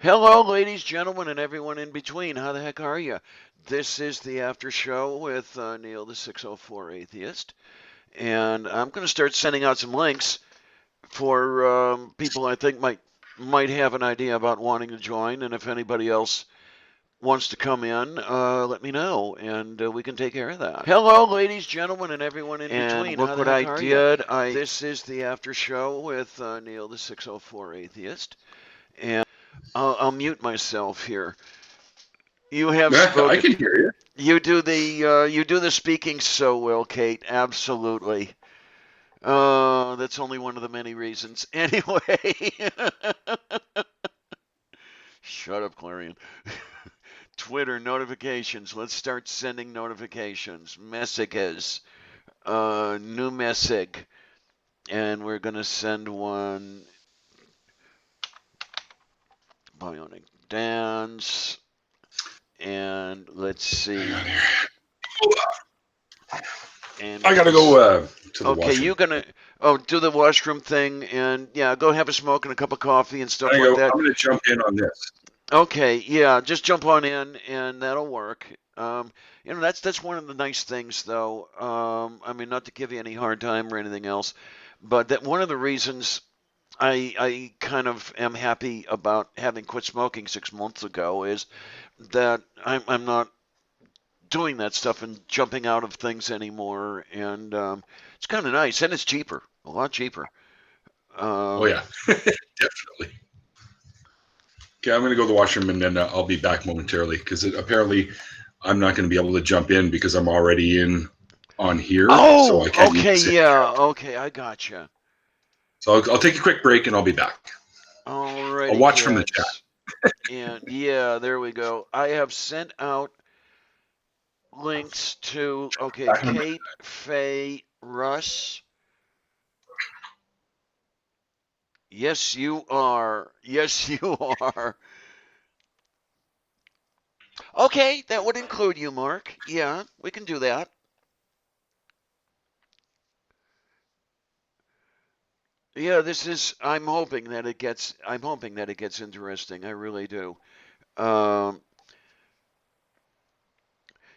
Hello, ladies, gentlemen, and everyone in between. How the heck are you? This is the After Show with Neil, the 604 Atheist, and I'm going to start sending out some links for people I think might have an idea about wanting to join, and if anybody else wants to come in, let me know, and we can take care of that. Hello, ladies, gentlemen, and everyone in between. And look what I did. This is the After Show with Neil, the 604 Atheist, and I'll mute myself here. You have spoken. I can hear you. You do the speaking so well, Kate. Absolutely. That's only one of the many reasons. Anyway, shut up, Clarion. Twitter notifications. Let's start sending notifications. Messages. New message. And we're gonna send one. Bionic dance. And let's see. And I gotta go to the washroom. Okay, you gonna do the washroom thing, and yeah, go have a smoke and a cup of coffee and stuff like that. I'm gonna jump in on this. Okay, yeah, just jump on in, and that'll work. That's one of the nice things, though. I mean, not to give you any hard time or anything else, but that one of the reasons I kind of am happy about having quit smoking 6 months ago is that I'm not doing that stuff and jumping out of things anymore, and it's kind of nice, and it's cheaper, a lot cheaper. Oh yeah, definitely. Okay, I'm gonna go to the washroom and then I'll be back momentarily because apparently I'm not gonna be able to jump in because I'm already in on here. Oh, so I can't okay, yeah, okay, I gotcha. So I'll take a quick break and I'll be back. All right. I'll watch from the chat. And yeah, there we go. I have sent out links to Kate, Faye, Russ. Yes, you are. Yes, you are. Okay, that would include you, Mark. Yeah, we can do that. Yeah, I'm hoping that it gets interesting. I really do.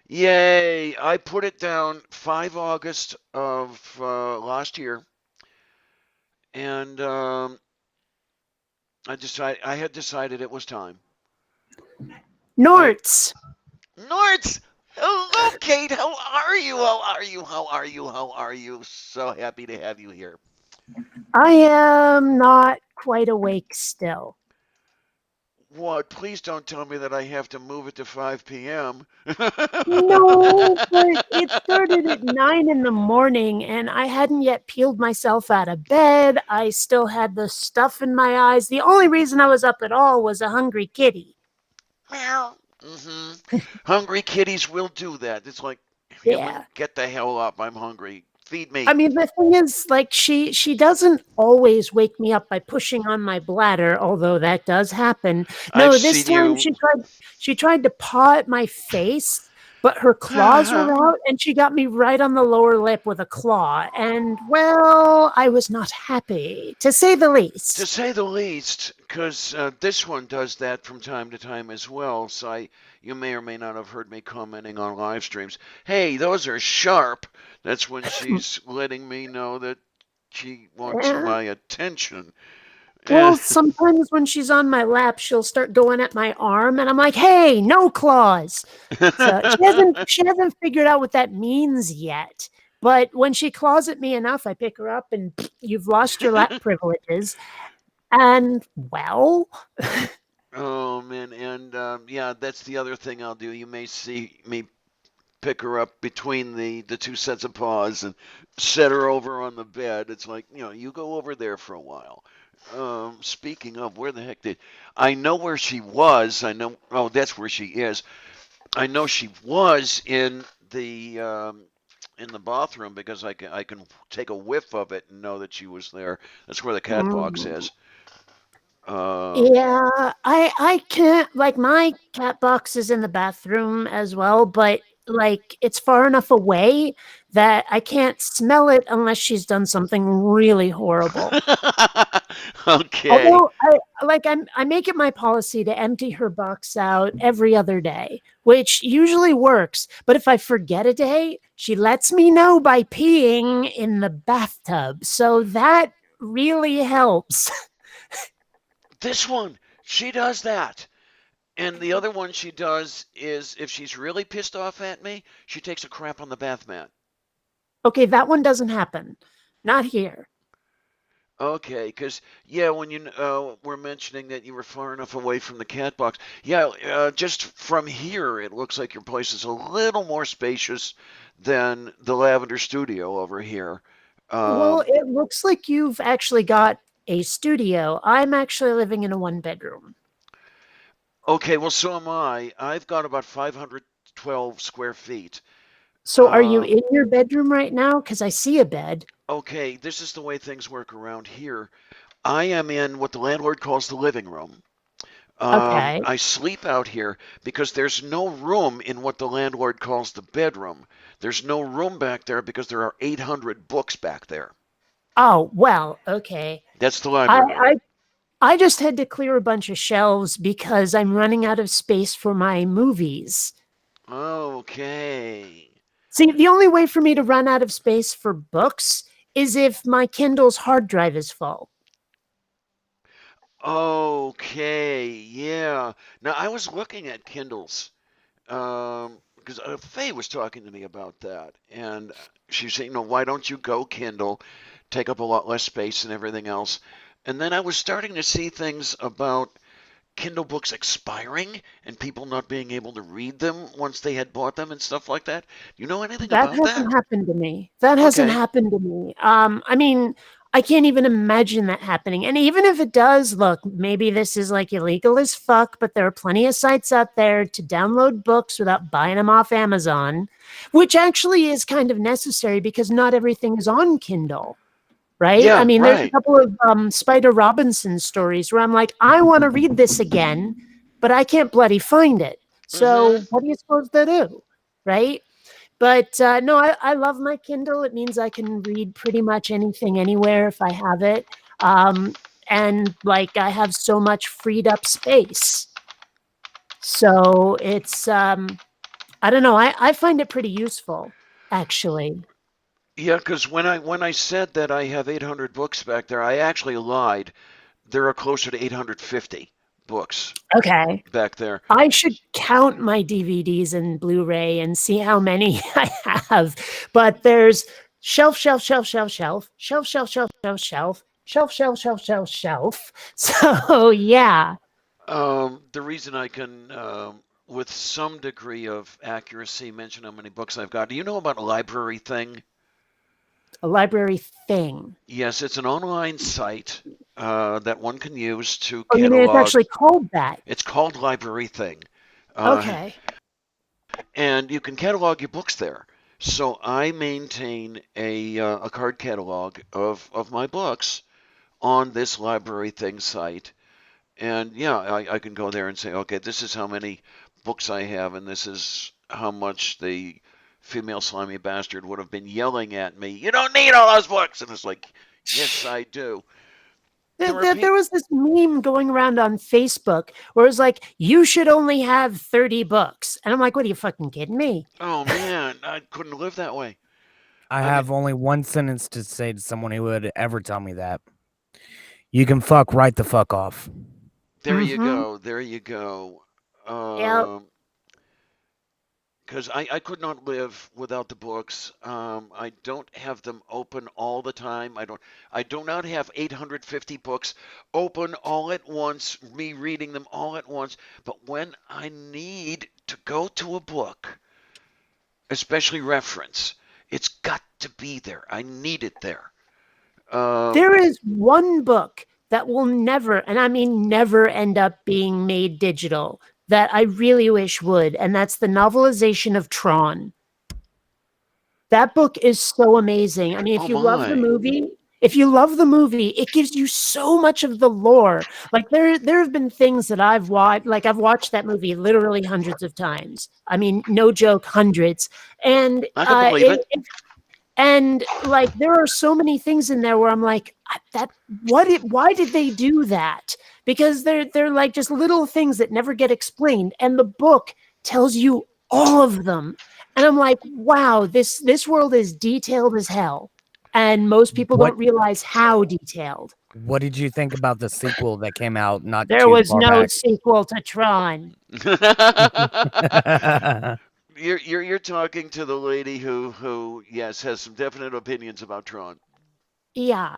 Yay! I put it down 5 August of last year, and I had decided it was time. Norts. Norts! Hello, Kate. How are you? How are you? How are you? How are you? So happy to have you here. I am not quite awake still. What? Please don't tell me that I have to move it to 5 p.m. No, but it started at 9 in the morning and I hadn't yet peeled myself out of bed. I still had the stuff in my eyes. The only reason I was up at all was a hungry kitty. Meow. Hungry kitties will do that. It's like, yeah, get the hell up. I'm hungry. Feed me. I mean, the thing is, like, she doesn't always wake me up by pushing on my bladder, although that does happen. No, this time she tried to paw at my face, but her claws were out, and she got me right on the lower lip with a claw. And, well, I was not happy, to say the least. To say the least, because this one does that from time to time as well. So you may or may not have heard me commenting on live streams. Hey, those are sharp. That's when she's letting me know that she wants my attention. Well, sometimes when she's on my lap, she'll start going at my arm, and I'm like, "Hey, no claws." So she hasn't figured out what that means yet. But when she claws at me enough, I pick her up, and you've lost your lap privileges. And well. Oh man, and yeah, that's the other thing I'll do. You may see me pick her up between the two sets of paws and set her over on the bed. It's like, you go over there for a while. Speaking of, where the heck did I know where she was? I know. Oh, that's where she is. I know she was in the bathroom because I can take a whiff of it and know that she was there. That's where the cat box is. Yeah, I can't, like, my cat box is in the bathroom as well, but like it's far enough away that I can't smell it unless she's done something really horrible. Okay. Although I make it my policy to empty her box out every other day, which usually works. But if I forget a day, she lets me know by peeing in the bathtub. So that really helps. This one, she does that. And the other one she does is if she's really pissed off at me, she takes a crap on the bath mat. Okay, that one doesn't happen. Not here. Okay, because yeah, when you were mentioning that you were far enough away from the cat box, yeah, just from here, it looks like your place is a little more spacious than the Lavender Studio over here. Well, it looks like you've actually got a studio. I'm actually living in a one-bedroom. Okay, well, so am I. I've got about 512 square feet. So are you in your bedroom right now? Because I see a bed. Okay, this is the way things work around here. I am in what the landlord calls the living room. Okay. I sleep out here because there's no room in what the landlord calls the bedroom. There's no room back there because there are 800 books back there. Oh, well, okay. That's the library. I just had to clear a bunch of shelves because I'm running out of space for my movies. Okay. See, the only way for me to run out of space for books is if my Kindle's hard drive is full. Okay. Yeah. Now I was looking at Kindles because Faye was talking to me about that, and she was saying, why don't you go Kindle? Take up a lot less space and everything else. And then I was starting to see things about Kindle books expiring and people not being able to read them once they had bought them and stuff like that. You know anything That about hasn't that? happened to me. That hasn't Okay. happened to me. I mean, I can't even imagine that happening. And even if it does, look, maybe this is like illegal as fuck, but there are plenty of sites out there to download books without buying them off Amazon, which actually is kind of necessary because not everything is on Kindle. Right? I Yeah, mean, there's a right. couple of Spider Robinson stories where I'm like, I want to read this again, but I can't bloody find it. Mm-hmm. So what are you supposed to do? Right? But no, I love my Kindle. It means I can read pretty much anything anywhere if I have it. And like I have so much freed up space. So it's I don't know, I find it pretty useful, actually. Yeah, because when I said that I have 800 books back there, I actually lied. There are closer to 850 books Okay. back there. I should count my DVDs and Blu-ray and see how many I have. But there's shelf, shelf, shelf, shelf, shelf, shelf, shelf, shelf, shelf, shelf, shelf, shelf, shelf, shelf, shelf. So yeah. The reason I can, with some degree of accuracy, mention how many books I've got. Do you know about a library thing? A library thing. Yes, it's an online site that one can use to Oh, you mean it's catalog. actually called that? It's called Library Thing. Uh, Okay. and you can catalog your books there. So I maintain a card catalog of my books on this Library Thing site. And yeah, I can go there and say, okay, this is how many books I have, and this is how much the female slimy bastard would have been yelling at me. You don't need all those books. And it's like, yes, I do. There was this meme going around on Facebook where it was like, you should only have 30 books. And I'm like, what are you fucking kidding me? Oh, man, I couldn't live that way. I have only one sentence to say to someone who would ever tell me that. You can fuck right the fuck off. There you go. There you go. Yeah. Because I could not live without the books. I don't have them open all the time. I do not have 850 books open all at once, me reading them all at once. But when I need to go to a book, especially reference, it's got to be there. I need it there. There is one book that will never, and I mean never, end up being made digital that I really wish would, and that's the novelization of Tron. That book is so amazing. I mean, if you love the movie, if you love the movie, it gives you so much of the lore. Like there have been things that I've watched, like I've watched that movie literally hundreds of times. I mean, no joke, hundreds. And I can believe it. And like there are so many things in there where I'm like, why did they do that? Because they're like just little things that never get explained, and the book tells you all of them. And I'm like, wow, this world is detailed as hell. And most people don't realize how detailed. What did you think about the sequel that came out not There too was far no back? sequel to Tron. You're talking to the lady who yes has some definite opinions about Tron. Yeah.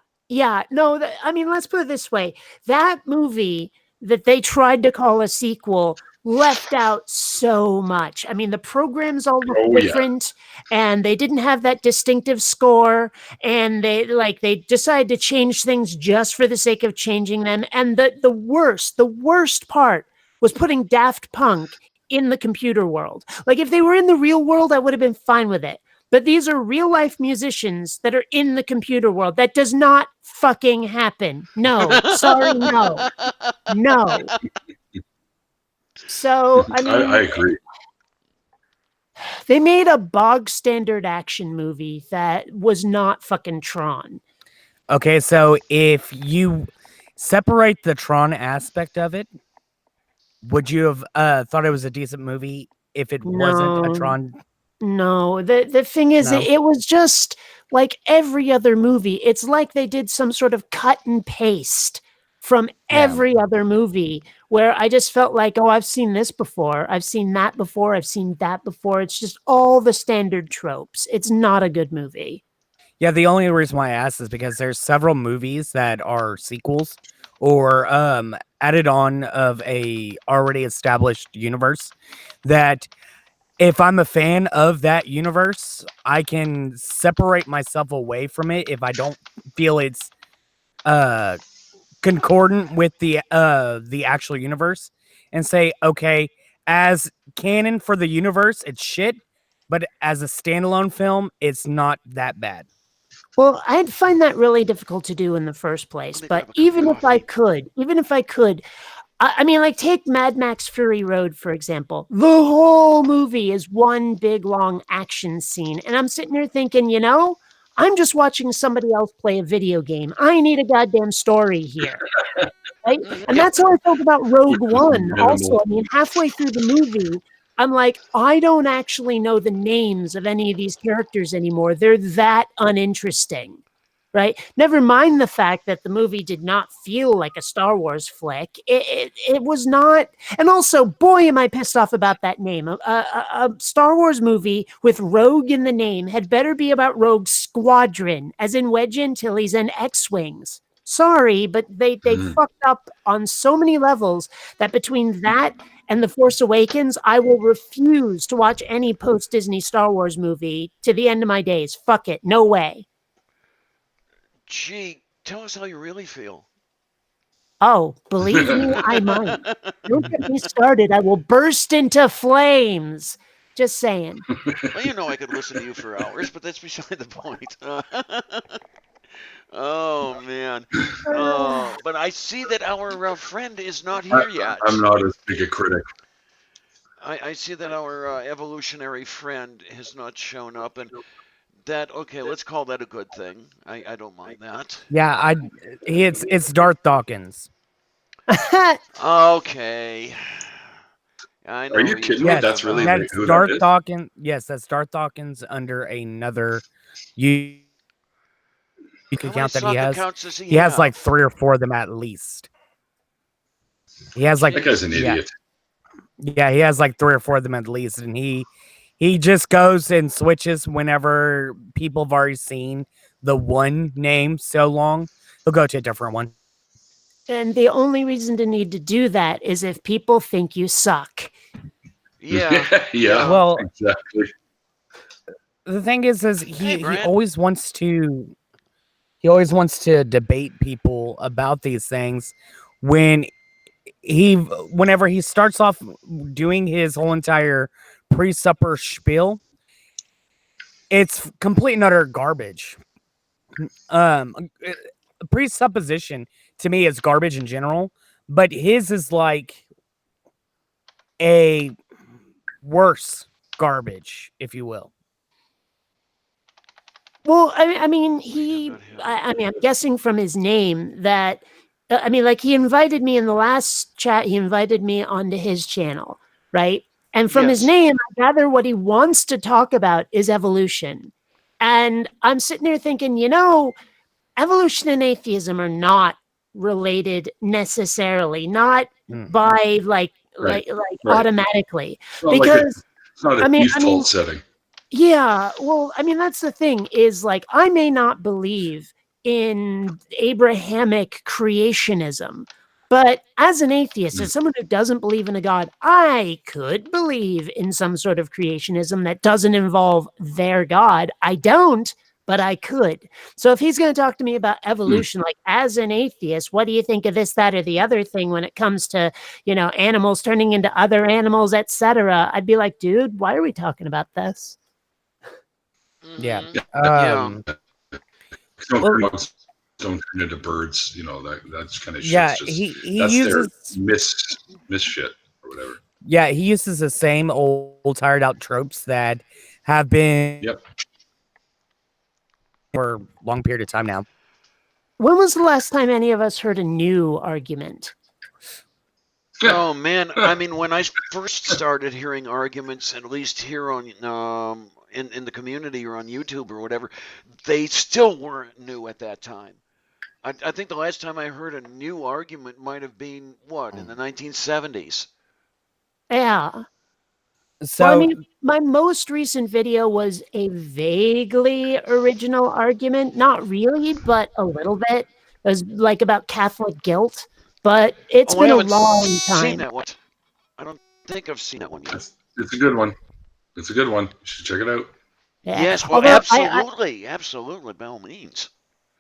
No, I mean, let's put it this way. That movie that they tried to call a sequel left out so much. I mean, the programs all look different, and they didn't have that distinctive score, and they decided to change things just for the sake of changing them. And the worst part was putting Daft Punk in the computer world. Like if they were in the real world, I would have been fine with it. But these are real life musicians that are in the computer world. That does not fucking happen. No, sorry, no. So, I mean, I agree. They made a bog standard action movie that was not fucking Tron. Okay, so if you separate the Tron aspect of it, would you have thought it was a decent movie if it wasn't a Tron? No, the thing is, it was just like every other movie. It's like they did some sort of cut and paste from every other movie, where I just felt like, oh, I've seen this before. I've seen that before. I've seen that before. It's just all the standard tropes. It's not a good movie. Yeah, the only reason why I asked is because there's several movies that are sequels or added on of a already established universe that if I'm a fan of that universe, I can separate myself away from it if I don't feel it's concordant with the actual universe, and say, okay, as canon for the universe, it's shit, but as a standalone film, it's not that bad. Well, I'd find that really difficult to do in the first place. But even if I could, I mean, like take Mad Max Fury Road, for example. The whole movie is one big, long action scene. And I'm sitting here thinking, I'm just watching somebody else play a video game. I need a goddamn story here. Right? And that's how I felt about Rogue One also. I mean, halfway through the movie, I'm like, I don't actually know the names of any of these characters anymore. They're that uninteresting. Right? Never mind the fact that the movie did not feel like a Star Wars flick. It was not. And also, boy, am I pissed off about that name. A Star Wars movie with Rogue in the name had better be about Rogue Squadron, as in Wedge Antilles and X-Wings. Sorry, but they fucked up on so many levels that between that and The Force Awakens, I will refuse to watch any post-Disney Star Wars movie to the end of my days. Fuck it. No way. Gee, tell us how you really feel. Oh, believe me, I might. Don't get me started. I will burst into flames. Just saying. Well, I could listen to you for hours, but that's beside the point. Oh, man. But I see that our friend is not here yet. I'm not as big a critic. I see that our evolutionary friend has not shown up, and that, okay, let's call that a good thing. I don't mind that. Yeah, it's Darth Dawkins. Okay. I know. Are you kidding me? Yes, that's really who Darth Dawkins. Yes, that's Darth Dawkins under another you account that he has. He has like 3 or 4 of them at least. He has like that guy's an idiot. Yeah, he has like 3 or 4 of them at least, and he just goes and switches whenever people have already seen the one name so long. He'll go to a different one. And the only reason to need to do that is if people think you suck. Yeah. Yeah. Well, exactly. The thing is he always wants to debate people about these things whenever he starts off doing his whole entire pre-supper spiel. It's complete and utter garbage. presupposition to me is garbage in general, but his is like a worse garbage, if you will. Well, I mean, I'm guessing from his name that, I mean, like he invited me in the last chat, he invited me onto his channel, right? And from his name, I gather what he wants to talk about is evolution. And I'm sitting there thinking, evolution and atheism are not related necessarily, not by like automatically. Because it's not a default setting. Yeah, well, I mean, that's the thing is like I may not believe in Abrahamic creationism, but as an atheist, as someone who doesn't believe in a God, I could believe in some sort of creationism that doesn't involve their God. I don't, but I could. So if he's going to talk to me about evolution, like as an atheist, what do you think of this, that, or the other thing when it comes to, animals turning into other animals, etc.? I'd be like, dude, why are we talking about this? Yeah. Don't turn into birds. That's kind of shit. Yeah, he uses their miss shit or whatever. Yeah, he uses the same old tired out tropes that have been for a long period of time now. When was the last time any of us heard a new argument? Oh man, I mean, when I first started hearing arguments, at least here on in the community or on YouTube or whatever, they still weren't new at that time. I think the last time I heard a new argument might have been in the 1970s. Yeah. So well, I mean, my most recent video was a vaguely original argument, not really, but a little bit. It was like about Catholic guilt, but it's been a long time. Seen that one. I don't think I've seen that one yet. It's a good one. It's a good one. You should check it out. Yeah. Yes, well, absolutely, absolutely, by all means.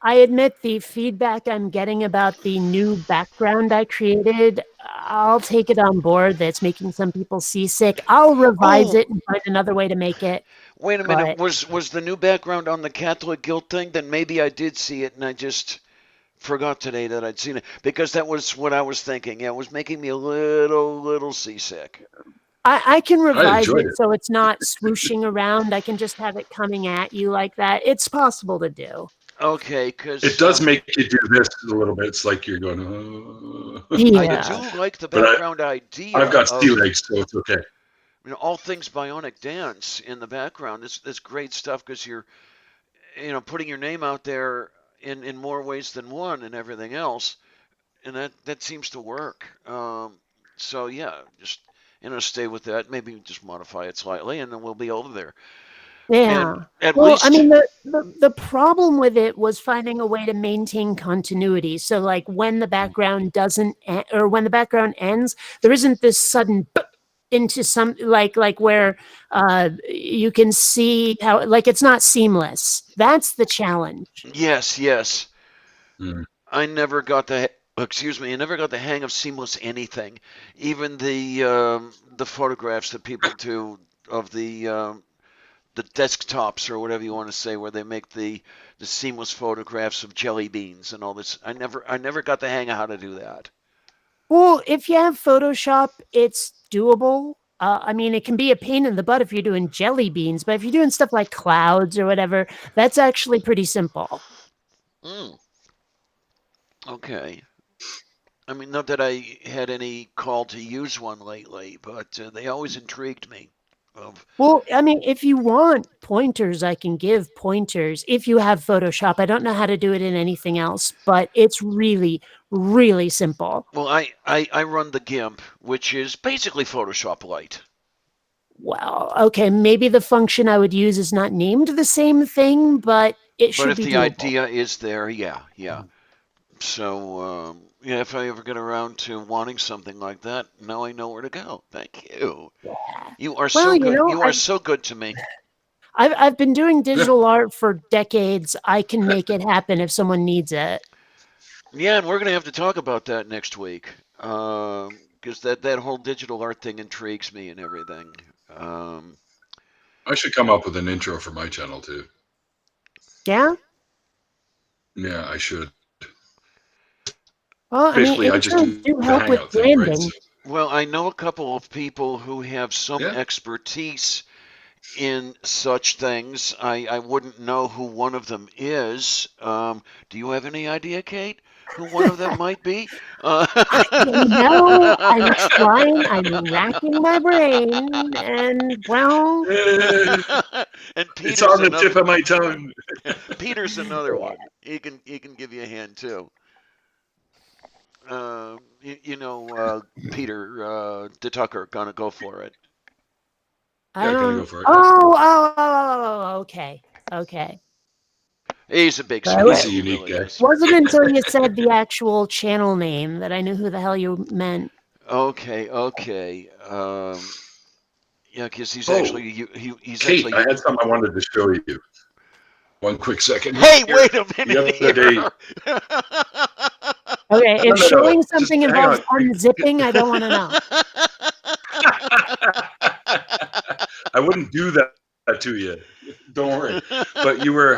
I admit the feedback I'm getting about the new background I created, I'll take it on board. That's making some people seasick. I'll revise it and find another way to make it. Wait a minute. Was the new background on the Catholic guilt thing? Then maybe I did see it and I just forgot today that I'd seen it, because that was what I was thinking. Yeah, it was making me a little seasick. I can revise it so it's not swooshing around. I can just have it coming at you like that. It's possible to do. Okay, because it does make you do this a little bit. It's like you're going. Yeah. I do like the background idea. I've got sea legs, so it's okay. All things bionic dance in the background. That's great stuff, because you're, putting your name out there in more ways than one and everything else, and that seems to work. So yeah, just stay with that. Maybe just modify it slightly, and then we'll be over there. Yeah. At least, I mean, the problem with it was finding a way to maintain continuity. So, like, when the background doesn't, or when the background ends, there isn't this sudden into some like where you can see how, like, it's not seamless. That's the challenge. Yes. I never got the hang of seamless anything. Even the photographs that people do of the desktops or whatever you want to say, where they make the seamless photographs of jelly beans and all this. I never got the hang of how to do that. Well, if you have Photoshop, it's doable. I mean, it can be a pain in the butt if you're doing jelly beans, but if you're doing stuff like clouds or whatever, that's actually pretty simple. Okay. I mean, not that I had any call to use one lately, but they always intrigued me. Well, I mean, if you want pointers, I can give pointers. If you have Photoshop, I don't know how to do it in anything else, but it's really, really simple. Well, I run the GIMP, which is basically Photoshop Lite. Well, okay, maybe the function I would use is not named the same thing, but it should be doable. But if the idea is there, yeah. So, if I ever get around to wanting something like that, now I know where to go. Thank you. Yeah. You are so good. You are so good to me. I've been doing digital art for decades. I can make it happen if someone needs it. Yeah, and we're going to have to talk about that next week, because that whole digital art thing intrigues me and everything. I should come up with an intro for my channel too. Yeah? Yeah, I should. Well, Basically, I just do do the help with hangout thing, right? branding. So, Well, I know a couple of people who have some yeah. expertise in such things. I wouldn't know who one of them is. Do you have any idea, Kate, who one of them might be? I'm trying, I'm racking my brain, and well, And It's Peter's on the another. tip of my tongue. Peter's another one. He can give you a hand too. Peter DeTucker, gonna go for it. I Yeah, gonna don't. go for it. Okay. He's a big But He's sweetheart. a He unique really guy. is. wasn't until you said the actual channel name that I knew who the hell you meant. Okay. Yeah, because he's Oh, actually he's Kate, actually. I had something I wanted to show you. One quick second. Hey, Here, wait a the minute other day. here. Okay, if No. showing Just something hang involves on. unzipping, I don't want to know. I wouldn't do that to you. Don't worry. But you were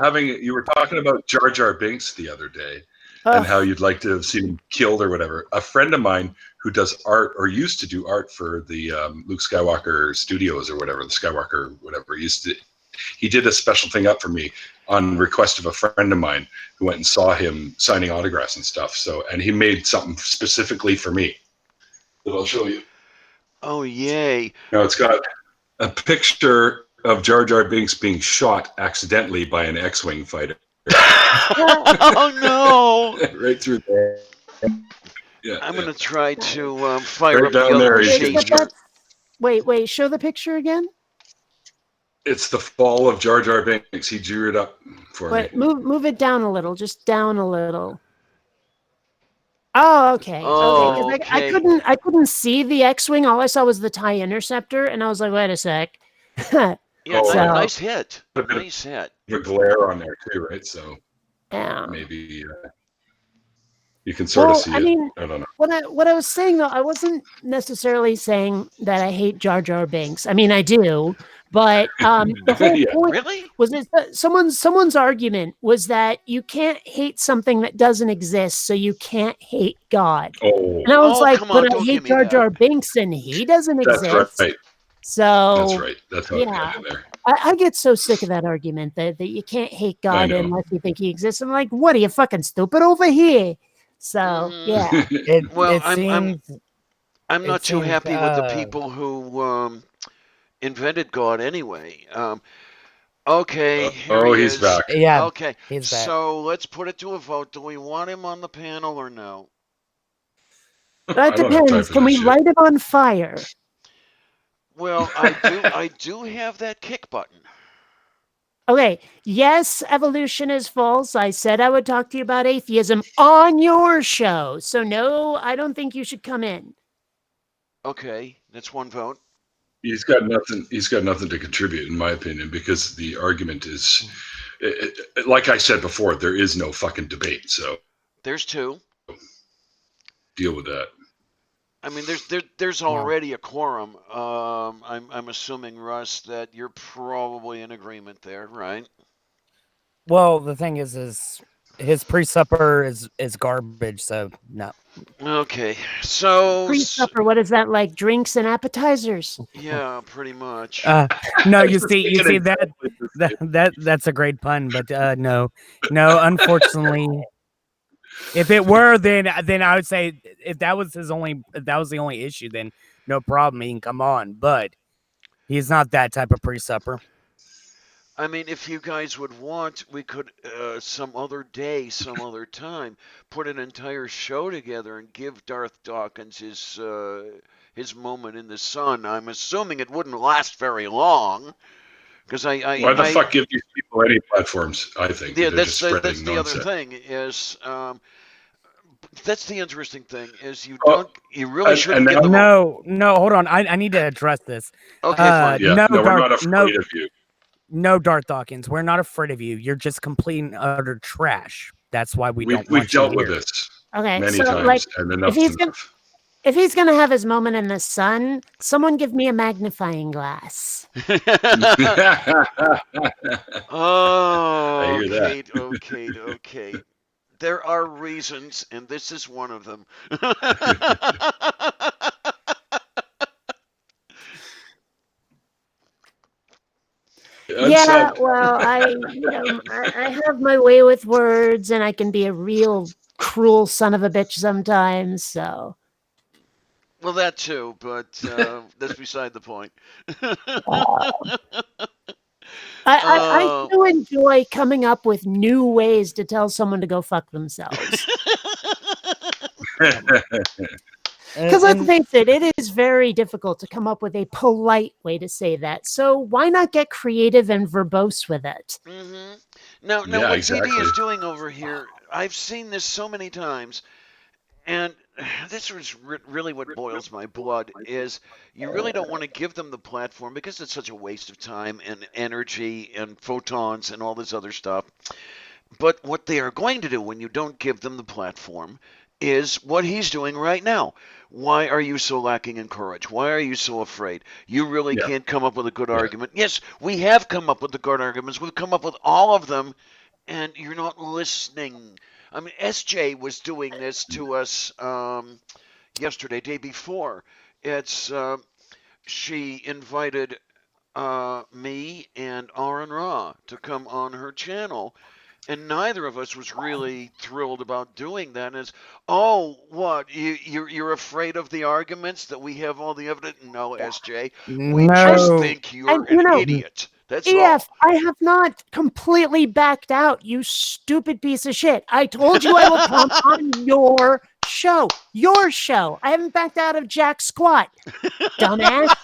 talking about Jar Jar Binks the other day and how you'd like to have seen him killed or whatever. A friend of mine who does art or used to do art for the Luke Skywalker Studios or whatever, the Skywalker whatever, he did a special thing up for me on request of a friend of mine who went and saw him signing autographs and stuff. So, and he made something specifically for me that I'll show you. Oh, yay. Now it's got a picture of Jar Jar Binks being shot accidentally by an X-Wing fighter. Oh, no. Right through there. Yeah, I'm going to try to fire right up the down other there. sheet here. Wait, show the picture again. It's the fall of Jar Jar Binks. He drew it up for me. Move it down a little, just down a little. Oh, okay. Oh, Because okay. I couldn't see the X-wing. All I saw was the TIE Interceptor, and I was like, wait a sec. Yeah, Oh, nice hit. Nice hit. The glare on there too, right? So Yeah. maybe you can sort of see I it. mean, I don't know. what I was saying though, I wasn't necessarily saying that I hate Jar Jar Binks. I mean, I do, but the whole Yeah. point Really? was that someone's argument was that you can't hate something that doesn't exist, so you can't hate God. Oh, And I was like, come on, but I don't hate give me Jar that. Jar Binks, and he doesn't that's exist. right. So That's right. That's how I yeah. got in there. I get so sick of that argument that you can't hate God know. unless you think he exists. I'm like, what are you fucking stupid over here? So yeah. Well, It seems I'm not too seems, happy with the people who invented God anyway. Okay, here he he's is. back. Yeah, Okay, he's back. so let's put it to a vote. Do we want him on the panel or no? That depends. Can we light him on fire? Well, I do have that kick button. Okay. Yes, evolution is false. I said I would talk to you about atheism on your show. So no, I don't think you should come in. Okay, that's one vote. He's got nothing. He's got nothing to contribute, in my opinion, because the argument is, like I said before, there is no fucking debate. So there's two. Deal with that. I mean, there's already a quorum. I'm assuming, Russ, that you're probably in agreement there, right? Well, the thing is his pre-supper is garbage, so no. Okay, so pre-supper. What is that like? Drinks and appetizers? Yeah, pretty much. No, you see that's a great pun, but no, unfortunately. If it were, then I would say if that was the only issue, then no problem, he can come on. But he's not that type of pre-supper. I mean, if you guys would want, we could some other day, some other time, put an entire show together and give Darth Dawkins his moment in the sun. I'm assuming it wouldn't last very long. Because why the fuck give these people any platforms? I think. Yeah, that's the other thing is. That's the interesting thing is you really shouldn't give them. No, hold on. I need to address this. Okay, fine. Yeah, no, we're not afraid of you. No, Darth Dawkins, we're not afraid of you. You're just complete and utter trash. That's why we've dealt with this. Okay, many so times, like and if he's gonna have his moment in the sun, someone give me a magnifying glass. Oh, I hear that. Okay. there are reasons, and this is one of them. Yeah, well, I have my way with words, and I can be a real cruel son of a bitch sometimes. So. Well, that too, but that's beside the point. I do enjoy coming up with new ways to tell someone to go fuck themselves. Because let's face it, it is very difficult to come up with a polite way to say that. So why not get creative and verbose with it? Mm-hmm. Now, what exactly. DD is doing over here, I've seen this so many times, and this is really what boils my blood, is you really don't want to give them the platform because it's such a waste of time and energy and photons and all this other stuff. But what they are going to do when you don't give them the platform is what he's doing right now. Why are you so lacking in courage? Why are you so afraid? You really can't come up with a good argument. Yes, we have come up with the good arguments. We've come up with all of them, and you're not listening. I mean, SJ was doing this to us yesterday, day before. It's she invited me and Aaron Ra to come on her channel, and neither of us was really thrilled about doing that. And it's, oh, what, you're afraid of the arguments that we have all the evidence? No, SJ, we just think you're an idiot. That's all. I have not completely backed out, you stupid piece of shit. I told you I will come on your show. Your show. I haven't backed out of jack squat, dumbass.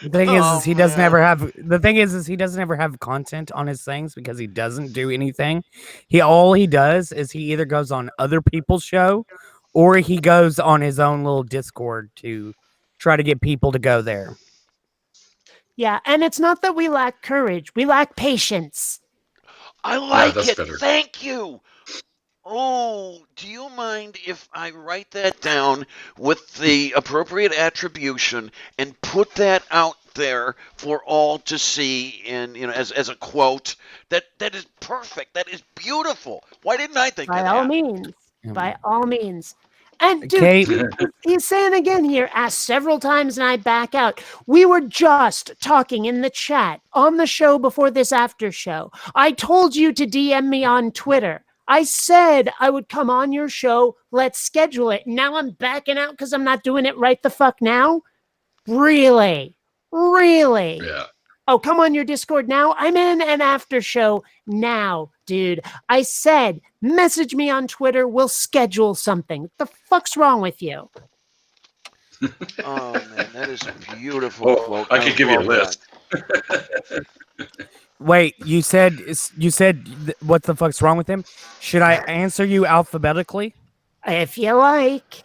The thing is he doesn't ever have. The thing is he doesn't ever have content on his things because he doesn't do anything. All he does is he either goes on other people's show, or he goes on his own little Discord to try to get people to go there. Yeah, and it's not that we lack courage; we lack patience. I like it. Better. Thank you. Oh, do you mind if I write that down with the appropriate attribution and put that out there for all to see in, as a quote? That is perfect. That is beautiful. Why didn't I think of that? By all means. And dude, he's saying again here, asked several times and I back out. We were just talking in the chat on the show before this after show. I told you to DM me on Twitter. I said I would come on your show. Let's schedule it. Now I'm backing out because I'm not doing it right the fuck now? Really? Yeah. Oh, come on your Discord now. I'm in an after show now, dude. I said, message me on Twitter. We'll schedule something. What the fuck's wrong with you? Oh, man, that is a beautiful quote. I could give you a list. Wait, you said what the fuck's wrong with him? Should I answer you alphabetically? If you like.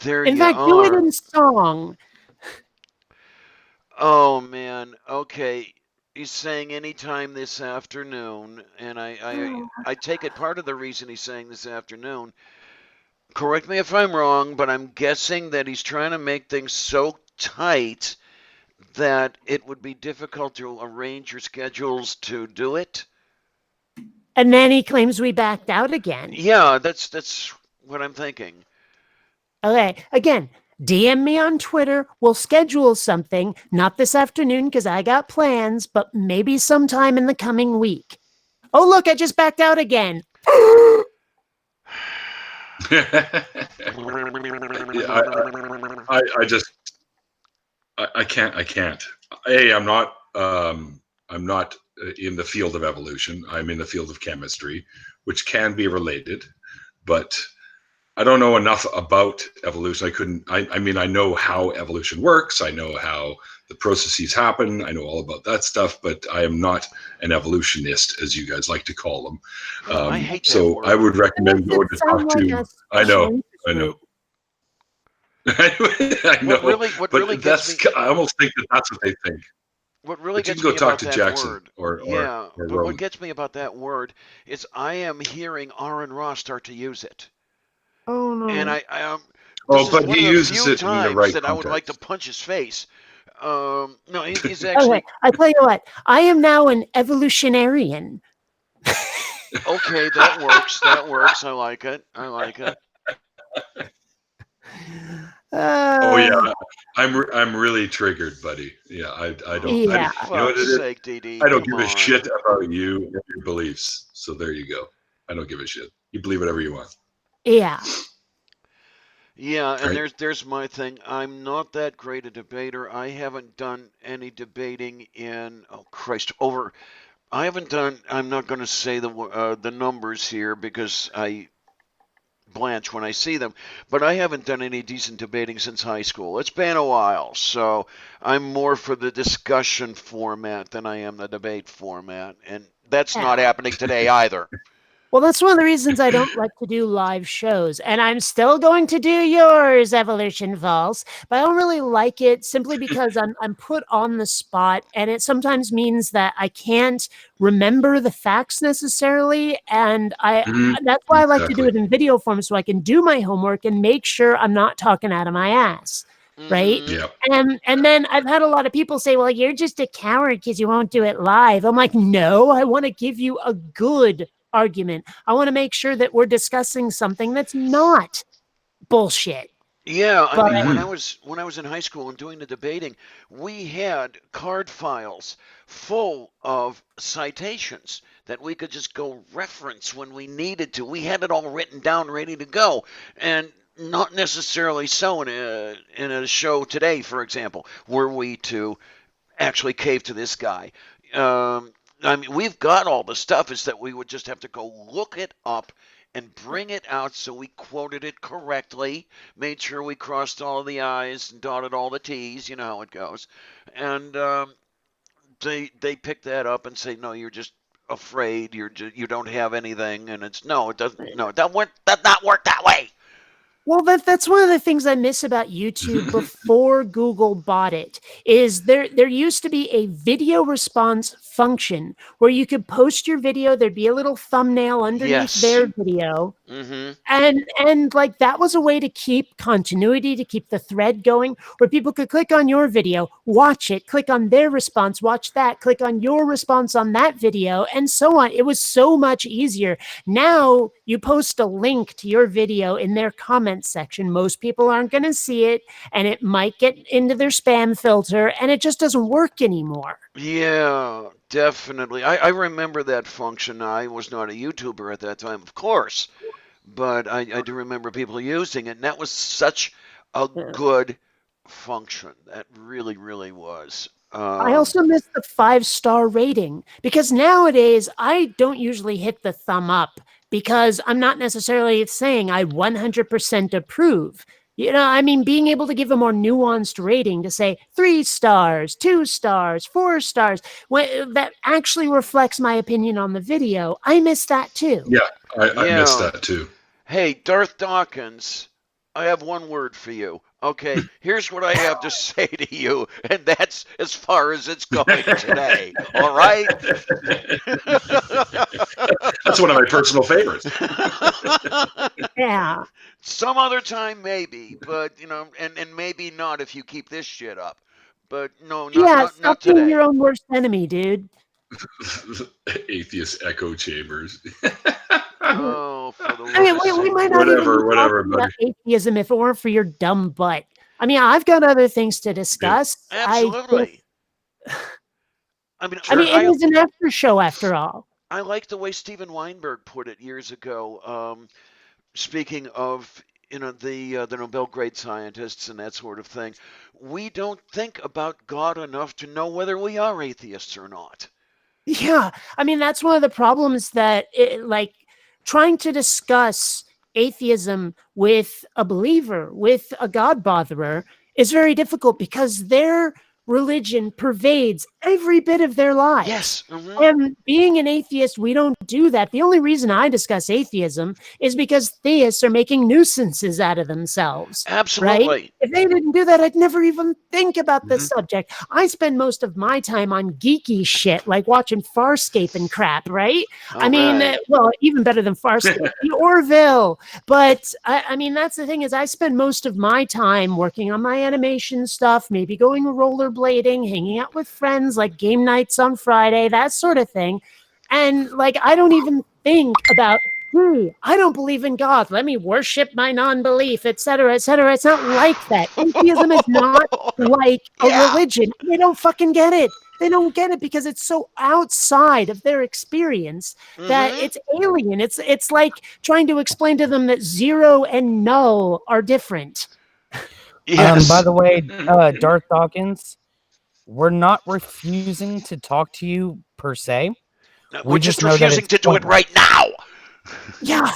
In fact, do it in song. Oh man, okay. He's saying anytime this afternoon, and I take it part of the reason he's saying this afternoon. Correct me if I'm wrong, but I'm guessing that he's trying to make things so tight that it would be difficult to arrange your schedules to do it. And then he claims we backed out again. Yeah, that's what I'm thinking. Okay, again, DM me on Twitter. We'll schedule something. Not this afternoon because I got plans, but maybe sometime in the coming week. Oh, look, I just backed out again. I can't. I'm not in the field of evolution. I'm in the field of chemistry, which can be related, but I don't know enough about evolution. I mean, I know how evolution works. I know how the processes happen. I know all about that stuff, but I am not an evolutionist, as you guys like to call them. I hate so that word. I would recommend going to talk to. I know. I know. What really gets me, I almost think that's what they think. What really but gets you can me go about talk to that Jackson word, or but what gets me about that word is I am hearing Aaron Ross start to use it. Oh no! And but he uses it in the right that context. I would like to punch his face. No, he's actually. Okay, I tell you what, I am now an evolutionarian. Okay, that works. That works. I like it. I like it. Oh yeah, I'm really triggered, buddy. Yeah, I don't. Yeah. You know what Fuck's it is? sake, DD, I don't come give a on. shit about you and your beliefs. So there you go. I don't give a shit. You believe whatever you want. Yeah. Yeah, and Right? there's my thing. I'm not that great a debater. I haven't done any debating in, oh Christ, over. I haven't done. I'm not going to say the numbers here because I blanch when I see them, but I haven't done any decent debating since high school. It's been a while, so I'm more for the discussion format than I am the debate format, and that's not Yeah. happening today either. Well, that's one of the reasons I don't like to do live shows. And I'm still going to do yours, Evolution False, but I don't really like it simply because I'm put on the spot. And it sometimes means that I can't remember the facts necessarily. And that's why I like to do Exactly. it in video form so I can do my homework and make sure I'm not talking out of my ass. Right. Yeah. And then I've had a lot of people say, well, you're just a coward because you won't do it live. I'm like, no, I want to give you a good argument. I want to make sure that we're discussing something that's not bullshit. Yeah, I But mean, when I was in high school and doing the debating, we had card files full of citations that we could just go reference when we needed to. We had it all written down, ready to go, and not necessarily so in a show today, for example, were we to actually cave to this guy. I mean, we've got all the stuff. Is that we would just have to go look it up and bring it out so we quoted it correctly, made sure we crossed all the I's and dotted all the T's. You know how it goes. And they pick that up and say, no, you're just afraid. You don't have anything, and it's no, it doesn't. No, that does not work that way. well, that's one of the things I miss about YouTube before Google bought it. Is there used to be a video response function where you could post your video, there'd be a little thumbnail underneath Yes. their video. Mm-hmm. And like that was a way to keep continuity, to keep the thread going, where people could click on your video, watch it, click on their response, watch that, click on your response on that video, and so on. It was so much easier. Now you post a link to your video in their comments section. Most people aren't going to see it, and it might get into their spam filter, and it just doesn't work anymore. Yeah, definitely. I remember that function. I was not a YouTuber at that time, of course, but I do remember people using it, and that was such a good function. That really, really was. I also miss the 5-star rating because nowadays I don't usually hit the thumb up because I'm not necessarily saying I 100% approve. You know, I mean, being able to give a more nuanced rating to say 3 stars, 2 stars, 4 stars, that actually reflects my opinion on the video. I miss that too. Yeah, I miss that too. Hey, Darth Dawkins, I have one word for you. Okay, here's what I have to say to you, and that's as far as it's going today. All right? That's one of my personal favorites. Yeah. Some other time, maybe, but, you know, and maybe not if you keep this shit up. But no, not being today. your own worst enemy, dude. Atheist echo chambers. Oh, for the I mean, we might not even be talking about atheism if it weren't for your dumb butt. I mean, I've got other things to discuss. Yeah, absolutely. I mean, it is an after show after all. I like the way Steven Weinberg put it years ago. Speaking of, you know, the Nobel grade scientists and that sort of thing, we don't think about God enough to know whether we are atheists or not. Yeah, I mean, that's one of the problems that, like, trying to discuss atheism with a believer, with a God botherer, is very difficult because their religion pervades every bit of their lives. Yes. Mm-hmm. And being an atheist, we don't do that. The only reason I discuss atheism is because theists are making nuisances out of themselves. Absolutely. Right? If they didn't do that, I'd never even think about this subject. I spend most of my time on geeky shit, like watching Farscape and crap, right? I mean, well, even better than Farscape, the Orville. But I mean, that's the thing is I spend most of my time working on my animation stuff, maybe going rollerblading, hanging out with friends, like game nights on Friday, that sort of thing. And like, I don't even think about, I don't believe in God. Let me worship my non-belief, etc., etc. It's not like that. Atheism is not like a religion. They don't fucking get it. They don't get it because it's so outside of their experience that it's alien. It's like trying to explain to them that 0 and null are different. Yes. By the way, Darth Dawkins, we're not refusing to talk to you per se. We're just refusing to do it right now. Yeah.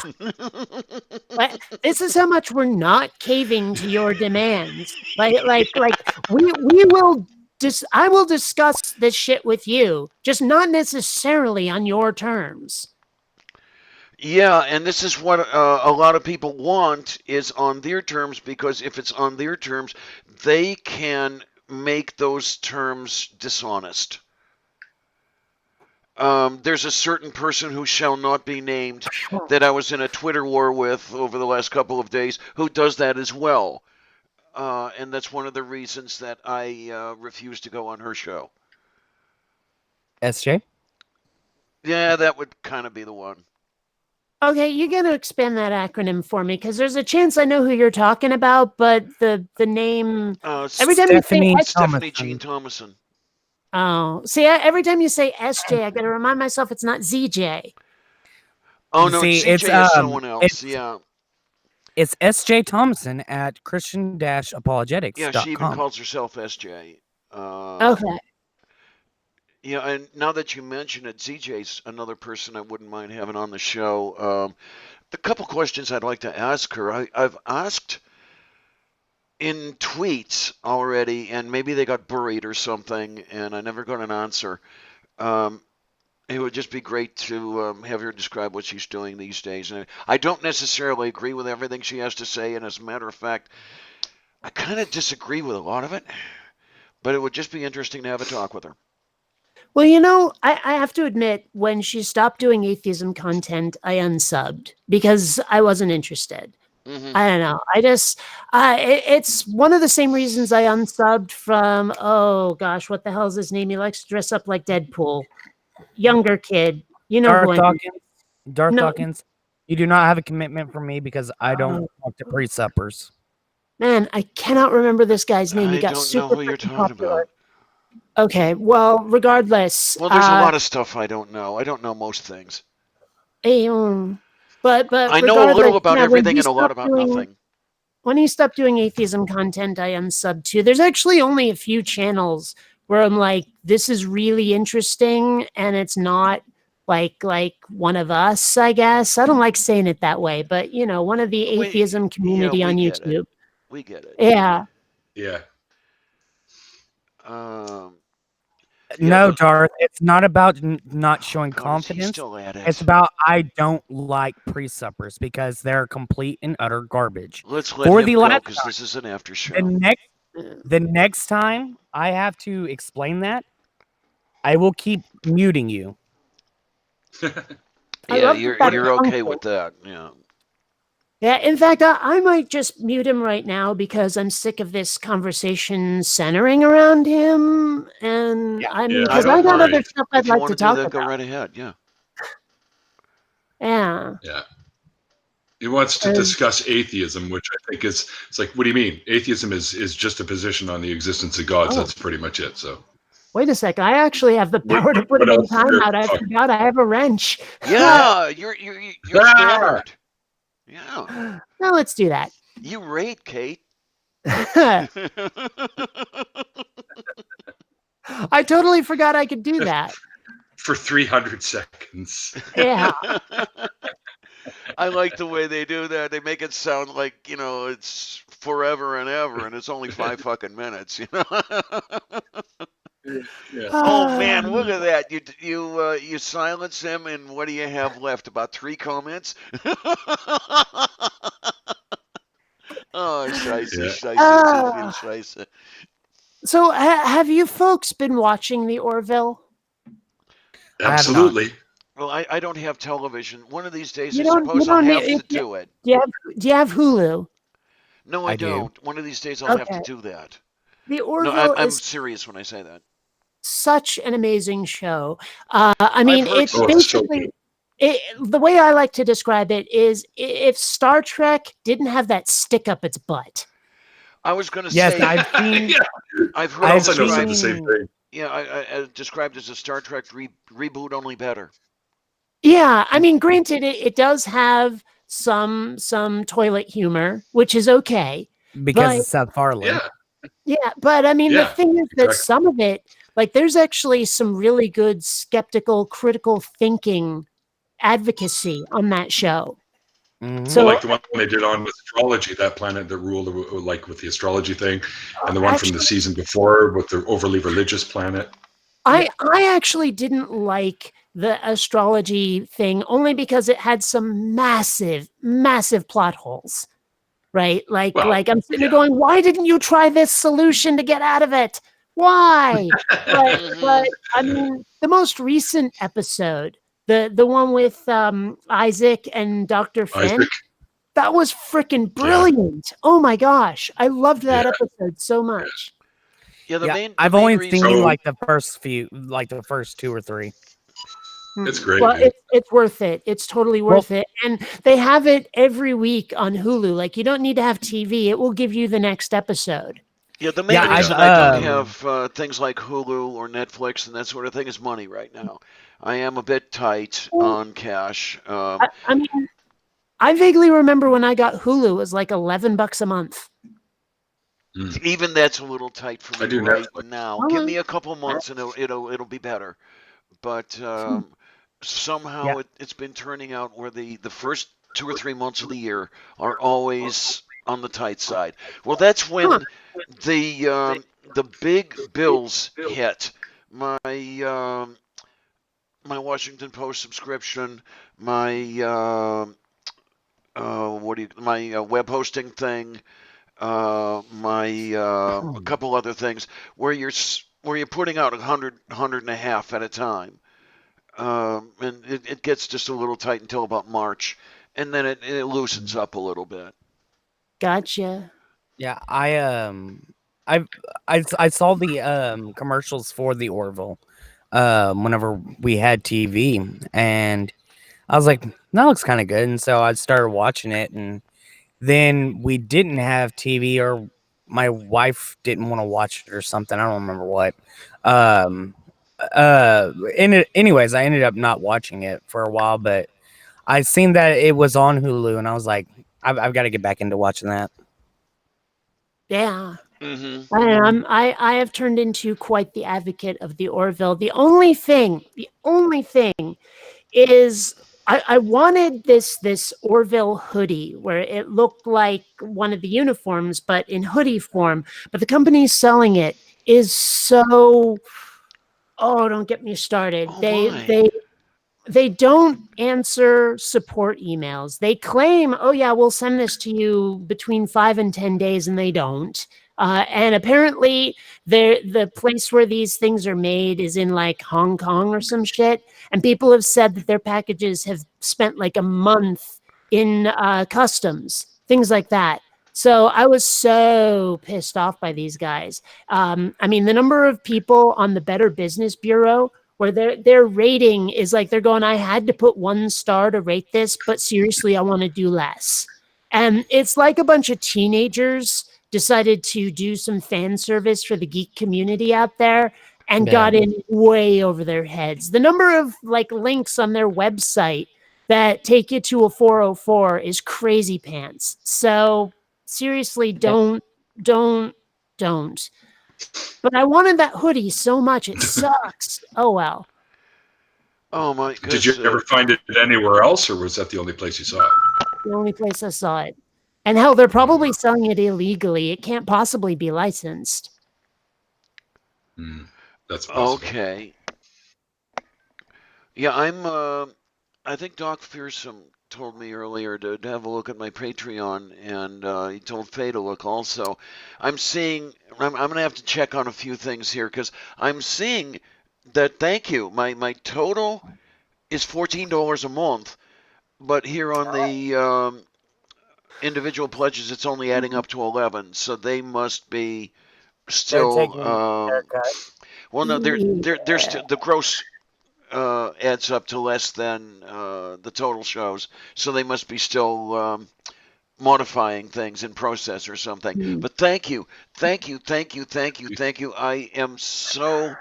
This is how much we're not caving to your demands. Like we will I will discuss this shit with you, just not necessarily on your terms. Yeah, and this is what a lot of people want is on their terms, because if it's on their terms, they can make those terms dishonest. There's a certain person who shall not be named that I was in a Twitter war with over the last couple of days who does that as well. And that's one of the reasons that I refuse to go on her show. SJ? Yeah, that would kind of be the one. Okay, you got to expand that acronym for me, because there's a chance I know who you're talking about, but the name every time Stephanie you say Stephanie Jean Thomason. Oh, see, every time you say SJ, I got to remind myself it's not ZJ. Oh no, CJ is someone else. Yeah. It's SJ Thompson at Christian-Apologetics.com. Yeah, she even calls herself SJ. Okay. Yeah, and now that you mention it, ZJ's another person I wouldn't mind having on the show. The couple questions I'd like to ask her, I've asked in tweets already, and maybe they got buried or something, and I never got an answer. It would just be great to have her describe what she's doing these days. And I don't necessarily agree with everything she has to say, and as a matter of fact, I kind of disagree with a lot of it, but it would just be interesting to have a talk with her. Well, you know, I have to admit, when she stopped doing atheism content, I unsubbed because I wasn't interested. I don't know. I just, it's one of the same reasons I unsubbed from, oh gosh, what the hell is his name? He likes to dress up like Deadpool. Younger kid. You know Darth who Dawkins. Darth Dawkins. You do not have a commitment from me because I don't talk to pre-suppers. Man, I cannot remember this guy's name. He got super know who you're talking popular. about. Okay, well, regardless. Well, there's a lot of stuff I don't know. I don't know most things. But I know a little about everything and a lot about nothing. When he stopped doing atheism content, I unsubbed too. There's actually only a few channels where I'm like, this is really interesting, and it's not like one of us, I guess. I don't like saying it that way, but you know, one of the atheism community on YouTube. We get it. Yeah. Yeah. No, Darth, it's not about not showing confidence. It's about I don't like pre-suppers because they're complete and utter garbage. Let's let him go because this is an after show. The next time I have to explain that, I will keep muting you. Yeah, you're okay with that. Yeah. Yeah, in fact, I might just mute him right now because I'm sick of this conversation centering around him, and because I got other stuff I'd like to talk about. Go right ahead. Yeah. Yeah. Yeah. He wants to discuss atheism, which I think it's like, what do you mean? Atheism is just a position on the existence of God. So that's pretty much it. So. Wait a second. I actually have the power to put it in timeout. I forgot I have a wrench. Yeah, you're scattered. Yeah. Now let's do that. You rate, Kate. I totally forgot I could do that. For 300 seconds. Yeah. I like the way they do that. They make it sound like, you know, it's forever and ever, and it's only 5 fucking minutes, you know? Yeah. Oh man, look at that! You silence him, and what do you have left? About 3 comments. Oh, scheiße. So, have you folks been watching the Orville? Absolutely. Well, I don't have television. One of these days, I suppose I'll have to do it. Do you have Hulu? No, I don't. One of these days, I'll have to do that. The Orville I'm serious when I say that. Such an amazing show. I mean, it's basically the way I like to describe it is if Star Trek didn't have that stick up its butt. I was going to Yes, say. I've seen. I've heard. I also described, said the same thing. Yeah, I described as a Star Trek reboot, only better. Yeah, I mean, granted, it does have some toilet humor, which is okay. Because it's Seth Farland. Yeah, but I mean, the thing is that some of it, like, there's actually some really good skeptical, critical thinking advocacy on that show. Mm-hmm. So, like the one they did on astrology, that planet that ruled, like with the astrology thing, and the one from the season before with the overly religious planet. I actually didn't like the astrology thing only because it had some massive plot holes, right? Like I'm sitting there going, why didn't you try this solution to get out of it? Why? but I mean, the most recent episode, the one with Isaac and Dr. Finn, that was freaking brilliant. Oh my gosh, I loved that episode so much. Yeah, I've only seen like the first 2 or 3. It's great. Well, it's worth it. It's totally worth it. And they have it every week on Hulu. Like, you don't need to have TV. It will give you the next episode. Yeah, the main reason I don't have things like Hulu or Netflix and that sort of thing is money right now. I am a bit tight on cash. I mean, I vaguely remember when I got Hulu, it was like $11 a month. Even that's a little tight for me right now. Give me a couple months and it'll be better. But somehow it's been turning out where the first 2 or 3 months of the year are always on the tight side. Well, that's when the big bills hit. My Washington Post subscription, my my web hosting thing, a couple other things where you're putting out 100 and a half at a time, and it gets just a little tight until about March, and then it loosens up a little bit. Gotcha. Yeah, I saw the commercials for the Orville whenever we had TV, and I was like, that looks kind of good, and so I started watching it, and then we didn't have TV, or my wife didn't want to watch it or something. I don't remember what. Anyways, I ended up not watching it for a while, but I seen that it was on Hulu, and I was like, I've got to get back into watching that. Yeah. Mm-hmm. I have turned into quite the advocate of the Orville. The only thing is I wanted this Orville hoodie where it looked like one of the uniforms, but in hoodie form. But the company selling it is so, don't get me started. They don't answer support emails. They claim, oh yeah, we'll send this to you between 5 and 10 days, and they don't. And apparently the place where these things are made is in like Hong Kong or some shit. And people have said that their packages have spent like a month in customs, things like that. So I was so pissed off by these guys. I mean, the number of people on the Better Business Bureau where their rating is like, they're going, I had to put 1 star to rate this, but seriously, I want to do less. And it's like a bunch of teenagers decided to do some fan service for the geek community out there and got in way over their heads. The number of like links on their website that take you to a 404 is crazy pants. So seriously, don't. But I wanted that hoodie so much. It sucks. Oh, well. Oh, my goodness. Did you ever find it anywhere else, or was that the only place you saw it? The only place I saw it. And hell, they're probably selling it illegally. It can't possibly be licensed. That's possible. Okay. Yeah, I think Doc Fearsome told me earlier to have a look at my Patreon, and he told Faye to look also. I'm going to have to check on a few things here, because I'm seeing that, thank you, my total is $14 a month, but here on the individual pledges, it's only adding up to 11, so they must be still, well, no, they're still, the gross adds up to less than the total shows. So they must be still modifying things in process or something. Mm. But thank you. I am so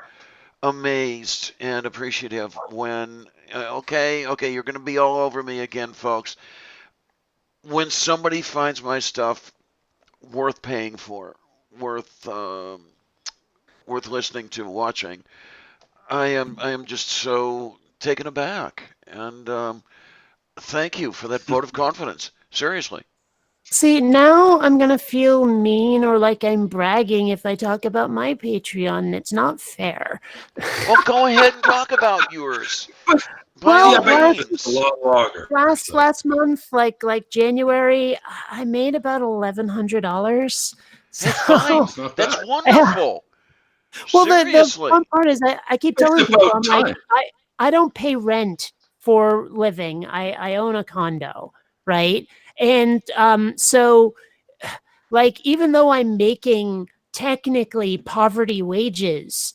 amazed and appreciative when okay, you're going to be all over me again, folks. When somebody finds my stuff worth paying for, worth listening to, watching, I am just so taken aback, and thank you for that vote of confidence. Seriously. See, now I'm going to feel mean or like I'm bragging if I talk about my Patreon. It's not fair. Well, go ahead and talk about yours. Well, last month, like January, I made about $1,100. Hey, fine. That's wonderful. Well, the fun part is I keep telling people, I'm like, I don't pay rent for living. I own a condo, right? And so, like, even though I'm making technically poverty wages,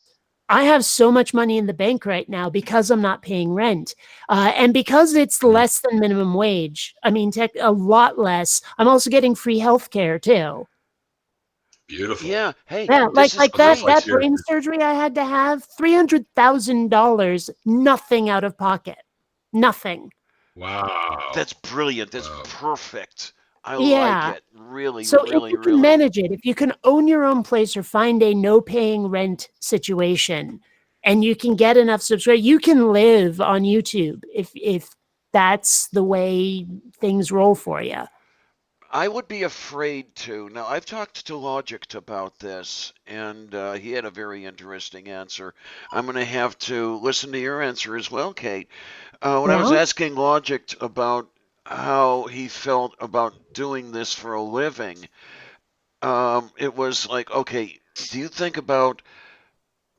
I have so much money in the bank right now because I'm not paying rent. And because it's less than minimum wage, I mean, a lot less, I'm also getting free healthcare too. Beautiful. Yeah. Hey. Yeah, like that brain surgery I had to have, $300,000, nothing out of pocket, nothing. Wow. That's brilliant. That's perfect. I like it. Really, so really, if you can manage it, if you can own your own place or find a no paying rent situation, and you can get enough subscribers, you can live on YouTube if that's the way things roll for you. I would be afraid to. Now, I've talked to Logic about this, and he had a very interesting answer. I'm going to have to listen to your answer as well, Kate. When I was asking Logic about how he felt about doing this for a living, it was like, okay, do you think about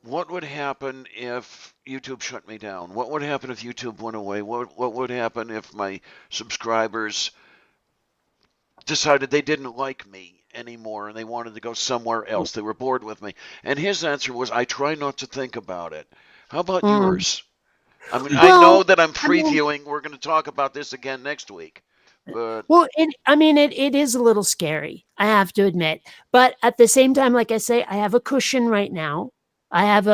what would happen if YouTube shut me down? What would happen if YouTube went away? What would happen if my subscribers decided they didn't like me anymore and they wanted to go somewhere else? They were bored with me. And his answer was, I try not to think about it. How about yours? I mean, I know that I'm previewing. We're going to talk about this again next week. But well, it is a little scary, I have to admit. But at the same time, like I say, I have a cushion right now. I have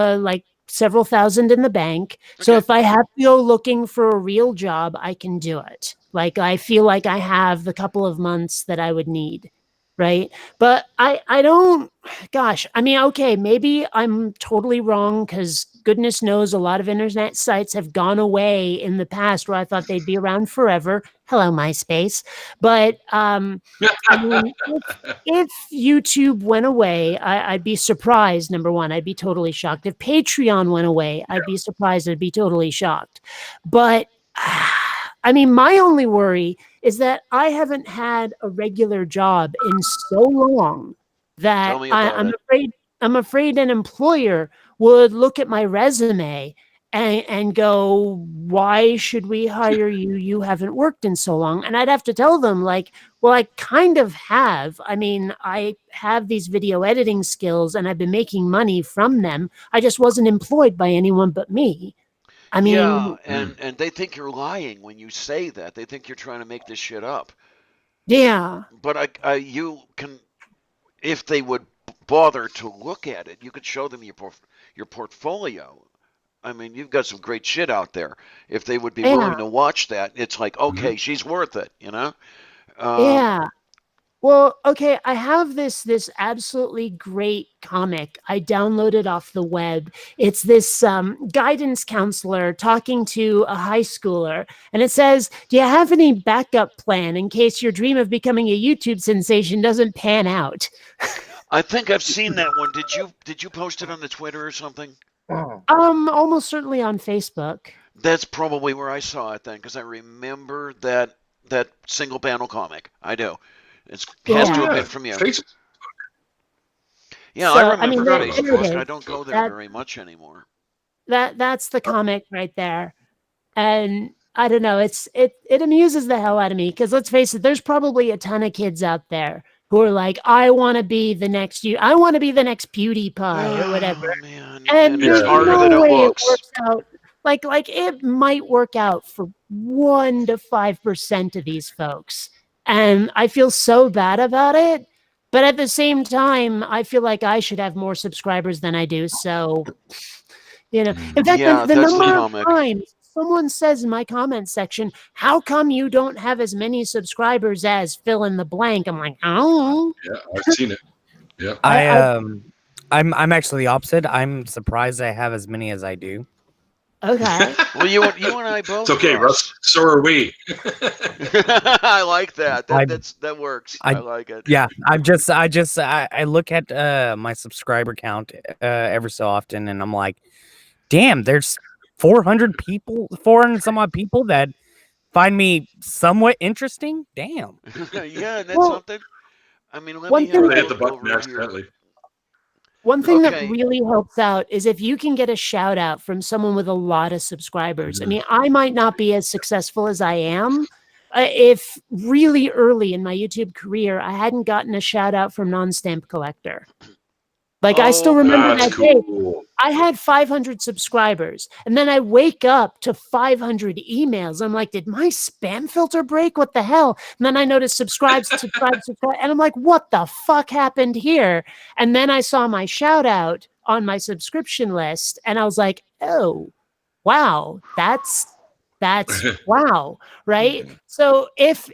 several thousand in the bank. So if I have to go looking for a real job, I can do it. Like, I feel like I have the couple of months that I would need. Right. But I don't, gosh, I mean, okay, maybe I'm totally wrong because goodness knows a lot of internet sites have gone away in the past where I thought they'd be around forever. Hello, MySpace. But I mean, if YouTube went away, I'd be surprised. Number one, I'd be totally shocked. If Patreon went away, I'd be surprised. I'd be totally shocked. But I mean, my only worry is that I haven't had a regular job in so long that I'm afraid an employer would look at my resume and go, why should we hire you? You haven't worked in so long. And I'd have to tell them, like, well, I kind of have. I mean, I have these video editing skills and I've been making money from them. I just wasn't employed by anyone but me. I mean, yeah, and they think you're lying when you say that. They think you're trying to make this shit up. Yeah. But you can, if they would bother to look at it, you could show them your portfolio. I mean, you've got some great shit out there. If they would be willing to watch that, it's like, okay, she's worth it, you know? Yeah. Well, okay, I have this absolutely great comic I downloaded off the web. It's this guidance counselor talking to a high schooler, and it says, do you have any backup plan in case your dream of becoming a YouTube sensation doesn't pan out? I think I've seen that one. Did you post it on the Twitter or something? Almost certainly on Facebook. That's probably where I saw it then, because I remember that single panel comic. I do. It has to have been from you. Yeah, so, I remember Facebook. I don't go there very much anymore. That's the comic right there. And I don't know, it amuses the hell out of me, because let's face it, there's probably a ton of kids out there who are like, I want to be the next I want to be the next PewDiePie or whatever. Man. And it's harder than it looks. Like it might work out for 1 to 5% of these folks. And I feel so bad about it. But at the same time, I feel like I should have more subscribers than I do. So, in fact, the number of times someone says in my comment section, how come you don't have as many subscribers as fill in the blank? I'm like, oh. Yeah, I've seen it. Yeah. I'm actually the opposite. I'm surprised I have as many as I do. Okay. Well, you and I both. It's okay, Russ. So are we. I like that. That works. I like it. Yeah, I look at my subscriber count every so often, and I'm like, damn, there's 400 some odd people that find me somewhat interesting. Damn. Yeah, that's something. I mean, let me hit the button accidentally. One thing that really helps out is if you can get a shout out from someone with a lot of subscribers. I mean, I might not be as successful as I am. If really early in my YouTube career, I hadn't gotten a shout out from Non-Stamp Collector. Like, I still remember that day. I had 500 subscribers, and then I wake up to 500 emails. I'm like, did my spam filter break? What the hell? And then I noticed subscribe, and I'm like, what the fuck happened here? And then I saw my shout out on my subscription list, and I was like, oh, wow, that's wow, right? So if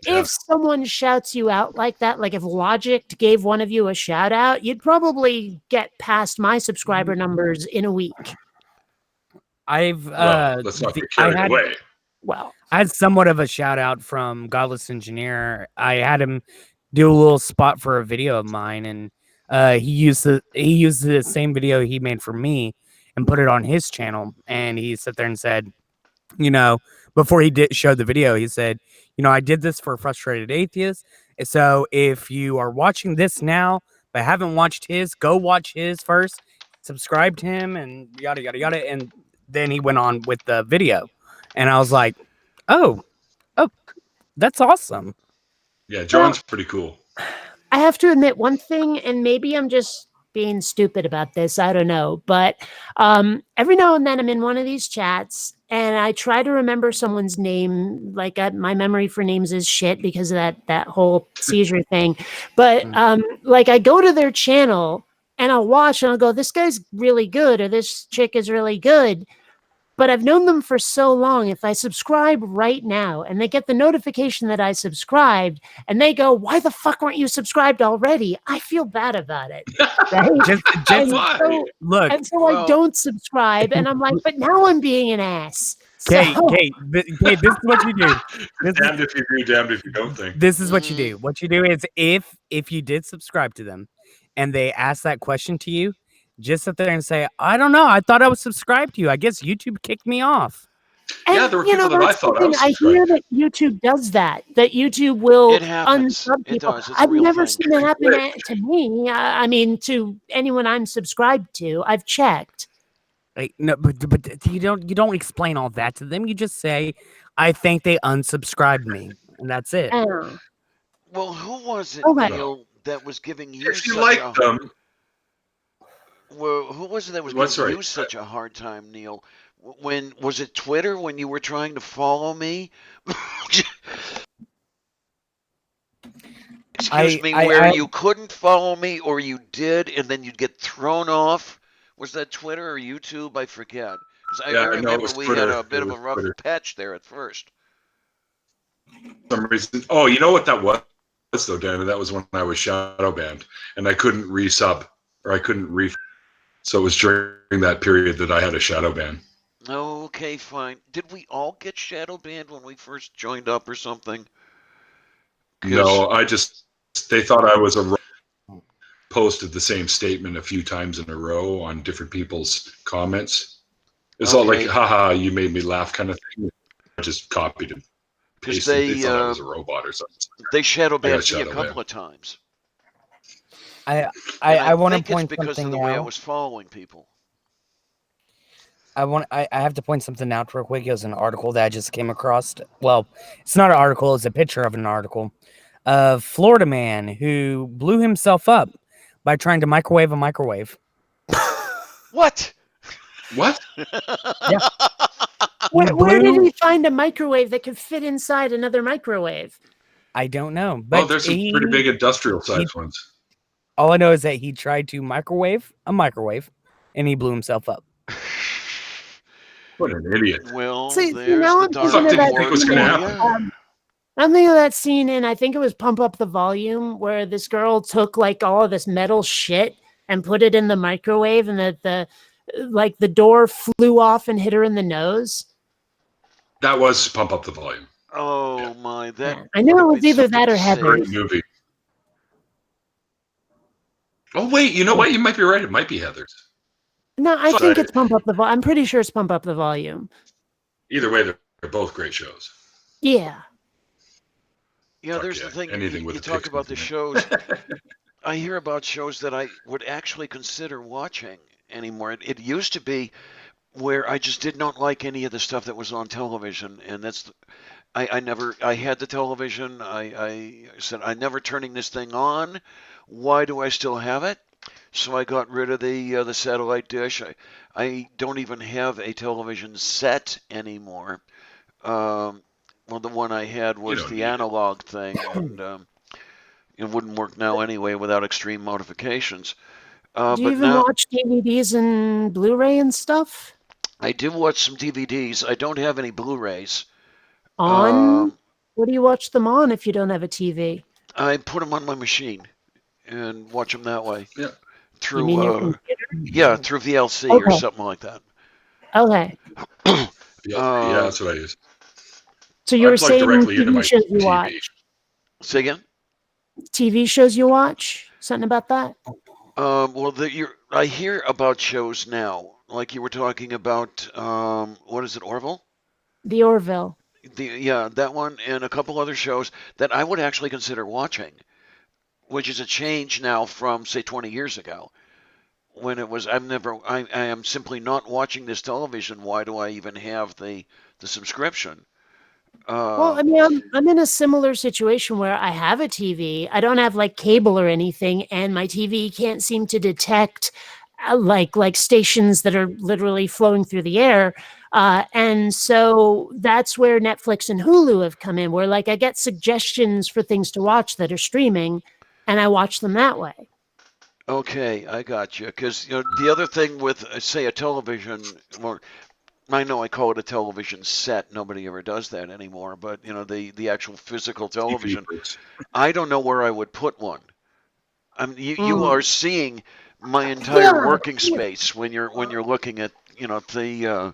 someone shouts you out like that, like if Logic gave one of you a shout out, you'd probably get past my subscriber numbers in a week. Let's not get carried away. Well, I had somewhat of a shout out from Godless Engineer. I had him do a little spot for a video of mine, and he used the same video he made for me and put it on his channel. And he sat there and said, before he showed the video, he said, I did this for Frustrated Atheists. So if you are watching this now, but haven't watched his, go watch his first, subscribe to him, and yada, yada, yada. And then he went on with the video. And I was like, oh, that's awesome. Yeah, John's pretty cool. I have to admit one thing, and maybe I'm just being stupid about this. I don't know. But every now and then I'm in one of these chats, and I try to remember someone's name. Like my memory for names is shit because of that whole seizure thing. But like I go to their channel and I'll watch and I'll go, this guy's really good, or this chick is really good. But I've known them for so long. If I subscribe right now and they get the notification that I subscribed and they go, why the fuck weren't you subscribed already? I feel bad about it. Right? Look. And so I don't subscribe. And I'm like, but now I'm being an ass. Kate, this is what you do. Damned if you agree, damned if you don't think. This is what you do. What you do is if you did subscribe to them and they ask that question to you, just sit there and say, I don't know. I thought I was subscribed to you. I guess YouTube kicked me off. And, yeah, there were people that I thought I was subscribed. I hear that YouTube does that. That YouTube will unsub people. I've never seen it happen to me. I mean, to anyone I'm subscribed to. I've checked. No, but you don't explain all that to them. You just say, I think they unsubscribed me, and that's it. Well, who was it, Neil, that was giving you if you like them? Well, who was it that was giving you such a hard time, Neil? When was it Twitter when you were trying to follow me? Excuse me, where you couldn't follow me, or you did, and then you'd get thrown off. Was that Twitter or YouTube? I forget. I remember we had a bit of a rough patch there at first. For some reason. Oh, you know what that was though, Dan? That was when I was shadow banned, and I couldn't resub, or I couldn't So it was during that period that I had a shadow ban. Okay, fine. Did we all get shadow banned when we first joined up or something? No, they thought I was posted the same statement a few times in a row on different people's comments. It's all like, haha, you made me laugh kind of thing. I just copied and pasted. They thought I was a robot or something. They shadow banned me a couple of times. I want to point because something of the way I was following people. I have to point something out real quick. It was an article that I just came across. Well, it's not an article, it's a picture of an article. A Florida man who blew himself up by trying to microwave a microwave. What? What? Yeah. Where did he find a microwave that could fit inside another microwave? I don't know. But there's some pretty big industrial size ones. All I know is that he tried to microwave a microwave, and he blew himself up. What an idiot! Well, See, there's now the I'm dark thinking of that think was gonna scene, happen? I'm thinking of that scene in, I think it was Pump Up the Volume, where this girl took like all of this metal shit and put it in the microwave, and the door flew off and hit her in the nose. That was Pump Up the Volume. Oh my! I knew it was either that or Heather. Great movie. Oh wait, you know what? You might be right. It might be Heather's. No, I think it's Pump Up the Volume. I'm pretty sure it's Pump Up the Volume. Either way, they're both great shows. Yeah. Yeah, there's the thing. Anything with you talk about the shows. I hear about shows that I would actually consider watching anymore. It used to be where I just did not like any of the stuff that was on television, and that's I had the television. I said I'm never turning this thing on. Why do I still have it? So I got rid of the satellite dish. I don't even have a television set anymore. Well, the one I had was the analog thing, and it wouldn't work now anyway without extreme modifications. Do you even watch DVDs and Blu-ray and stuff? I do watch some DVDs. I don't have any Blu-rays. On? What do you watch them on if you don't have a TV? I put them on my machine and watch them that way. Yeah. Through through VLC or something like that. Okay. Yeah, that's what I use. So you were saying TV shows you watch? Say again? TV shows you watch? Something about that? Well, I hear about shows now, like you were talking about. What is it, Orville? The Orville. That one, and a couple other shows that I would actually consider watching, which is a change now from say 20 years ago, when it was I am simply not watching this television. Why do I even have the subscription? Well, I mean, I'm in a similar situation where I have a TV. I don't have like cable or anything, and my TV can't seem to detect like stations that are literally flowing through the air. And so that's where Netflix and Hulu have come in, where like I get suggestions for things to watch that are streaming, and I watch them that way. Okay, I got you. Because the other thing with say a television, or I know I call it a television set. Nobody ever does that anymore. But the actual physical television, I don't know where I would put one. You are seeing my entire working space when you're looking at the.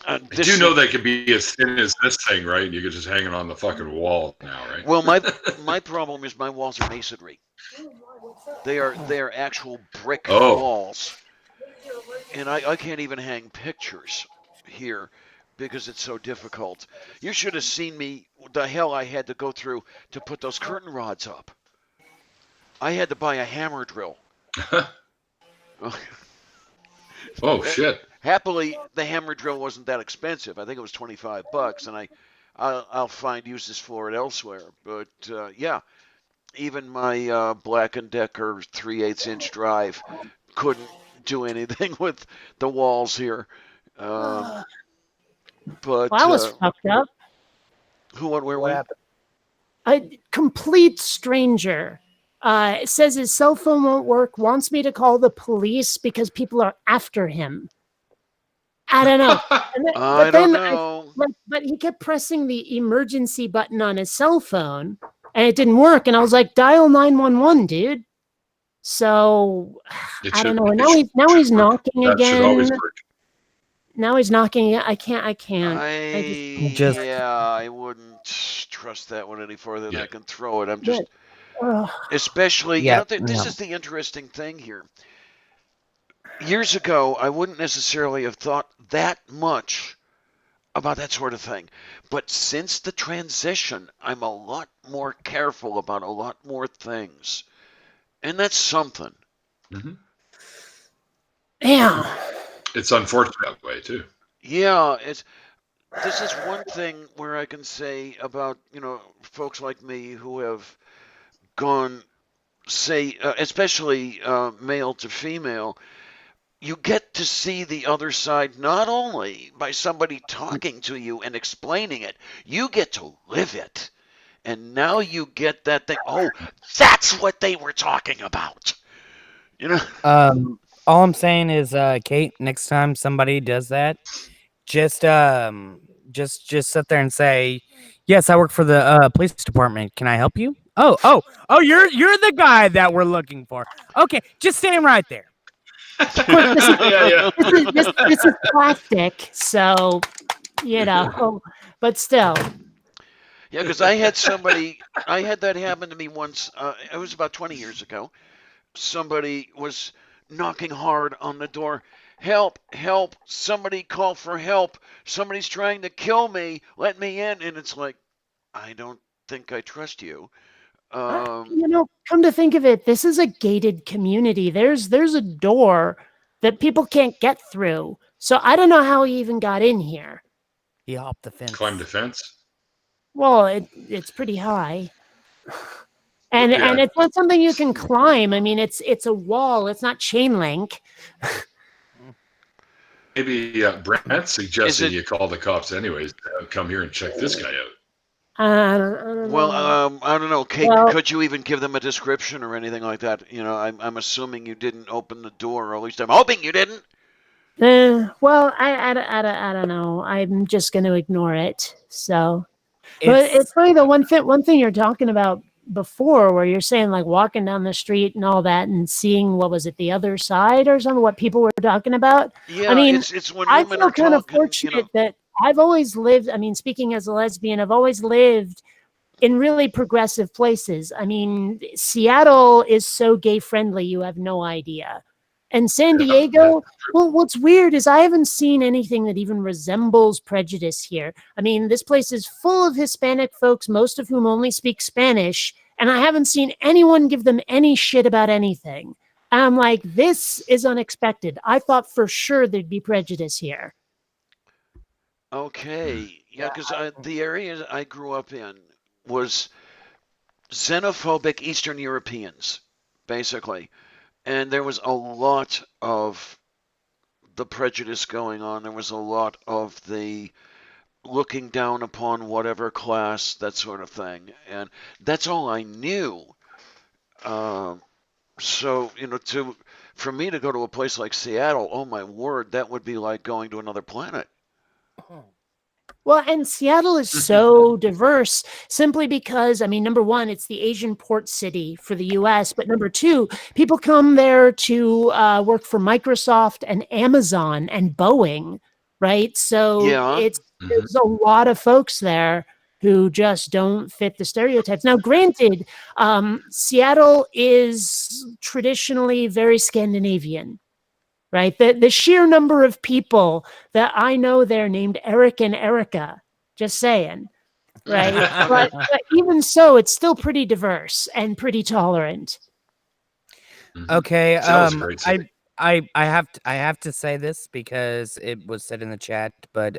I do know they could be as thin as this thing, right? You could just hang it on the fucking wall now, right? Well, my problem is my walls are masonry. They are actual brick walls, and I can't even hang pictures here because it's so difficult. You should have seen me. The hell I had to go through to put those curtain rods up. I had to buy a hammer drill. Oh shit! Happily, the hammer drill wasn't that expensive. I think it was $25, and I'll find uses for it elsewhere. But yeah, even my Black & Decker 3/8-inch drive couldn't do anything with the walls here. But well, I was fucked up. Who? What happened? A complete stranger. It says his cell phone won't work, wants me to call the police because people are after him. I don't know. I don't know. But he kept pressing the emergency button on his cell phone, and it didn't work. And I was like, dial 911, dude. So I don't know. Now he's knocking again. That should always work. Now he's knocking. I can't. I wouldn't trust that one any further than I can throw it. I'm just. Especially, this is the interesting thing here. Years ago, I wouldn't necessarily have thought that much about that sort of thing. But since the transition, I'm a lot more careful about a lot more things. And that's something. Mm-hmm. Yeah. It's unfortunate that way, too. Yeah, this is one thing where I can say about, folks like me who have gone, say, especially male to female, you get to see the other side not only by somebody talking to you and explaining it, you get to live it. And now you get that thing. Oh, that's what they were talking about. You know? All I'm saying is, Kate, next time somebody does that, just sit there and say, "Yes, I work for the police department. Can I help you?" Oh, you're the guy that we're looking for. Okay, just stand right there. Of course, this is plastic, so but still. Yeah, because I had that happen to me once. It was about 20 years ago. Somebody was knocking hard on the door. Help, help, somebody call for help. Somebody's trying to kill me. Let me in. And it's like, I don't think I trust you. Come to think of it, this is a gated community. There's a door that people can't get through. So I don't know how he even got in here. He hopped the fence. Climbed the fence? Well, it's pretty high. And it's not something you can climb. I mean, it's a wall. It's not chain link. Maybe Brent suggested you call the cops anyways. Come here and check this guy out. I don't well, know. I don't know, Kate. Well, could you even give them a description or anything like that? I'm assuming you didn't open the door, or at least I'm hoping you didn't. Well, I don't know. I'm just going to ignore it. So, but it's funny though. One thing you're talking about before, where you're saying like walking down the street and all that, and seeing what was it, the other side or something? What people were talking about? Yeah, I mean, it's when I women feel are kind of talking. fortunate that I've always lived. I mean, speaking as a lesbian, I've always lived in really progressive places. I mean, Seattle is so gay friendly, you have no idea. And San Diego, well, what's weird is I haven't seen anything that even resembles prejudice here. I mean, this place is full of Hispanic folks, most of whom only speak Spanish, and I haven't seen anyone give them any shit about anything. And I'm like, this is unexpected. I thought for sure there'd be prejudice here. Okay, yeah, because the area I grew up in was xenophobic Eastern Europeans, basically. And there was a lot of the prejudice going on. There was a lot of the looking down upon whatever class, that sort of thing. And that's all I knew. So, for me to go to a place like Seattle, oh my word, that would be like going to another planet. Well, and Seattle is so diverse simply because, I mean, number one, it's the Asian port city for the US. But number two, people come there to work for Microsoft and Amazon and Boeing, right? So there's a lot of folks there who just don't fit the stereotypes. Now, granted, Seattle is traditionally very Scandinavian. Right, the sheer number of people that I know there named Eric and Erica, just saying, right? but even so, it's still pretty diverse and pretty tolerant. Okay, I have to say this because it was said in the chat, but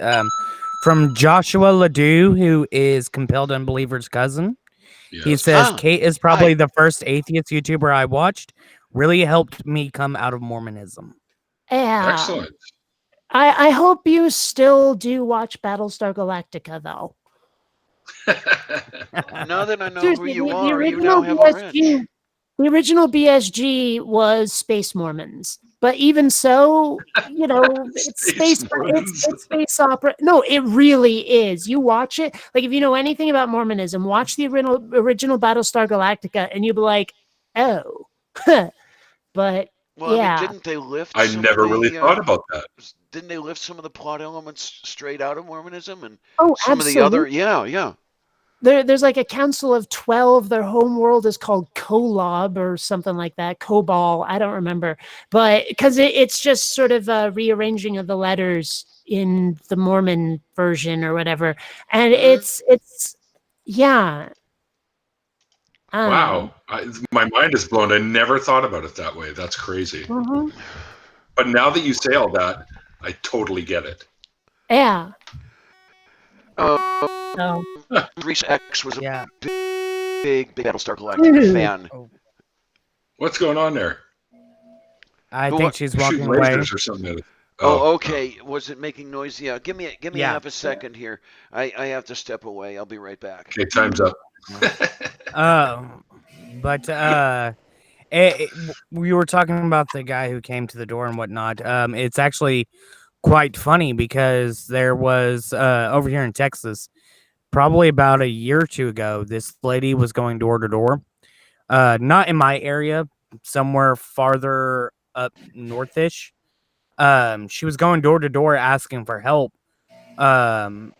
from Joshua Ledoux, who is Compelled Unbeliever's cousin, he says Kate is probably the first atheist YouTuber I watched. Really helped me come out of Mormonism. Yeah. Excellent. I hope you still do watch Battlestar Galactica, though. Now that I know Seriously, who you are, you now have a wrench. The original BSG was Space Mormons. But even so, it's space opera. No, it really is. You watch it. Like, if you know anything about Mormonism, watch the original Battlestar Galactica, and you'll be like, oh. But well, yeah. I mean, didn't they lift? I never really thought about that. Didn't they lift some of the plot elements straight out of Mormonism and absolutely. some of the other? Yeah. There's like a council of 12. Their home world is called Kolob or something like that. Kobal, I don't remember, but because it's just sort of a rearranging of the letters in the Mormon version or whatever, and it's yeah. Wow, my mind is blown. I never thought about it that way. That's crazy. But now that you say all that, I totally get it. Yeah. Reese X was a big Battlestar Galactica fan. What's going on there? I think she's walking shooting away. lasers or something. Oh, okay. Was it making noise? Yeah. Give me Yeah. half a second here. I have to step away. I'll be right back. Okay, time's up. But we were talking about the guy who came to the door and whatnot. It's actually quite funny because there was over here in Texas, probably about a year or two ago, this lady was going door to door. Not in my area, somewhere farther up northish. She was going door to door asking for help, and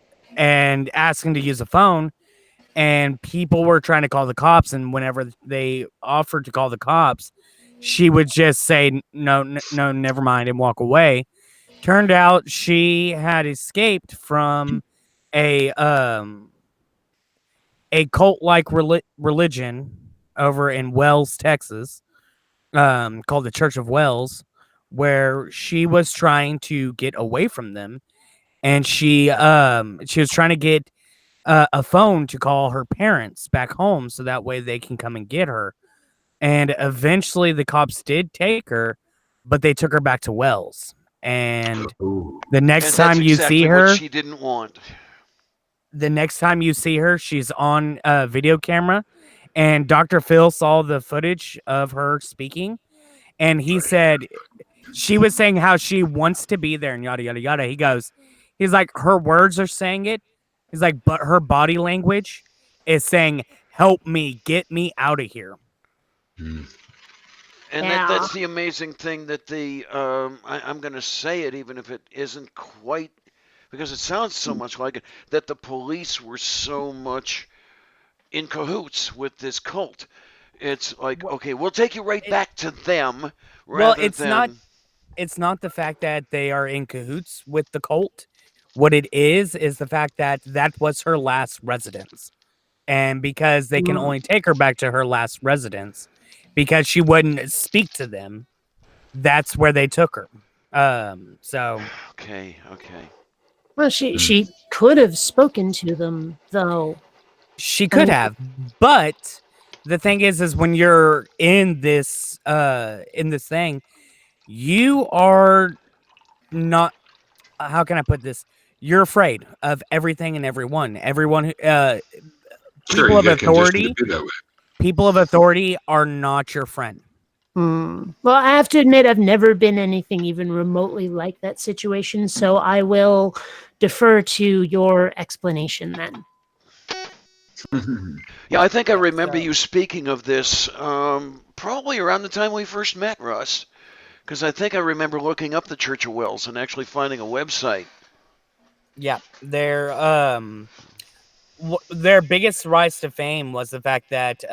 asking to use a phone. And people were trying to call the cops, and whenever they offered to call the cops, she would just say no, never mind, and walk away. Turned out she had escaped from a cult like religion over in Wells, Texas, called the Church of Wells, where she was trying to get away from them, and she was trying to get a phone to call her parents back home so that way they can come and get her. And eventually the cops did take her, but they took her back to Wells. And the next time you see her, what she didn't want. The next time you see her, she's on a video camera, and Dr. Phil saw the footage of her speaking, and he said she was saying how she wants to be there and yada yada yada. He's like, her words are saying it. He's like, but her body language is saying, "Help me, get me out of here." And that's the amazing thing that the I'm going to say it even if it isn't quite, because it sounds so much like it, that the police were so much in cahoots with this cult. It's like, okay, we'll take you right back to them. It's not the fact that they are in cahoots with the cult. What it is the fact that was her last residence. And because they can only take her back to her last residence because she wouldn't speak to them, that's where they took her. So okay. Well, she could have spoken to them, though. She could have, but the thing is when you're in this thing, you are not. How can I put this? You're afraid of everything and everyone. Everyone who people of authority. People of authority are not your friend. Well, I have to admit, I've never been anything even remotely like that situation, so I will defer to your explanation then. Yeah, I think I remember you speaking of this probably around the time we first met, Russ, because I think I remember looking up the Church of Wells and actually finding a website. Yeah, their biggest rise to fame was the fact that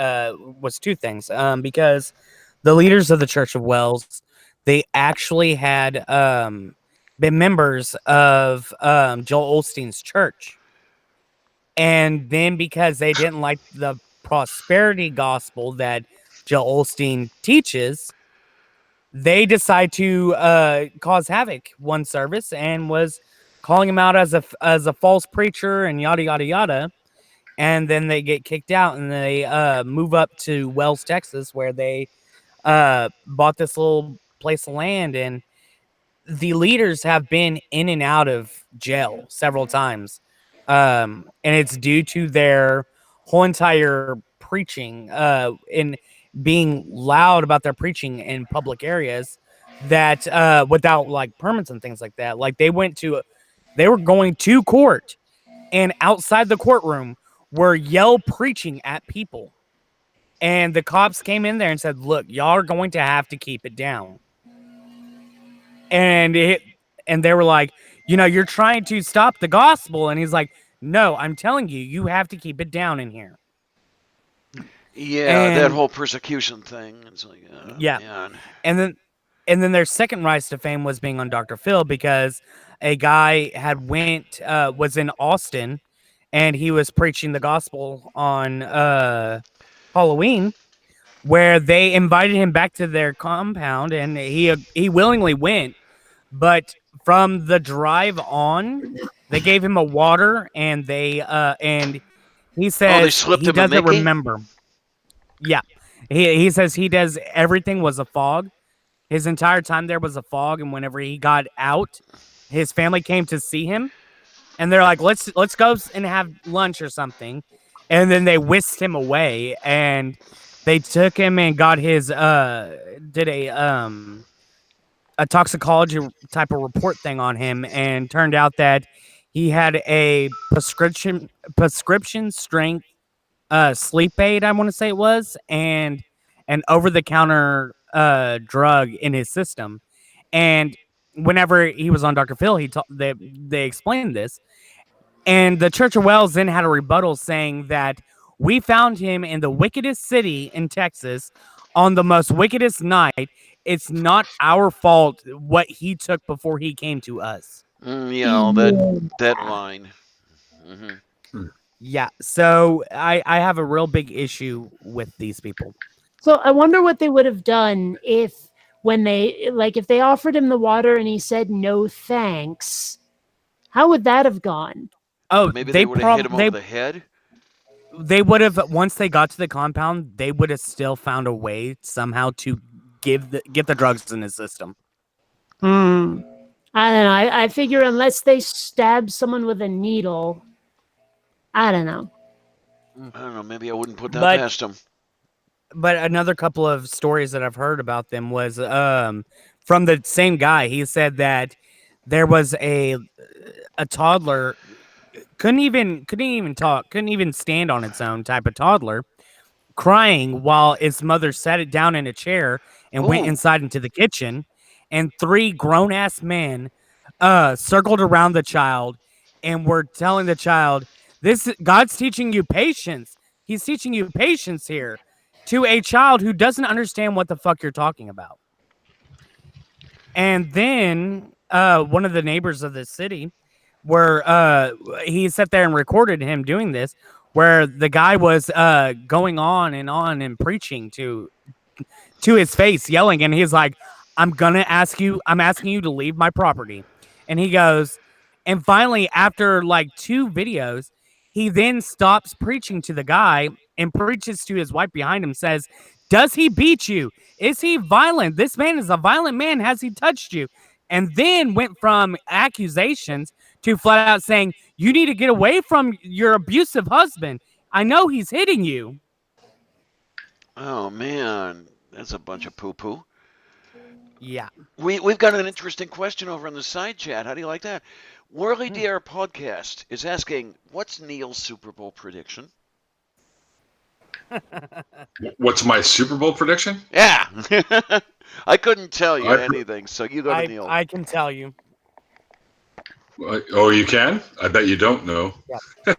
was two things. Because the leaders of the Church of Wells, they actually had been members of Joel Osteen's church. And then because they didn't like the prosperity gospel that Joel Osteen teaches, they decide to cause havoc one service and was calling him out as a false preacher and yada yada yada. And then they get kicked out and they move up to Wells, Texas, where they bought this little place of land. And the leaders have been in and out of jail several times. And it's due to their whole entire preaching in being loud about their preaching in public areas that without like permits and things like that. Like they were going to court, and outside the courtroom were yell preaching at people. And the cops came in there and said, "Look, y'all are going to have to keep it down." And they were like, "You're trying to stop the gospel." And he's like, "No, I'm telling you, you have to keep it down in here." Yeah, that whole persecution thing. It's like, yeah. Man. And then their second rise to fame was being on Dr. Phil, because a guy was in Austin, and he was preaching the gospel on Halloween, where they invited him back to their compound, and he willingly went. But from the drive on, they gave him a water, and and he says he doesn't remember. Yeah, he says he does everything was a fog. His entire time there was a fog, and whenever he got out, his family came to see him, and they're like, let's go and have lunch or something. And then they whisked him away, and they took him and got his did a toxicology type of report thing on him, and turned out that he had a prescription strength sleep aid, I want to say it was, and an over the counter drug in his system. And whenever he was on Dr. Phil, they explained this, and the Church of Wales then had a rebuttal saying that we found him in the wickedest city in Texas on the most wickedest night. It's not our fault what he took before he came to us. Yeah, that line. Mm-hmm. Yeah, so I have a real big issue with these people. So I wonder what they would have done if they offered him the water and he said no thanks. How would that have gone? Oh, maybe they would have hit him over the head. They would have, once they got to the compound, they would have still found a way somehow to get the drugs in his system. I don't know. I figure unless they stab someone with a needle, I don't know. I don't know. Maybe I wouldn't put that past them. But another couple of stories that I've heard about them was from the same guy. He said that there was a toddler, couldn't even talk, couldn't even stand on its own type of toddler, crying while its mother sat it down in a chair and went inside into the kitchen, and 3 grown-ass men circled around the child and were telling the child, God's teaching you patience. He's teaching you patience here, to a child who doesn't understand what the fuck you're talking about. And then one of the neighbors of the city, where he sat there and recorded him doing this, where the guy was going on and preaching to his face, yelling, and he's like, I'm asking you to leave my property. And he goes, and finally, after like 2 videos, he then stops preaching to the guy and preaches to his wife behind him, says, does he beat you? Is he violent? This man is a violent man. Has he touched you? And then went from accusations to flat out saying, you need to get away from your abusive husband. I know he's hitting you. Oh, man. That's a bunch of poo-poo. Yeah. We've got an interesting question over in the side chat. How do you like that? Whirly DR Podcast is asking, what's Neil's Super Bowl prediction? What's my Super Bowl prediction? Yeah. I couldn't tell you anything, so you go to Neil. I can tell you. Oh, you can? I bet you don't know. Yeah.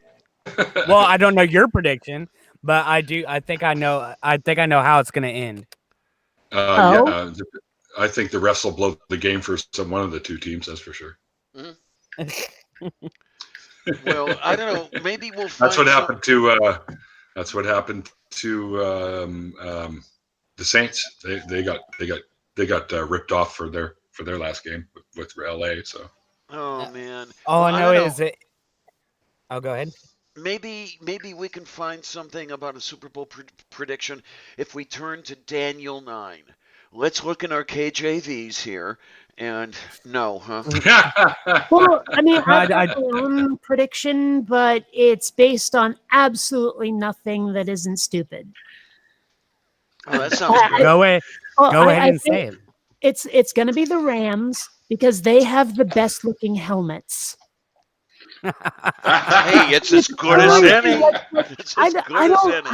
Well, I don't know your prediction, but I do. I think I know how it's going to end. Yeah, I think the refs will blow the game for one of the 2 teams. That's for sure. Mm-hmm. Well, I don't know. Maybe we'll find. That's what happened to. That's what happened to the Saints. They got ripped off for their last game with LA. So. Oh man. All I know is it. Oh, go ahead. Maybe we can find something about a Super Bowl prediction if we turn to Daniel 9. Let's look in our KJVs here, and no, huh? Well, I mean, I have my own prediction, but it's based on absolutely nothing that isn't stupid. Oh, that sounds great. Go ahead and say it. It's going to be the Rams because they have the best looking helmets. Hey, it's as good as any. I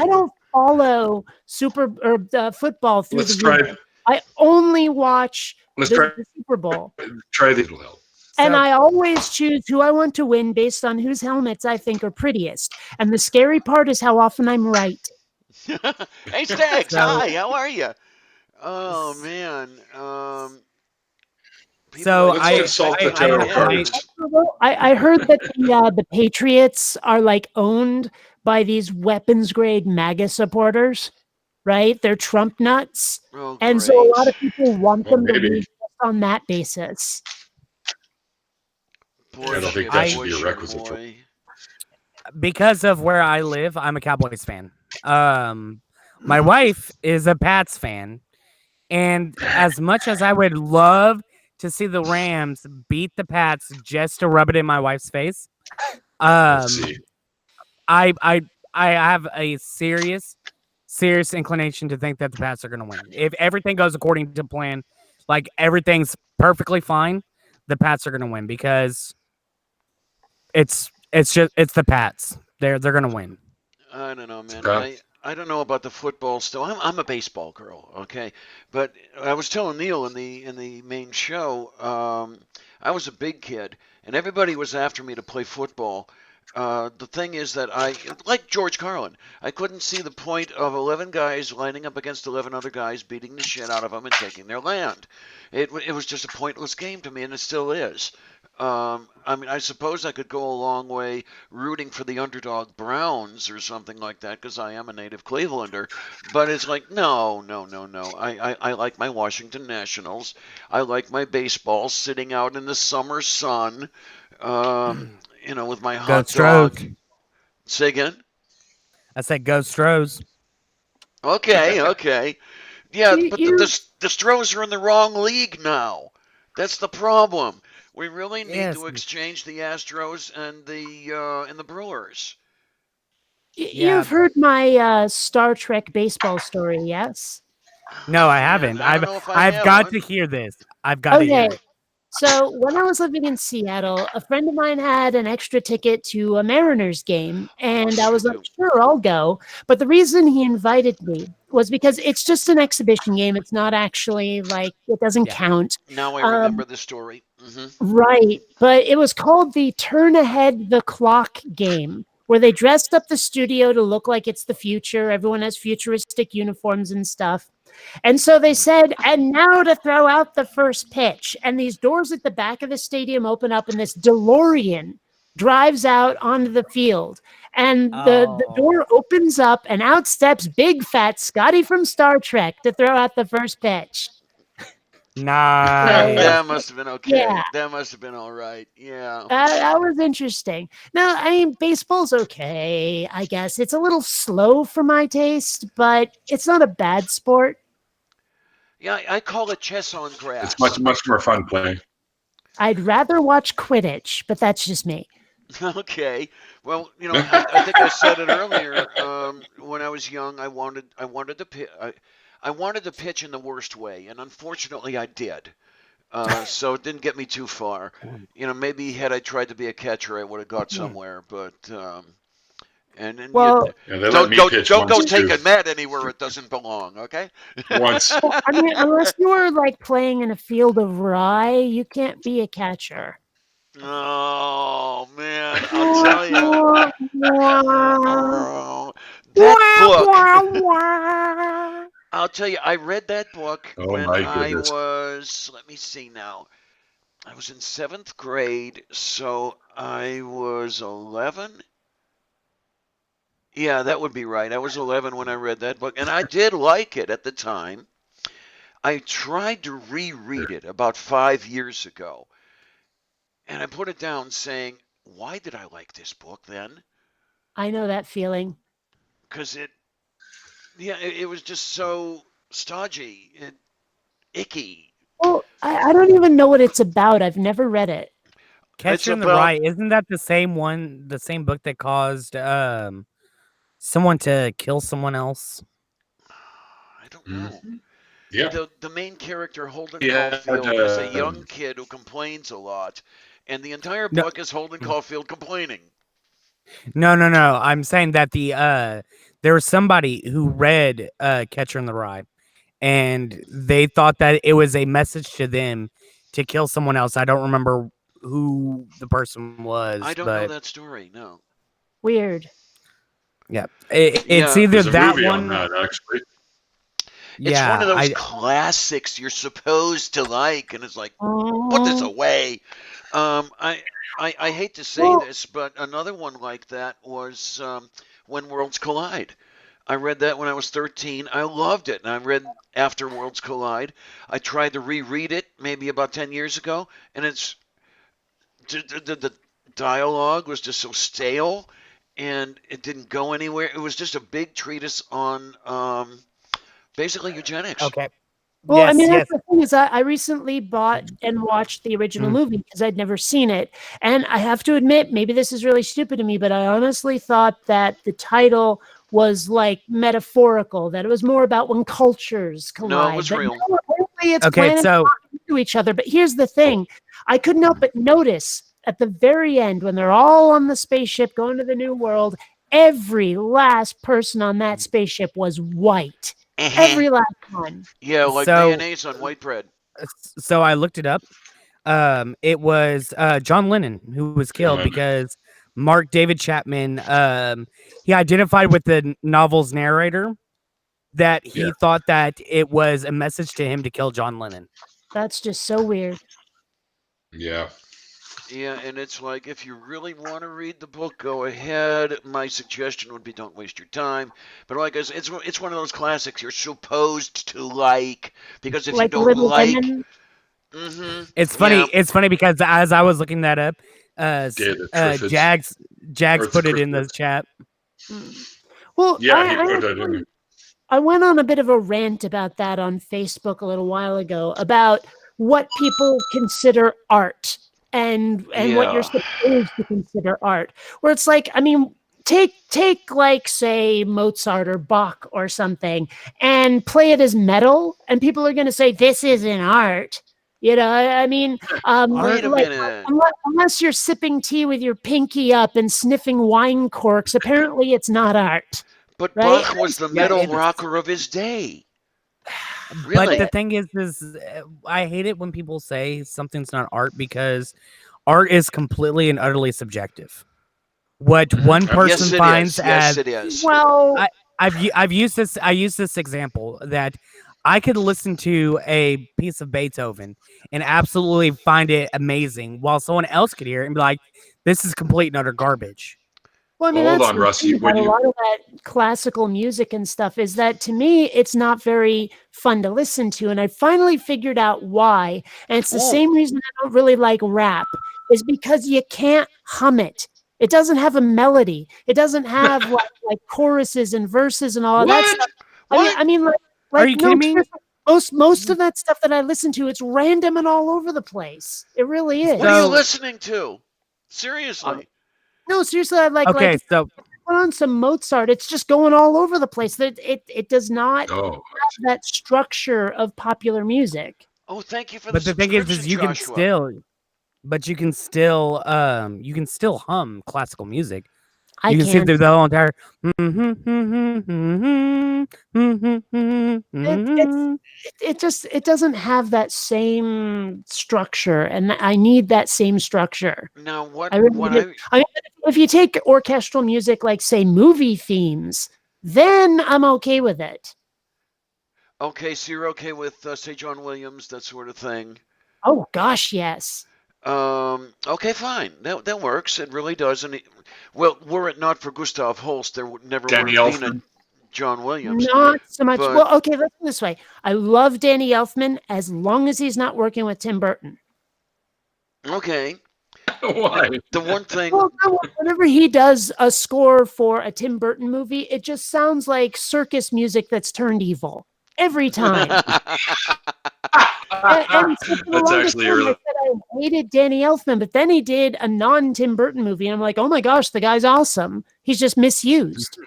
don't follow football through the year. I only watch the Super Bowl. Try the help. And I always choose who I want to win based on whose helmets I think are prettiest. And the scary part is how often I'm right. Hey, Stags, hi, how are you? Oh, man. I heard that the Patriots are like owned by these weapons grade MAGA supporters, right? They're Trump nuts. Oh, and great. so a lot of people want them to lose on that basis. I don't think that should be a requisite. Because of where I live, I'm a Cowboys fan. My wife is a Pats fan. And as much as I would love to see the Rams beat the Pats just to rub it in my wife's face, Let's see. I have a serious inclination to think that the Pats are going to win. If everything goes according to plan, like everything's perfectly fine, the Pats are going to win because it's the Pats. They're going to win. I don't know, man. I don't know about the football still. I'm a baseball girl, okay? But I was telling Neil in the main show, I was a big kid, and everybody was after me to play football. The thing is that like George Carlin, I couldn't see the point of 11 guys lining up against 11 other guys, beating the shit out of them and taking their land. It was just a pointless game to me, and it still is. I mean, I suppose I could go a long way rooting for the underdog Browns or something like that because I am a native Clevelander. But it's like, no, no, no, no. I like my Washington Nationals. I like my baseball sitting out in the summer sun, with my hot dog. Say again? I said go Stros. Okay. Yeah, but the Stros are in the wrong league now. That's the problem. We really need to exchange the Astros and the Brewers. You've heard my Star Trek baseball story, yes? No, I haven't. I've got to hear this. I've got to hear it. So when I was living in Seattle, a friend of mine had an extra ticket to a Mariners game, and I was like, sure, I'll go. But the reason he invited me was because it's just an exhibition game. It's not actually it doesn't count. Now I remember the story. Mm-hmm. Right. But it was called the Turn Ahead the Clock game, where they dressed up the studio to look like it's the future. Everyone has futuristic uniforms and stuff. And so they said, and now to throw out the first pitch. And these doors at the back of the stadium open up, and this DeLorean drives out onto the field. And the door opens up, and out steps big fat Scotty from Star Trek to throw out the first pitch. Nice. That must have been okay. Yeah. That must have been all right. Yeah. That was interesting. No, I mean, baseball's okay, I guess. It's a little slow for my taste, but it's not a bad sport. Yeah, I call it chess on grass. It's much more fun playing. I'd rather watch Quidditch, but that's just me. Okay. Well, I think I said it earlier. When I was young, I wanted to pitch. I wanted to pitch in the worst way, and unfortunately, I did. So it didn't get me too far. Maybe had I tried to be a catcher, I would have got somewhere. But don't go taking Matt anywhere it doesn't belong. Okay. Once. I mean, unless you were playing in a field of rye, you can't be a catcher. Oh man, I'll tell you. That book. I'll tell you, I read that book when I was, let me see now, I was in 7th grade, so I was 11. Yeah, that would be right. I was 11 when I read that book, and I did like it at the time. I tried to reread it about 5 years ago, and I put it down saying, why did I like this book then? I know that feeling. Because it was just so stodgy and icky. Well, I don't even know what it's about. I've never read it. Catcher in the Rye, isn't that the same book that caused someone to kill someone else? I don't know. Yeah. The main character, Holden Caulfield, is a young kid who complains a lot, and the entire book is Holden Caulfield complaining. No. I'm saying that there was somebody who read Catcher in the Rye, and they thought that it was a message to them to kill someone else. I don't remember who the person was. I don't know that story. No. Weird. Yeah, it's either that movie one. On that, actually. It's one of those classics you're supposed to like, and it's like, put this away. I hate to say this, but another one like that was When Worlds Collide. I read that when I was 13. I loved it, and I read After Worlds Collide. I tried to reread it maybe about 10 years ago, and the dialogue was just so stale, and it didn't go anywhere. It was just a big treatise on basically eugenics. Okay. Well, yes, I mean, yes. that's the thing is I recently bought and watched the original movie because I'd never seen it. And I have to admit, maybe this is really stupid to me, but I honestly thought that the title was like metaphorical, that it was more about when cultures collide. No, it was but real. No, apparently it's Okay, planets so talking to each other. But here's the thing. I couldn't help but notice at the very end when they're all on the spaceship going to the new world, every last person on that spaceship was white. Every last one. Yeah, like so mayonnaise on white bread. so I looked it up. It was John Lennon who was killed because Mark David Chapman he identified with the novel's narrator that he thought that it was a message to him to kill John Lennon. That's just so weird. Yeah. Yeah, and it's like if you really want to read the book, go ahead. My suggestion would be don't waste your time. But like I said, it's one of those classics you're supposed to like because if you Like don't Little like, Women. It's funny. yeah, It's funny because as I was looking that up, Jags put it in the chat. Well, yeah, he put that in there. I went on a bit of a rant about that on Facebook a little while ago about what people consider art and what you're supposed to consider art. Where it's like, I mean, take like say Mozart or Bach or something and play it as metal, and people are going to say this isn't art. You know, I mean, wait a like, minute. unless you're sipping tea with your pinky up and sniffing wine corks, apparently it's not art. But Right? Bach was the metal rocker of his day. But the thing is I hate it when people say something's not art because art is completely and utterly subjective. What one person finds as it is. Well, I've used this. I use this example that I could listen to a piece of Beethoven and absolutely find it amazing, while someone else could hear it and be like, "This is complete and utter garbage." Well, I mean, Hold that's on, the Rusty. thing about a lot of that classical music and stuff is that to me, it's not very fun to listen to. And I finally figured out why. And it's the same reason I don't really like rap is because you can't hum it. It doesn't have a melody. It doesn't have like choruses and verses and all of that stuff. I mean, like, are you kidding me? Most of that stuff that I listen to, it's random and all over the place. It really is. What are you listening to? Seriously. No, seriously, I like okay, like so put on some Mozart. It's just going all over the place. It does not have that structure of popular music. Oh, thank you for but the thing is you can still, but you can still hum classical music. You can sit through the whole entire. It doesn't have that same structure, and I need that same structure. Now, I mean, if you take orchestral music, like say movie themes, then I'm okay with it. Okay, so you're okay with say John Williams, that sort of thing. Oh gosh, yes. Okay, fine. That works. It really does. And well, were it not for Gustav Holst, there would never would have been a John Williams. Not so much. Well, okay, let's put it this way. I love Danny Elfman as long as he's not working with Tim Burton. Okay. Why? The one thing. Well, whenever he does a score for a Tim Burton movie, it just sounds like circus music that's turned evil every time. and that's actually time, I said I hated Danny Elfman, but then he did a non-Tim Burton movie, and I'm like, oh my gosh, the guy's awesome. He's just misused.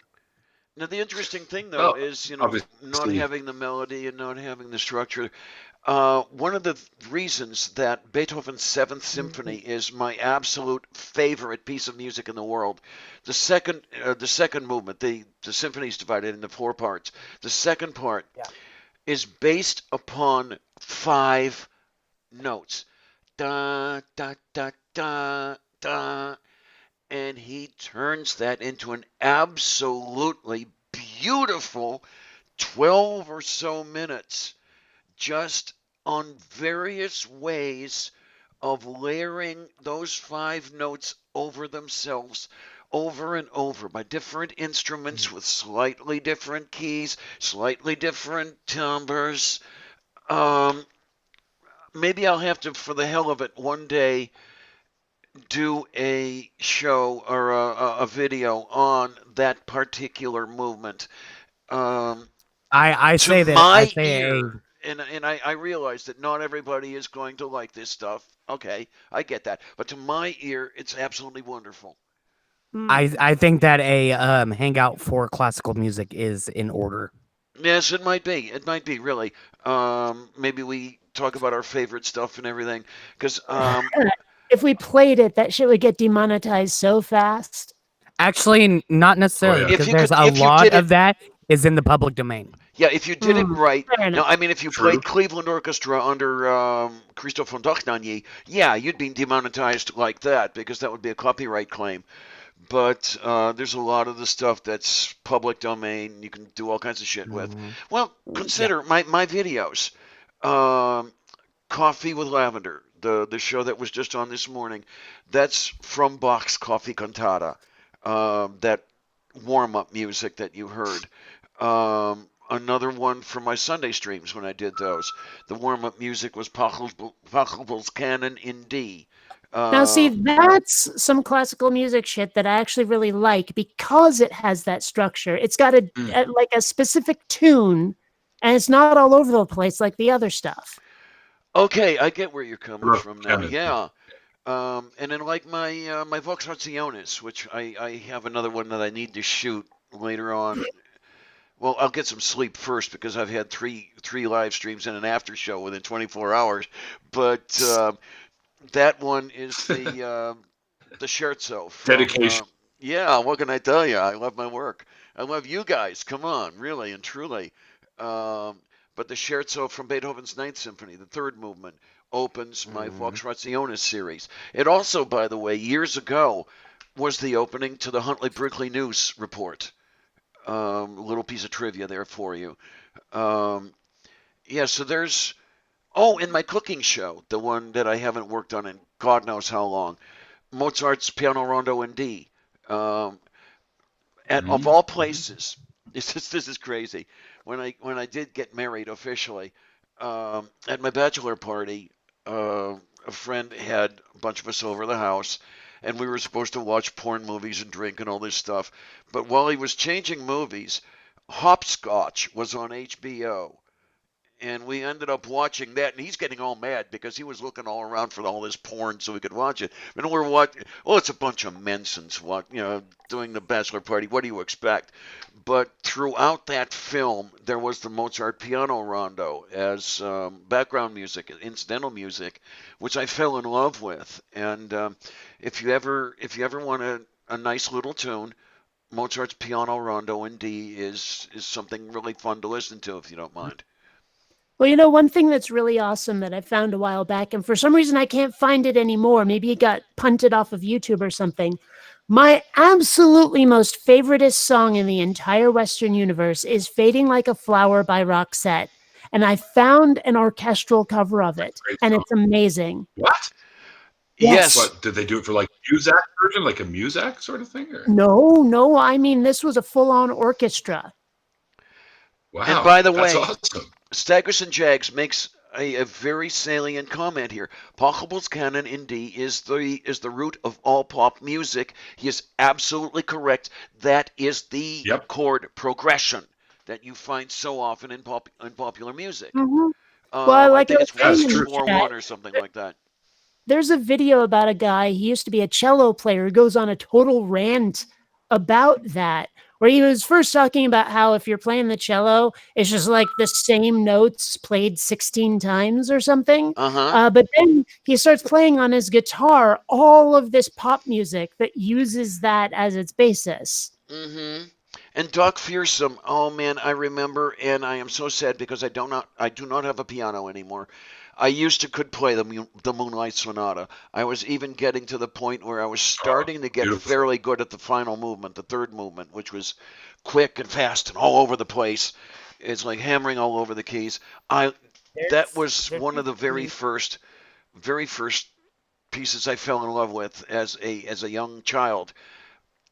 Now the interesting thing though is not having the melody and not having the structure. One of the reasons that Beethoven's Seventh Symphony is my absolute favorite piece of music in the world. The second movement, the symphony is divided into 4 parts. The second part is based upon 5 notes. Da da da da da. And he turns that into an absolutely beautiful 12 or so minutes just on various ways of layering those 5 notes over themselves over and over by different instruments with slightly different keys, slightly different timbres. Maybe I'll have to, for the hell of it, one day do a show or a video on that particular movement. I say that. and I realize that not everybody is going to like this stuff. Okay, I get that. But to my ear, it's absolutely wonderful. I think that a hangout for classical music is in order. Yes, it might be. It might be really. Maybe we talk about our favorite stuff and everything, because if we played it, that shit would get demonetized so fast. Actually, not necessarily, yeah. because there's a lot of that is in the public domain. Yeah, if you did it right. Fair Now, enough. I mean, if you played Cleveland Orchestra under Christophe von Dohnanyi, yeah, you'd be demonetized like that because that would be a copyright claim. But there's a lot of the stuff that's public domain. You can do all kinds of shit with. Well, consider my videos. Coffee with Lavender, the show that was just on this morning. That's from Bach's Coffee Cantata. That warm-up music that you heard. Another one from my Sunday streams when I did those. The warm-up music was Pachelbel's Canon in D. Now, see, that's some classical music shit that I actually really like because it has that structure. It's got like a specific tune, and it's not all over the place like the other stuff. Okay, I get where you're coming from now. Yeah. And then like my Vox Rationis, which I have another one that I need to shoot later on. Well, I'll get some sleep first because I've had three live streams and an after show within 24 hours. But that one is the scherzo. Dedication. Yeah, what can I tell you? I love my work. I love you guys. Come on, really and truly. But the scherzo from Beethoven's Ninth Symphony, the third movement, opens my Vox Rationis series. It also, by the way, years ago, was the opening to the Huntley Brinkley News report. A little piece of trivia there for you. Yeah, so there's... Oh, in my cooking show, the one that I haven't worked on in God knows how long, Mozart's Piano Rondo in D. Of all places, this is crazy. When I did get married officially, at my bachelor party, a friend had a bunch of us over the house, and we were supposed to watch porn movies and drink and all this stuff. But while he was changing movies, Hopscotch was on HBO. And we ended up watching that, and he's getting all mad because he was looking all around for all this porn so we could watch it. And we're watching, oh, it's a bunch of Mensons, doing the bachelor party. What do you expect? But throughout that film, there was the Mozart Piano Rondo as background music, incidental music, which I fell in love with. And if you ever want a nice little tune, Mozart's Piano Rondo in D is something really fun to listen to, if you don't mind. Well, one thing that's really awesome that I found a while back, and for some reason I can't find it anymore, maybe it got punted off of YouTube or something. My absolutely most favoriteest song in the entire Western universe is Fading Like a Flower by Roxette. And I found an orchestral cover of it, and it's amazing. What? Yes. What, did they do it for like Muzak version, like a Muzak sort of thing? Or? No. I mean, this was a full-on orchestra. Wow. And by the way, awesome. Staggers and Jags makes a very salient comment here. Pachelbel's Canon in D is the root of all pop music. He is absolutely correct. That is the chord progression that you find so often in popular music. Mm-hmm. Well, I think it's 1-4-1 or something like that. There's a video about a guy, he used to be a cello player, who goes on a total rant about that, where he was first talking about how if you're playing the cello, it's just like the same notes played 16 times or something. But then he starts playing on his guitar all of this pop music that uses that as its basis. Mm-hmm. And Doc Fearsome, oh man, I remember, and I am so sad because I do not have a piano anymore. I could play the Moonlight Sonata. I was even getting to the point where I was starting to get fairly good at the final movement, the third movement, which was quick and fast and all over the place. It's like hammering all over the keys. That was one of the very first pieces I fell in love with as a young child.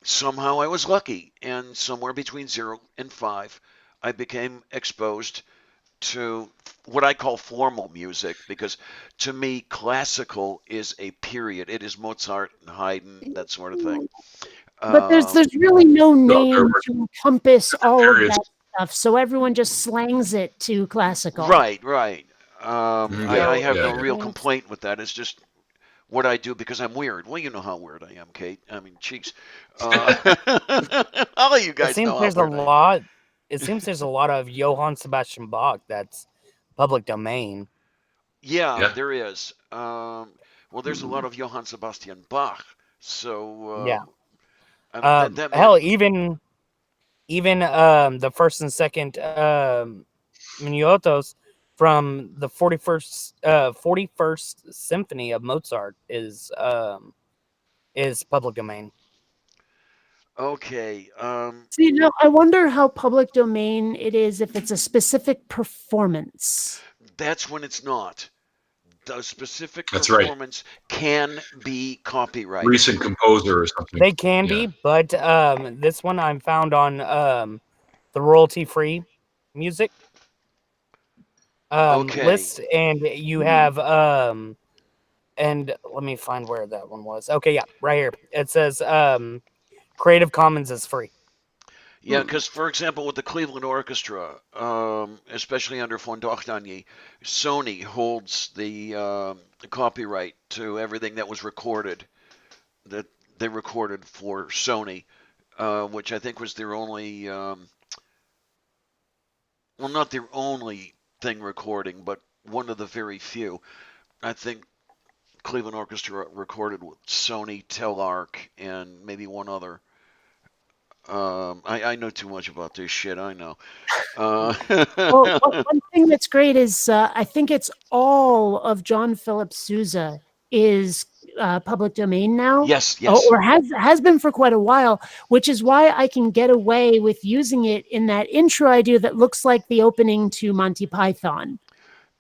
Somehow I was lucky, and somewhere between 0 and 5, I became exposed to what I call formal music, because to me classical is a period. It is Mozart and Haydn, that sort of thing. But there's really no name to encompass all of that stuff, so everyone just slangs it to classical. Right. I have no real complaint with that. It's just what I do because I'm weird. Well, you know how weird I am, Kate. I mean, cheeks. All of you guys know how weird I am. It seems there's a lot of Johann Sebastian Bach that's public domain. Yeah, there is. Well, there's a lot of Johann Sebastian Bach. So yeah. I mean, Hell, even the first and second minuetos from the 41st Symphony of Mozart is public domain. Okay. See, now I wonder how public domain it is if it's a specific performance. That's when it's not. The specific That's performance can be copyrighted. Recent composer or something. They can be, but this one I'm found on the royalty-free music list, and you have and let me find where that one was. Okay, yeah, right here. It says Creative Commons is free. Yeah, because for example, with the Cleveland Orchestra, especially under von Dochtany, Sony holds the copyright to everything that was recorded, that they recorded for Sony, which I think was their only, well, not their only thing recording, but one of the very few. I think Cleveland Orchestra recorded with Sony, Telarc, and maybe one other. I know too much about this shit. I know. Well, one thing that's great is I think it's all of John Philip Sousa is public domain now. Yes. Or has been for quite a while, which is why I can get away with using it in that intro I do that looks like the opening to Monty Python.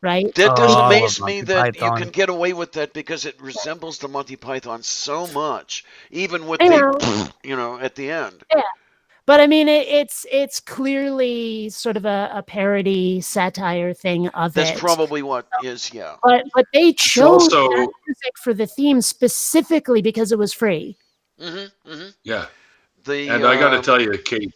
Right? That does amaze me that you can get away with that because it resembles the Monty Python so much, even with the, at the end. Yeah. But I mean, it's clearly sort of a parody satire thing of That's it. That's probably what is, yeah. But they chose that music for the theme specifically because it was free. Yeah. And I got to tell you, Kate,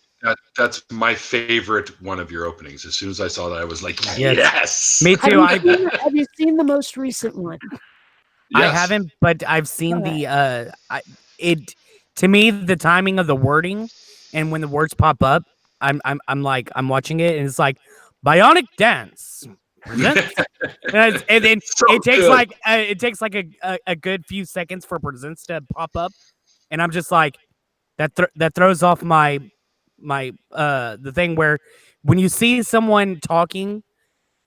that's my favorite one of your openings. As soon as I saw that, I was like, yes. Me too. Have you seen the most recent one? Yes. I haven't, but I've seen to me, the timing of the wording and when the words pop up, I'm watching it and it's like Bionic Dance. and then it takes like a good few seconds for presents to pop up, and I'm just like that throws off my the thing where when you see someone talking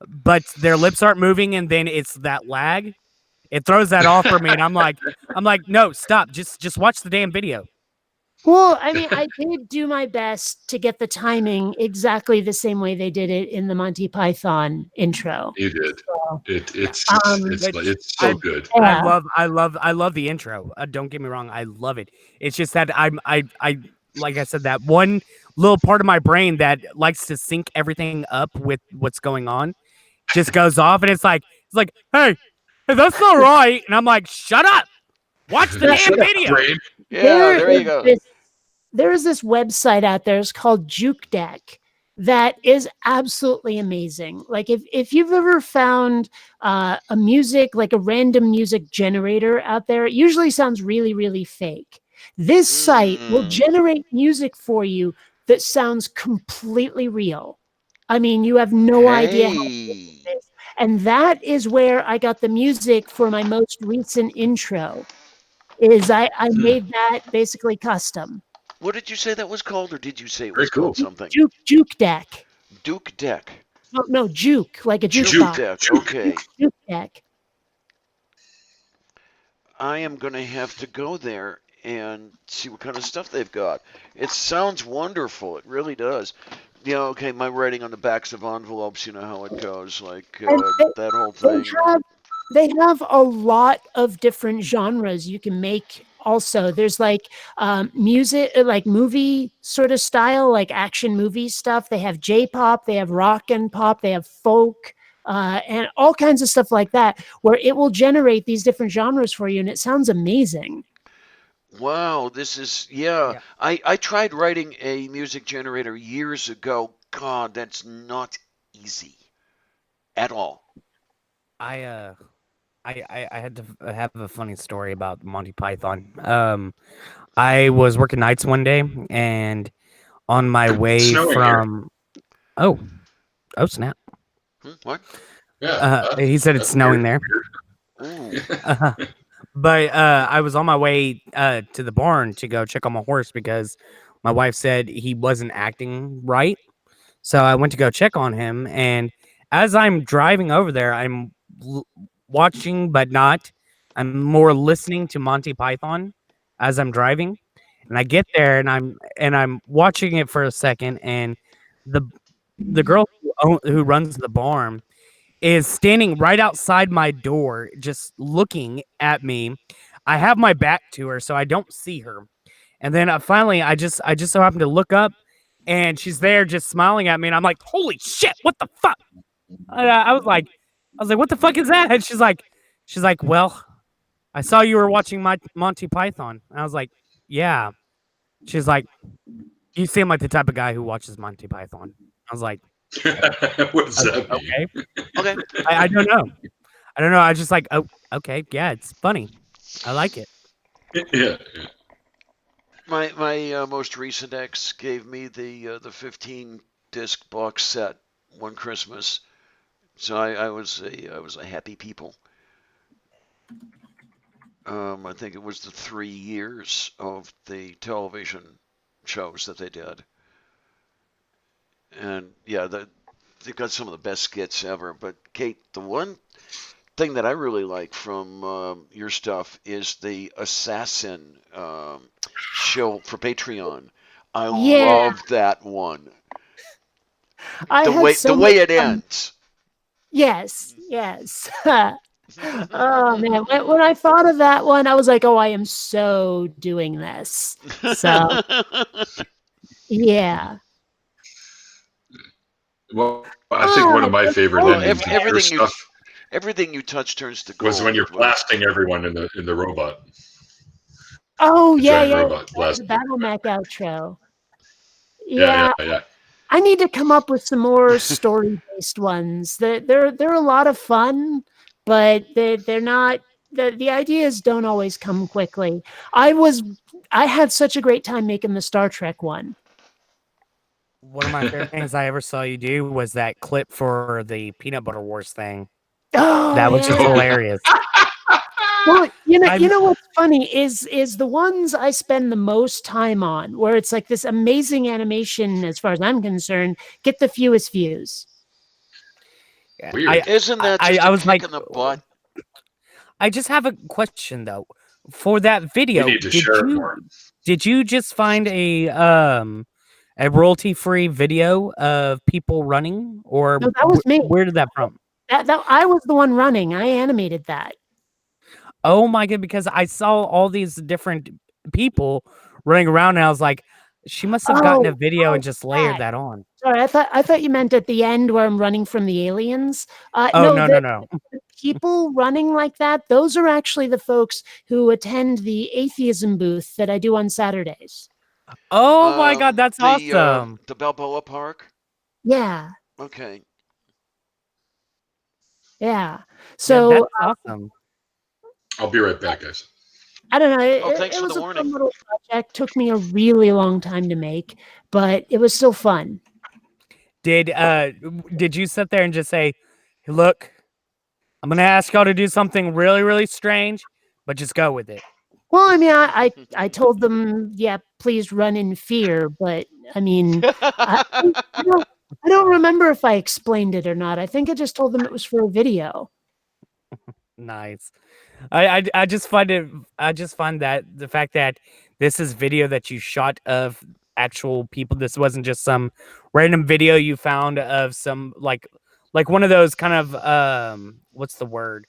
but their lips aren't moving and then it's that lag, it throws that off for me, and I'm like no, stop, just watch the damn video. Well, I mean, I did do my best to get the timing exactly the same way they did it in the Monty Python intro. You did. So, it's so good. Yeah. I love the intro. Don't get me wrong, I love it. It's just that I like I said, that one little part of my brain that likes to sync everything up with what's going on just goes off, and it's like, hey, that's not right. And I'm like, shut up. Watch the damn video. Yeah, there you go. There is this website out there. It's called Juke Deck. That is absolutely amazing. Like if you've ever found a music, like a random music generator out there, it usually sounds really, really fake. This site will generate music for you that sounds completely real. I mean, you have no idea how it is. And that is where I got the music for my most recent intro. I made that basically custom. What did you say that was called, or did you say it was called something? Juke Deck. Duke Deck. No, juke, like a jukebox. Juke Deck, okay. Juke Deck. I am going to have to go there and see what kind of stuff they've got. It sounds wonderful. It really does. You know, okay, my writing on the backs of envelopes, you know how it goes, like that whole thing. They have a lot of different genres you can make. Also, there's like music, like movie sort of style, like action movie stuff. They have J-pop, they have rock and pop, they have folk, and all kinds of stuff like that, where it will generate these different genres for you, and it sounds amazing. Wow, this is yeah. I tried writing a music generator years ago. God, that's not easy at all. I I had to have a funny story about Monty Python. I was working nights one day, and on my It's way snowing here. from oh snap. What? Yeah, He said it's that's snowing weird. there. Ooh. But I was on my way to the barn to go check on my horse because my wife said he wasn't acting right. So I went to go check on him, and as I'm driving over there, I'm watching, but not. I'm more listening to Monty Python as I'm driving, and I get there, and I'm watching it for a second, and the the girl who runs the barn is standing right outside my door, just looking at me. I have my back to her, so I don't see her. And then finally, I just so happened to look up, and she's there, just smiling at me. And I'm like, "Holy shit! What the fuck?" I was like, "What the fuck is that?" And she's like, "Well, I saw you were watching my Monty Python." And I was like, "Yeah." She's like, "You seem like the type of guy who watches Monty Python." I was like, What does that mean? "Okay." Okay. I don't know. I don't know. I was just like, "Oh, okay, yeah, it's funny. I like it." Yeah. My most recent ex gave me the 15 disc box set one Christmas, so I was a happy people. I think it was the 3 years of the television shows that they did, and yeah, they've got some of the best skits ever. But Kate, the one thing that I really like from your stuff is the Assassin show for Patreon. I Yeah, love that one. I The had way the so much way it fun. ends. Yes, yes. Oh man, when I thought of that one, I was like, "Oh, I am so doing this." So yeah. Well, I think one of my That's favorite Well, fun. endings of your everything stuff you touch turns to was when gold. you're blasting everyone in the robot, Oh the yeah, giant yeah, robot the blasting. Battle Mech outro. Yeah, Yeah, yeah, yeah. I need to come up with some more story-based ones. They're a lot of fun, but they're not the ideas don't always come quickly. I was I had such a great time making the Star Trek one. One of my favorite things I ever saw you do was that clip for the Peanut Butter Wars thing. Oh That was just yeah. Oh, yeah. hilarious. Well, you I'm know what's funny is the ones I spend the most time on, where it's like this amazing animation, as far as I'm concerned, get the fewest views. Weird. Isn't that just I a was kick like, in the butt? I just have a question though. For that We video, need to share it more. did you just find a royalty free video of people running, or No, that was me. where did that from? That I was the one running. I animated that. Oh my god, because I saw all these different people running around, and I was like, she must have gotten a Oh, video and oh, just layered that. that on. Sorry, I thought you meant at the end where I'm running from the aliens. Oh No, no, no, no. the people running like that, those are actually the folks who attend the atheism booth that I do on Saturdays. Oh my god, that's awesome. The Balboa Park. Yeah, Okay. yeah. Yeah, So that's awesome. I'll be right back, guys. I don't know. Oh, thanks It for the was a warning. fun little project. Took me a really long time to make, but it was still fun. Did you sit there and just say, "Look, I'm gonna ask y'all to do something really, really strange, but just go with it"? Well, I mean, I told them, yeah, please run in fear, but I mean, I don't I don't remember if I explained it or not. I think I just told them it was for a video. Nice. I just find it. I just find that the fact that this is video that you shot of actual people. This wasn't just some random video you found of some like one of those kind of what's the word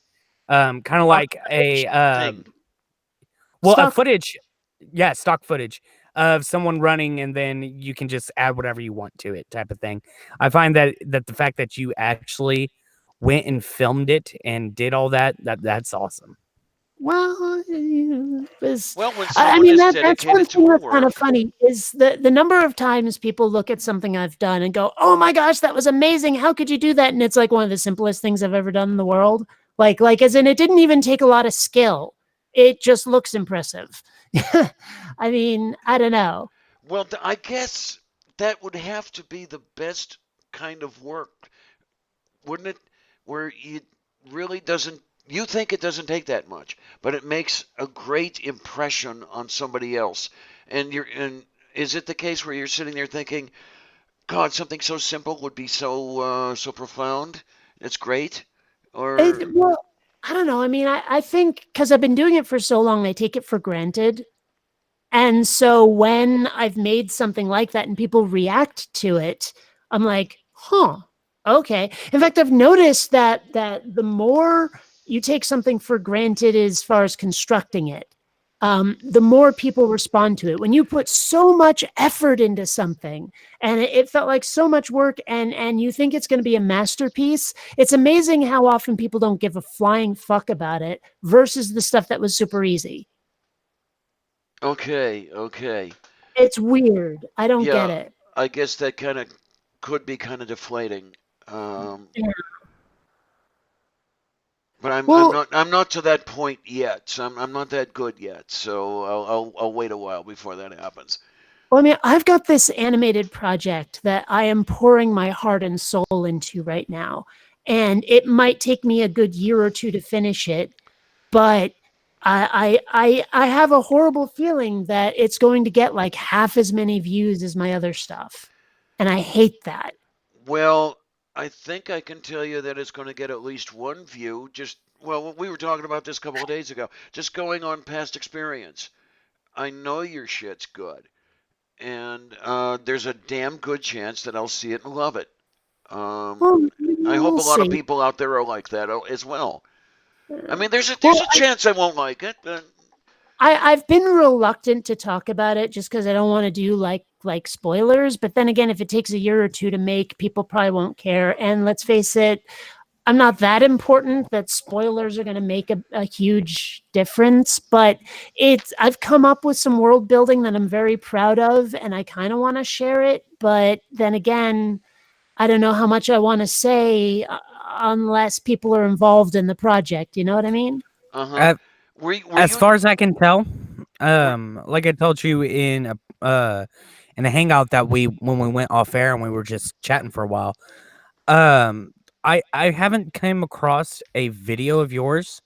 kind of Stock like footage. a well a Stock footage, yeah, stock footage of someone running, and then you can just add whatever you want to it, type of thing. I find that the fact that you actually went and filmed it and did all that that's awesome. Well, Well, when I someone mean is that's one dedicated to thing a that's kind of work, funny is the number of times people look at something I've done and go, "Oh my gosh, that was amazing! How could you do that?" And it's like one of the simplest things I've ever done in the world. Like as in, it didn't even take a lot of skill. It just looks impressive. I mean, I don't know. well, I guess that would have to be the best kind of work, wouldn't it? Where it really doesn't, you think it doesn't take that much, but it makes a great impression on somebody else. And is it the case where you're sitting there thinking, God, something so simple would be so profound? It's great, or Well, I don't know. I mean, I think because I've been doing it for so long, I take it for granted. And so when I've made something like that and people react to it, I'm like, huh, okay. In fact, I've noticed that the more you take something for granted as far as constructing it, the more people respond to it. When you put so much effort into something and it felt like so much work and you think it's going to be a masterpiece, it's amazing how often people don't give a flying fuck about it versus the stuff that was super easy. okay. It's weird. I don't get Yeah, it. I guess that kind of could be kind of deflating. Um, Yeah. but Well, I'm not to that point yet. So I'm not that good yet. So I'll wait a while before that happens. I mean, I've got this animated project that I am pouring my heart and soul into right now, and it might take me a good year or two to finish it, but I have a horrible feeling that it's going to get like half as many views as my other stuff, and I hate that. Well, I think I can tell you that it's going to get at least one view. Just well, we were talking about this a couple of days ago. Just going on past experience. I know your shit's good, and there's a damn good chance that I'll see it and love it. Um, Well, I hope we'll a lot of see. people out there are like that as well. I mean, there's Well, a chance I won't like it, but I've been reluctant to talk about it just because I don't want to do like spoilers. But then again, if it takes a year or two to make, people probably won't care. And let's face it, I'm not that important that spoilers are going to make a huge difference. But it's I've come up with some world building that I'm very proud of, and I kind of want to share it. But then again, I don't know how much I want to say unless people are involved in the project. You know what I mean? uh-huh. Uh, Were as you far as I can tell, were, like I told you in a hangout that we when we went off air and we were just chatting for a while. Um, I haven't come across a video of yours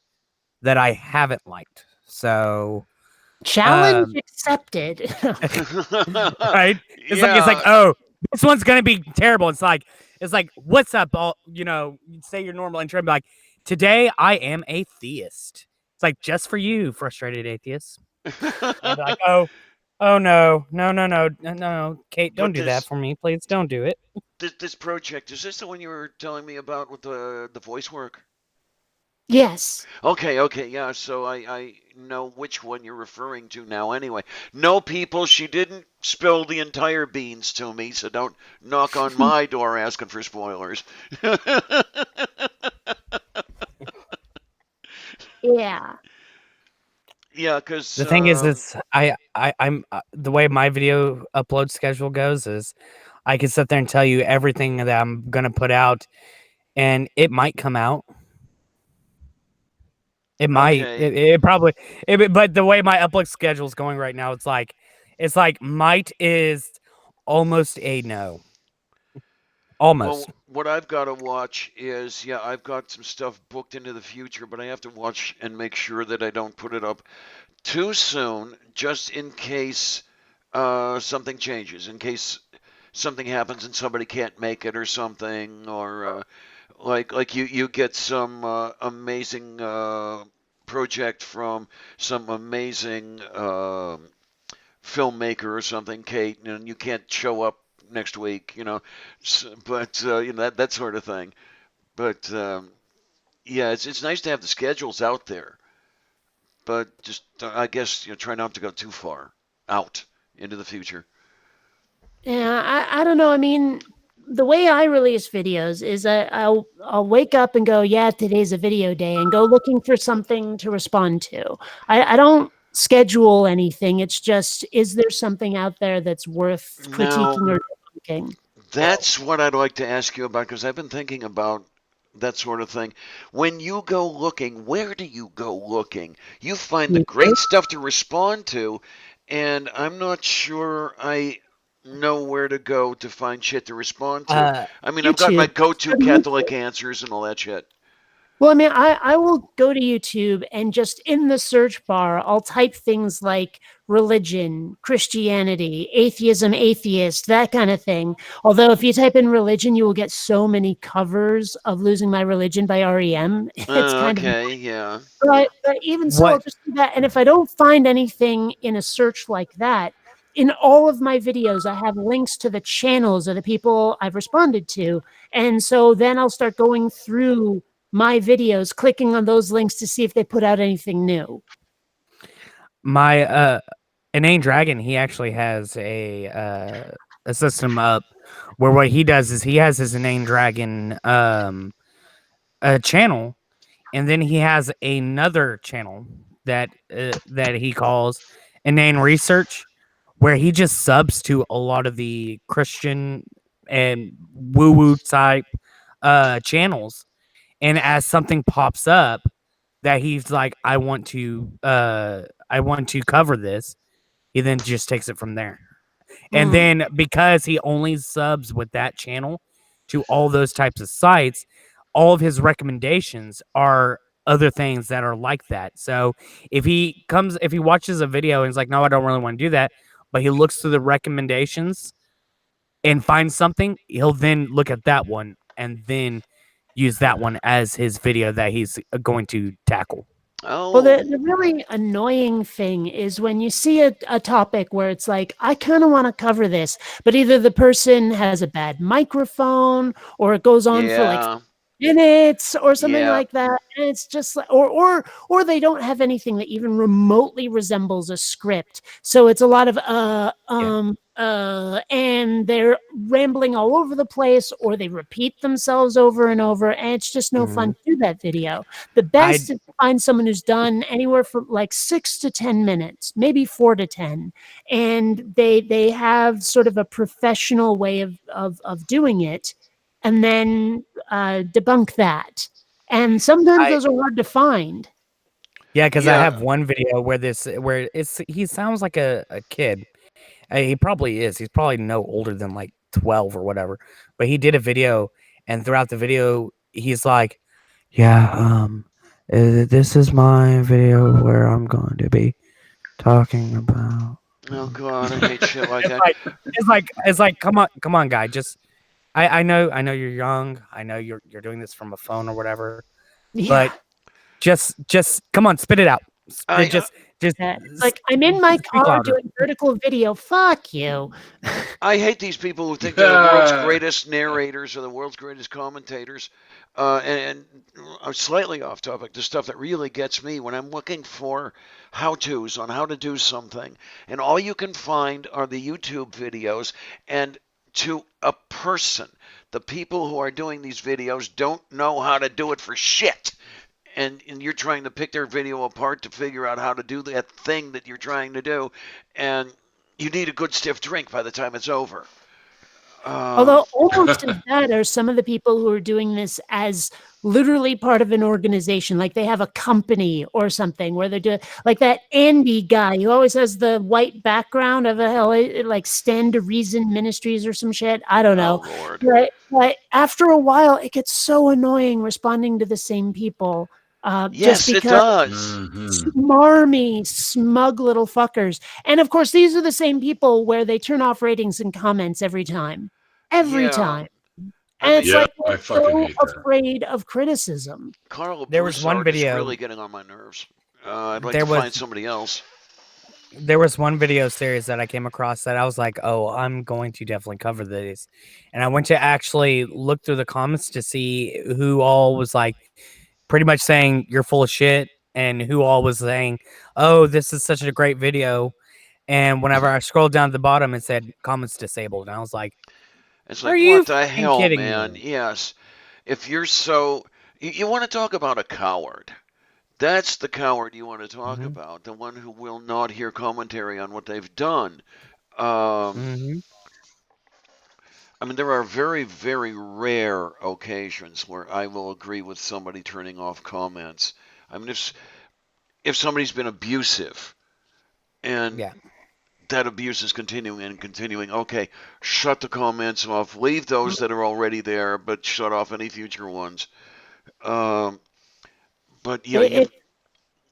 that I haven't liked. So, Challenge um, accepted. right? It's like, Yeah. oh, this one's gonna be terrible. It's like, what's up? All you say your normal intro and be like, today I am atheist. It's like just for you, frustrated atheist. And I'll be like, oh no, no, no, no, no, no, Kate, don't But do that for me, please. Don't do it. this project, is this the one you were telling me about with the voice work? Yes. Okay, yeah. So I know which one you're referring to now. Anyway, no, people, she didn't spill the entire beans to me, so don't knock on my door asking for spoilers. Yeah. Yeah, because The thing is I'm the way my video upload schedule goes is I can sit there and tell you everything that I'm gonna put out, and it might come out. It might. okay. It probably. But the way my upload schedule is going right now, it's like might is almost a no. Almost. Well, what I've got to watch is, yeah, I've got some stuff booked into the future, but I have to watch and make sure that I don't put it up too soon, just in case something changes, in case something happens and somebody can't make it or something, or like you get some amazing project from some amazing filmmaker or something, Kate, and you can't show up next week, but that sort of thing. But yeah, it's nice to have the schedules out there, but just I guess try not to go too far out into the future. Yeah, I don't know. I mean, the way I release videos is I'll wake up and go, yeah, today's a video day, and go looking for something to respond to. I don't schedule anything. It's just, is there something out there that's worth critiquing or debunking? That's what I'd like to ask you about, because I've been thinking about that sort of thing. When you go looking, where do you go looking? You find the great stuff to respond to, and I'm not sure I know where to go to find shit to respond to. I mean, I've got my go-to Catholic answers and all that shit. Well, I mean, I will go to YouTube and just in the search bar, I'll type things like religion, Christianity, atheism, atheist, that kind of thing. Although if you type in religion, you will get so many covers of Losing My Religion by REM. It's kind of yeah. But even so, I'll just do that. And if I don't find anything in a search like that, in all of my videos, I have links to the channels of the people I've responded to. And so then I'll start going through my videos, clicking on those links to see if they put out anything new. My Inane Dragon, he actually has a system up where what he does is he has his Inane Dragon channel, and then he has another channel that he calls Inane Research, where he just subs to a lot of the Christian and woo-woo type channels. And as something pops up that he's like, I want to cover this, he then just takes it from there. And then because he only subs with that channel to all those types of sites, all of his recommendations are other things that are like that. So if he watches a video and he's like, no, I don't really want to do that, but he looks through the recommendations and finds something, he'll then look at that one and then use that one as his video that he's going to tackle. Oh. Well, the really annoying thing is when you see a topic where it's like, I kind of want to cover this, but either the person has a bad microphone or it goes on for like minutes or something like that, and it's just like, or they don't have anything that even remotely resembles a script, so it's a lot of and they're rambling all over the place, or they repeat themselves over and over, and it's just no fun to do that video. The best is to find someone who's done anywhere from like 6 to 10 minutes, maybe 4 to 10, and they have sort of a professional way of doing it, and then debunk that. And sometimes those are hard to find. Yeah, because I have one video where he sounds like a kid. He probably is. He's probably no older than like 12 or whatever. But he did a video, and throughout the video, he's like, yeah, this is my video where I'm going to be talking about. Oh God, I hate shit like that. It's like, come on, guy. Just, I know you're young. I know you're doing this from a phone or whatever. Yeah. But just come on, spit it out. Just like, I'm in my car doing vertical video. Fuck you. I hate these people who think they're the world's greatest narrators or the world's greatest commentators. And I'm slightly off topic. The stuff that really gets me when I'm looking for how-tos on how to do something, and all you can find are the YouTube videos, and to a person, the people who are doing these videos don't know how to do it for shit. And you're trying to pick their video apart to figure out how to do that thing that you're trying to do, and you need a good stiff drink by the time it's over. Although almost as bad are some of the people who are doing this as literally part of an organization, like they have a company or something where they're doing, like that Andy guy who always has the white background of like Stand to Reason Ministries or some shit. I don't know. Oh, Lord. But after a while, it gets so annoying responding to the same people. Yes, it does. Smarmy, smug little fuckers. And of course, these are the same people where they turn off ratings and comments every time. Every time. And it's like, they're so afraid of criticism. Carl, there was one video really getting on my nerves. I'd like to find somebody else. There was one video series that I came across that I was like, oh, I'm going to definitely cover this. And I went to actually look through the comments to see who all was like, pretty much saying you're full of shit, and who all was saying, oh, this is such a great video. And whenever I scrolled down to the bottom, it said comments disabled, and I was like, It's Are like, you what the hell, kidding man? me? Yes. If you're so, you want to talk about a coward. That's the coward you want to talk Mm-hmm. about, the one who will not hear commentary on what they've done. Um, Mm-hmm. I mean, there are very, very rare occasions where I will agree with somebody turning off comments. I mean, if somebody's been abusive and Yeah. that abuse is continuing and continuing, okay, shut the comments off. Leave those that are already there, but shut off any future ones. Um, but yeah, If,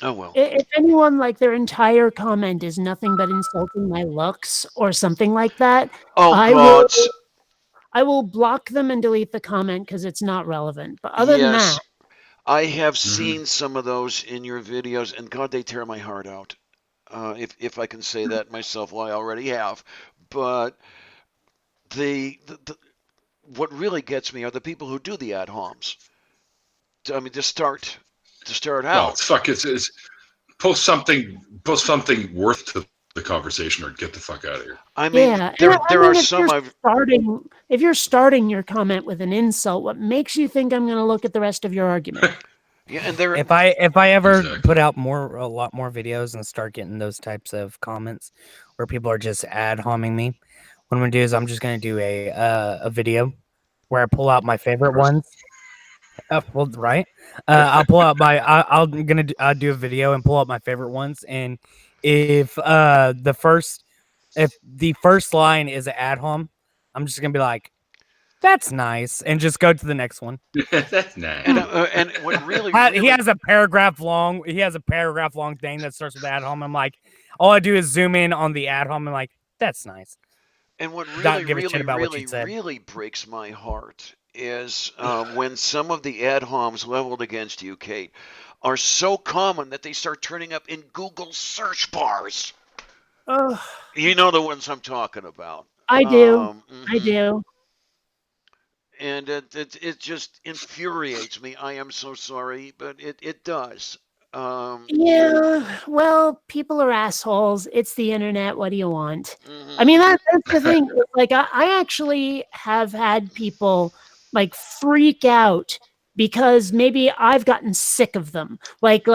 oh well. if anyone like their entire comment is nothing but insulting my looks or something like that, Oh I will gods, I will block them and delete the comment because it's not relevant. But other than that, yes. I have Mhm. seen some of those in your videos, and God, they tear my heart out. If I can say that myself, well, I already have. But the what really gets me are the people who do the ad homs. I mean, to start Well, it's out. fuck. It's post something worth to the conversation, or get the fuck out of here. I mean, yeah. And I there are mean, some I've if you're starting your comment with an insult, what makes you think I'm going to look at the rest of your argument? yeah, and there If I ever Exactly. put out a lot more videos and start getting those types of comments where people are just ad homing me, what I'm gonna do is I'm just gonna do a video where I pull out my favorite ones. Well, right. I'll pull out I'll do a video and pull out my favorite ones, and if if the first line is an ad hom, I'm just gonna be like, "That's nice," and just go to the next one. That's and nice. what really He really has a paragraph long. He has a paragraph long thing that starts with ad hom. I'm like, all I do is zoom in on the ad hom and like, that's nice. and what Not really give a shit really about what you really said. really breaks my heart is when some of the ad homs leveled against you, Kate, are so common that they start turning up in Google search bars. Oh, You know the ones I'm talking about. I do. I Mhm. do. And it just infuriates me. I am so sorry, but it does. Um, Yeah, well, people are assholes. It's the internet. What do you want? I mean, mhm. that's the thing. Like, I actually have had people like freak out because maybe I've gotten sick of them. Like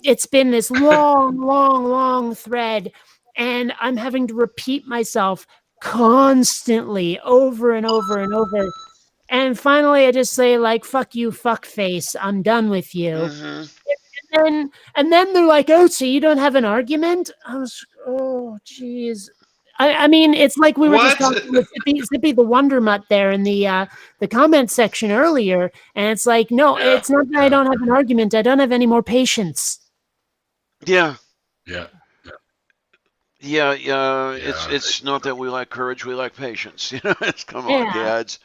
it's been this long, long, long thread, and I'm having to repeat myself constantly over and over and over. And finally, I just say, like, fuck you, fuck face. I'm done with you. Mhm. And then they're like, "Oh, so you don't have an argument?" I was, oh, geez. I mean, it's like we were just What? talking with Zippy the Wonder Mutt there in the comment section earlier, and it's like, no, Yeah. it's not that I Yeah. don't have an argument. I don't have any more patience. Yeah. Yeah. Yeah, yeah. It's Yeah. it's not that we lack courage, we lack patience. Come on, Yeah. dads.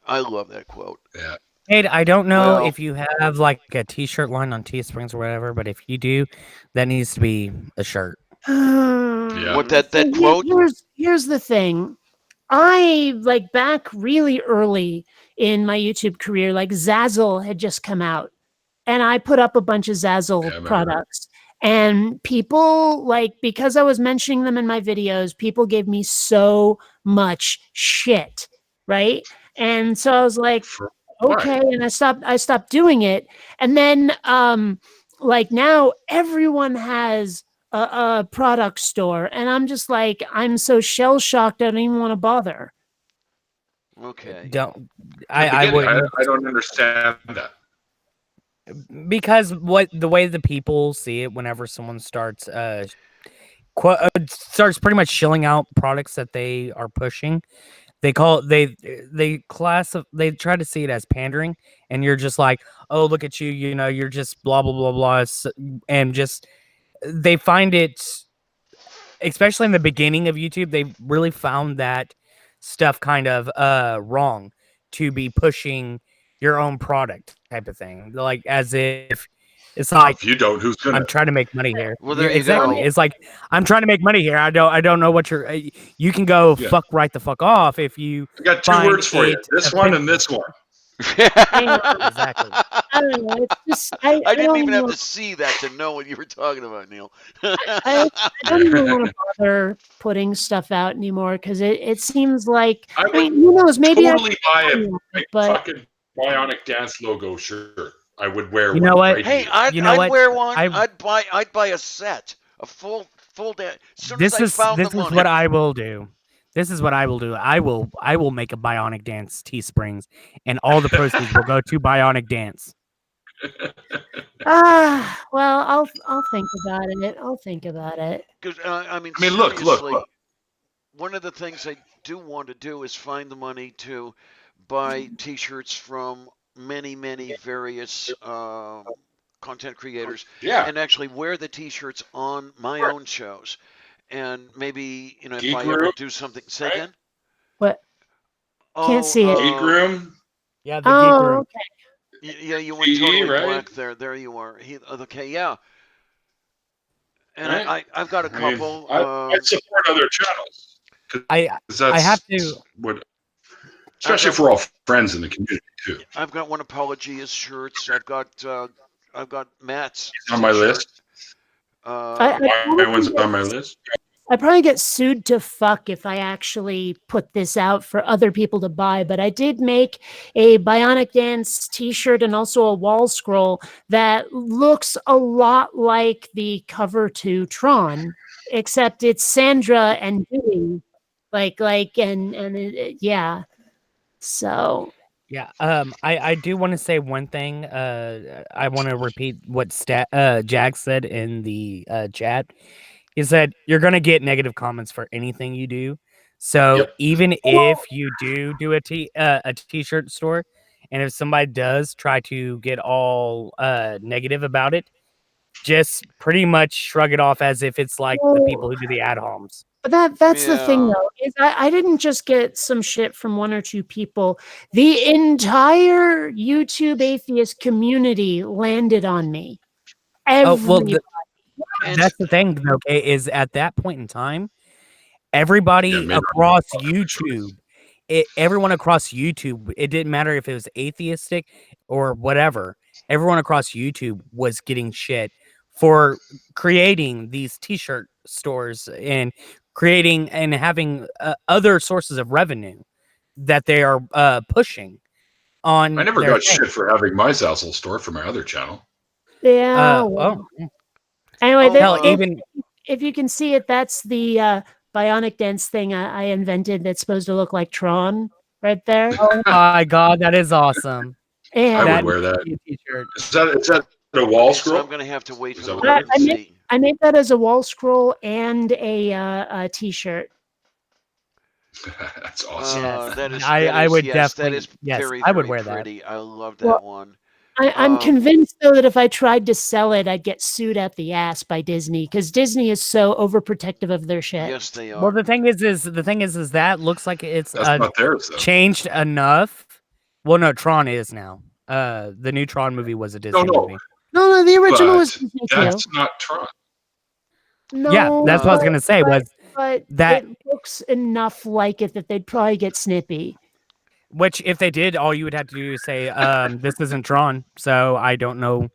I love that quote. Yeah. Hey, I don't know Well, if you have like a T-shirt line on Teesprings or whatever, but if you do, that needs to be a shirt. Yeah. what So that quote? here's the thing. I like back really early in my YouTube career, like Zazzle had just come out, and I put up a bunch of Yeah. Zazzle I remember. products. And people, like, because I was mentioning them in my videos, people gave me so much shit, right? And so I was like, For why? okay, and I stopped doing it. And then like now everyone has a product store, and I'm just like, I'm so shell shocked I don't even want to bother. Okay. Don't In the I beginning, wouldn't, I don't understand that. because what the way the people see it whenever someone starts starts pretty much shilling out products that they are pushing, they call it, they try to see it as pandering, and you're just like, oh, look at you, you know, you're just blah blah blah blah, and just they find it, especially in the beginning of YouTube, they really found that stuff kind of wrong, to be pushing your own product type of thing, like as if it's Well, like, if you don't, who's gonna? I'm trying to make money here. Well, there You're you exactly. go. It's like, I'm trying to make money here. I don't know what you're. You can go Yeah. fuck right the fuck off if you I got two find words for you. it This one and offensive. this one. Exactly. I don't know. It's just I I didn't don't even have know. to see that to know what you were talking about, Neil. I don't even want to bother putting stuff out anymore because it seems like I I would mean who knows maybe I totally buy a but fucking Bionic Dance logo shirt. I would wear You know one what? right Hey, here. You know I'd what? wear one. I I'd buy a set, a full dance. As soon as I found the this is money. what I will do. This is what I will do. I will make a Bionic Dance Teesprings, and all the proceeds will go to Bionic Dance. well I'll think about it. I'll think about it. Because I mean, I mean, look. seriously, one of the things I do want to do is find the money to buy T-shirts from many various content creators, Yeah, and actually wear the T-shirts on my own shows. And maybe if Geek I ever Room, do something, say right? again. What? Can't Oh, see it. Geek Room, Yeah, the Geek Oh, Room. okay. yeah, you went GE, totally right? black there. There you are. Okay, yeah. And Right. I've got a I mean, couple. I support other channels I because I have that's to. what, I've especially got if we're all friends in the community too. I've got one Apologias shirts. I've got Matt's He's on my T-shirt. list. I, Uh, I My probably one's get on my list. I probably get sued to fuck if I actually put this out for other people to buy, but I did make a Bionic Dance t-shirt and also a wall scroll that looks a lot like the cover to Tron, except it's Sandra and Dewey. Yeah. So Yeah. I do want to say one thing. I want to repeat what Jag said in the chat. He said you're gonna get negative comments for anything you do. So Yep. even if you do a t-shirt store, and if somebody does try to get all negative about it, just pretty much shrug it off as if it's like the well, people who do the ad homs. but that's the thing yeah. though, is I didn't just get some shit from one or two people. The entire YouTube atheist community landed on me. Oh well, Every And that's the thing. Okay, is at that point in time, Yeah, everybody maybe. across YouTube, everyone across YouTube, it didn't matter if it was atheistic or whatever. Everyone across YouTube was getting shit for creating these T-shirt stores and creating and having other sources of revenue that they are pushing I on never their got thing. shit for having my Zazzle store for my other channel. Yeah. Oh, Anyway, hell, oh, even if you can see it, that's the bionic dance thing I invented that's supposed to look like Tron right there. oh my god, that is awesome. I And would That wear needs to that. be a T-shirt. Is that a wall okay, so I'm scroll? gonna have to wait Is for that the what that money is? to see. I made that as a wall scroll and a t-shirt. That's awesome. Yes, That I is would yes, that definitely is yes, I would very wear that. pretty. I love that Well, one. I'm convinced though that if I tried to sell it, I'd get sued at the ass by Disney because Disney is so overprotective of their shit. Yes, they Well, are. the thing is that looks like it's That's not theirs though. changed enough. Well, no, Tron is now. The new Tron movie was a No, Disney no, movie. No, the original was but Disney too. that's not Tron. Yeah, No, that's what I was gonna say. Was but that it looks enough like it that they'd probably get snippy. which if they did, all you would have to do is say, this isn't Tron, so I don't know.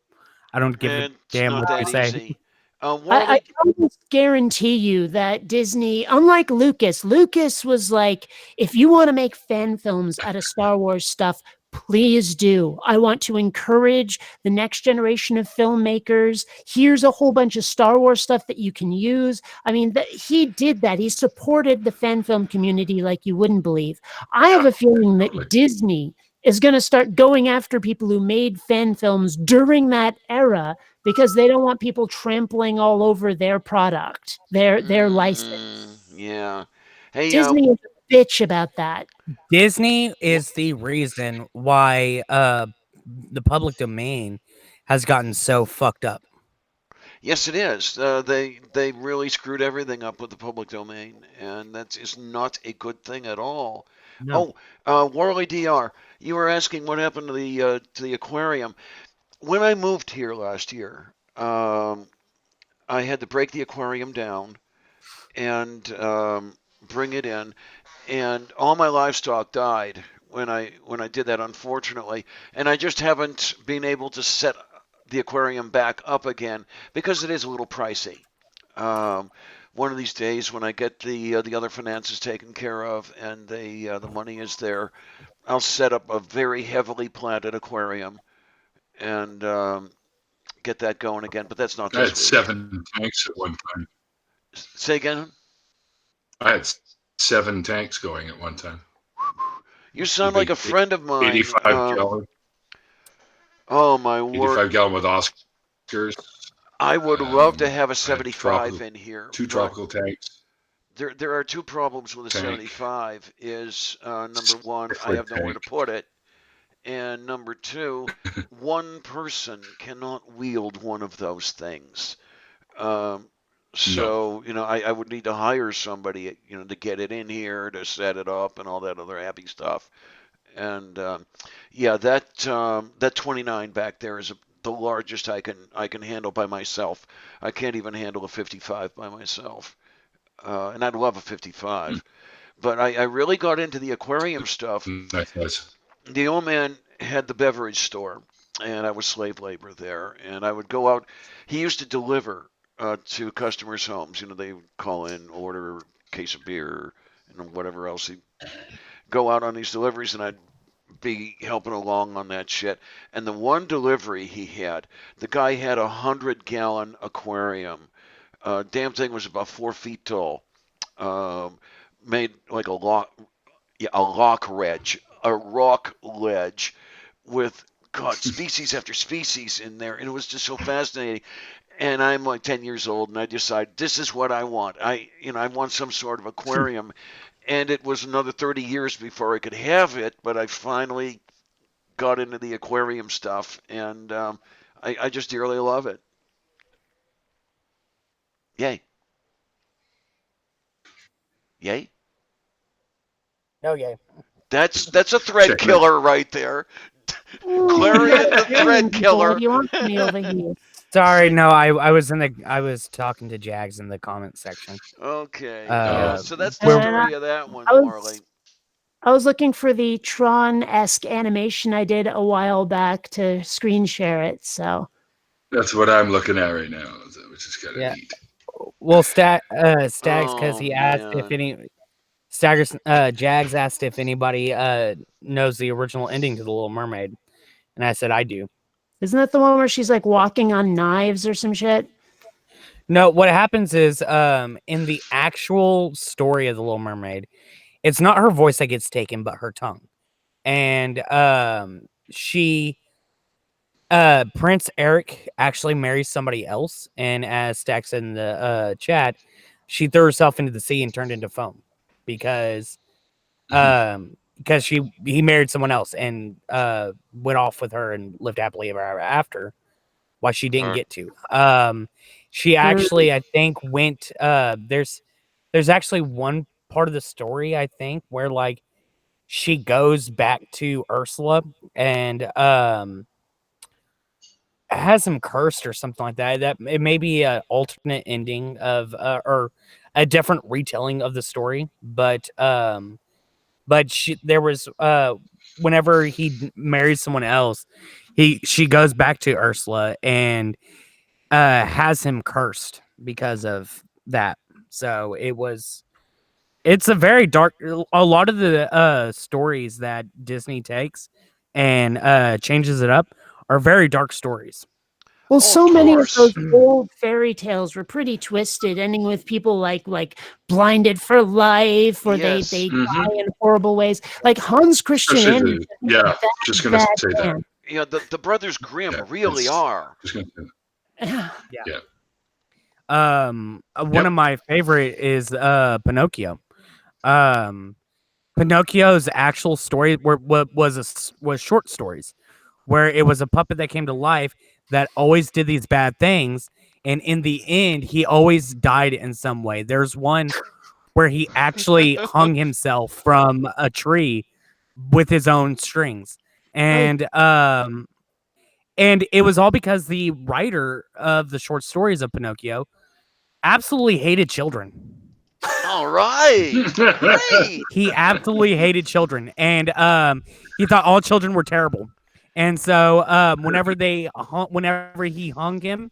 I don't give a It's damn not what you that say. easy. I Warley, can almost guarantee you that Disney, unlike Lucas was like, if you want to make fan films out of Star Wars stuff, please do. I want to encourage the next generation of filmmakers. Here's a whole bunch of Star Wars stuff that you can use. I mean, he did that. He supported the fan film community like you wouldn't believe. I have Yeah, a feeling that totally. Disney is going to start going after people who made fan films during that era because they don't want people trampling all over their product, their license. yeah. Hey, Disney is a bitch about that. Disney is the reason why the public domain has gotten so fucked up. yes, it is. They really screwed everything up with the public domain, and that is not a good thing at all. No. Oh, Warley Dr. You were asking what happened to the aquarium. When I moved here last year, I had to break the aquarium down and bring it in, and all my livestock died when I did that, unfortunately, and I just haven't been able to set the aquarium back up again because it is a little pricey. Um, one of these days, when I get the other finances taken care of and the money is there, I'll set up a very heavily planted aquarium and get that going again. But that's not I had this week. 7 tanks at one time. Say again. I had 7 tanks going at one time. You sound like a friend of mine. 85-gallon. Oh my word! 85-gallon with Oscars. I would love to have a 75 in here. 2 tropical tanks. There are 2 problems with a 75. Is number one, I have nowhere to put it, and number 2, one person cannot wield one of those things. So no. I would need to hire somebody, to get it in here, to set it up, and all that other happy stuff. And yeah, that 29 back there is the largest I can handle by myself. I can't even handle a 55 by myself, and I'd love a 55. But I really got into the aquarium stuff. Nice. The old man had the beverage store, and I was slave labor there. And I would go out. He used to deliver to customers' homes. They would call in, order a case of beer, and whatever else. He'd go out on these deliveries, and I'd be helping along on that shit. And the one delivery he had, the guy had 100-gallon aquarium. Damn thing was about 4 feet tall. Made like a rock ledge with species after species in there, and it was just so fascinating. And I'm like 10 years old, and I decide this is what I want. I want some sort of aquarium. And it was another 30 years before I could have it, but I finally got into the aquarium stuff, and I just dearly love it. Yay. Yay? Oh, yay. That's a thread killer right there. Clarion the thread killer. What do you want from me over here? Sorry, no, I was talking to Jags in the comment section. Okay. So that's the story of that one, Marley. I was looking for the Tron-esque animation I did a while back to screen share it, so. That's what I'm looking at right now, which is kind of neat. Well, Stags, because he asked if Jags asked if anybody knows the original ending to The Little Mermaid, and I said I do. Isn't that the one where she's like walking on knives or some shit? No, what happens is in the actual story of The Little Mermaid, it's not her voice that gets taken, but her tongue. And Prince Eric actually marries somebody else, and as Stack said in the chat, she threw herself into the sea and turned into foam because he married someone else and went off with her and lived happily ever after. Why she didn't get to. She actually, I think, went. There's actually one part of the story, I think, where like she goes back to Ursula and has him cursed or something like that. That it may be an alternate ending of or a different retelling of the story, but there was whenever he marries someone else, she goes back to Ursula and has him cursed because of that. So it's a very dark. A lot of the stories that Disney takes and changes it up are very dark stories. Well, so many of those old fairy tales were pretty twisted, ending with people like blinded for life, or they die in horrible ways. Like Hans Christian Andersen. Yeah, just gonna say that. Yeah, the Brothers Grimm really are. Just gonna say that. Yeah. One of my favorite is Pinocchio. Pinocchio's actual story was short stories, where it was a puppet that came to life that always did these bad things, and in the end, he always died in some way. There's one where he actually hung himself from a tree with his own strings, and it was all because the writer of the short stories of Pinocchio absolutely hated children. All right. Great. He absolutely hated children, and he thought all children were terrible. And so whenever he hung him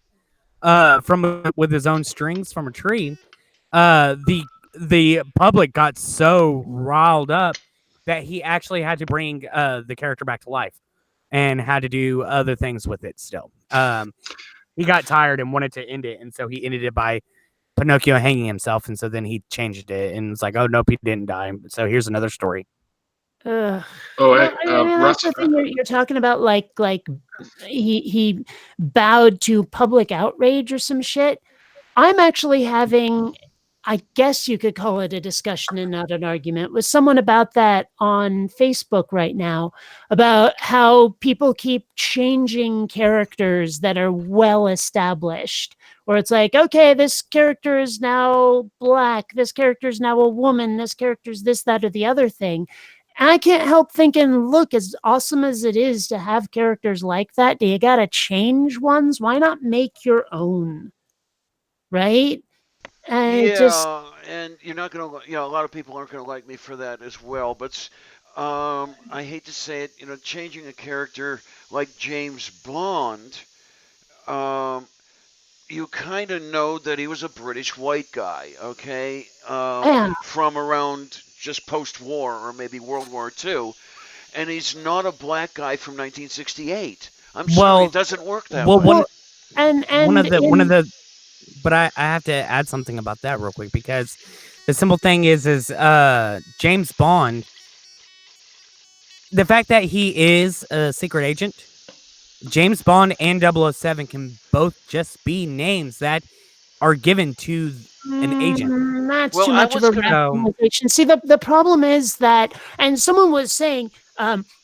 from with his own strings from a tree, the public got so riled up that he actually had to bring the character back to life and had to do other things with it still. He got tired and wanted to end it, and so he ended it by Pinocchio hanging himself, and so then he changed it and it's like, oh nope, he didn't die. So here's another story. Russ, Russ, the thing you're talking about, like he bowed to public outrage or some shit. I'm actually having, I guess you could call it a discussion and not an argument, with someone about that on Facebook right now, about how people keep changing characters that are well established. Where it's like, okay, this character is now black, this character is now a woman, this character is this, that, or the other thing. And I can't help thinking, look, as awesome as it is to have characters like that, do you got to change ones? Why not make your own? Right? And yeah, and you're not going to, a lot of people aren't going to like me for that as well. But I hate to say it, changing a character like James Bond, you kind of know that he was a British white guy, okay? From around just post-war or maybe World War II. And he's not a black guy from 1968. I'm sorry, it doesn't work that way. One of the but I have to add something about that real quick, because the simple thing is James Bond, the fact that he is a secret agent, James Bond and 007 can both just be names that are given to an agent. That's too much of a rationalization. See, the problem is that, and someone was saying,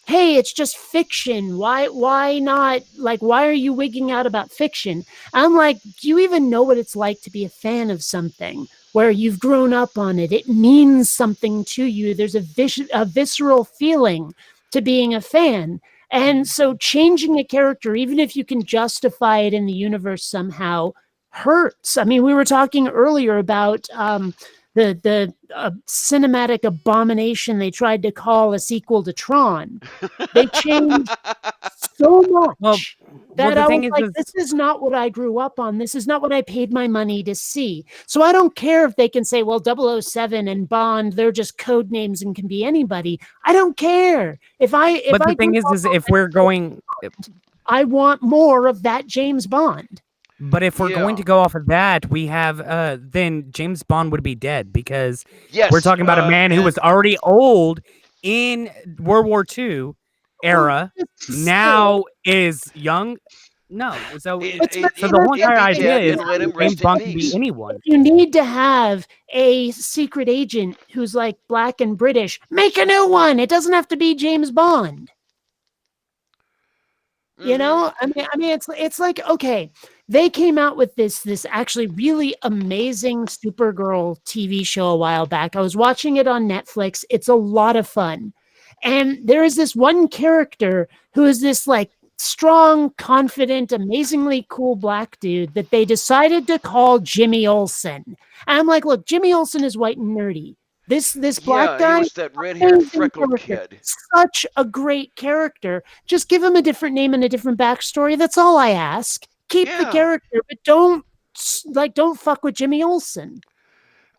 hey, it's just fiction. Why not? Like, why are you wigging out about fiction? I'm like, do you even know what it's like to be a fan of something where you've grown up on it? It means something to you. There's a visceral feeling to being a fan. And so changing a character, even if you can justify it in the universe somehow, hurts. I mean, we were talking earlier about the cinematic abomination they tried to call a sequel to Tron. They changed so much that I was like, this is not what I grew up on. This is not what I paid my money to see. So I don't care if they can say, well, 007 and Bond, they're just code names and can be anybody. I don't care. But the thing is if we're going... I want more of that James Bond. But if we're going to go off of that, we have then James Bond would be dead, because we're talking about a man who was already old in World War II era, now is young. No, so the whole entire idea is James Bond can be anyone. You need to have a secret agent who's like black and British. Make a new one. It doesn't have to be James Bond. You know, I mean, it's like, okay, they came out with this actually really amazing Supergirl TV show a while back. I was watching it on Netflix. It's a lot of fun. And there is this one character who is this like strong, confident, amazingly cool black dude that they decided to call Jimmy Olsen. And I'm like, look, Jimmy Olsen is white and nerdy. This black guy, he was that red-haired freckled kid. Such a great character. Just give him a different name and a different backstory. That's all I ask. Keep the character, but don't fuck with Jimmy Olsen.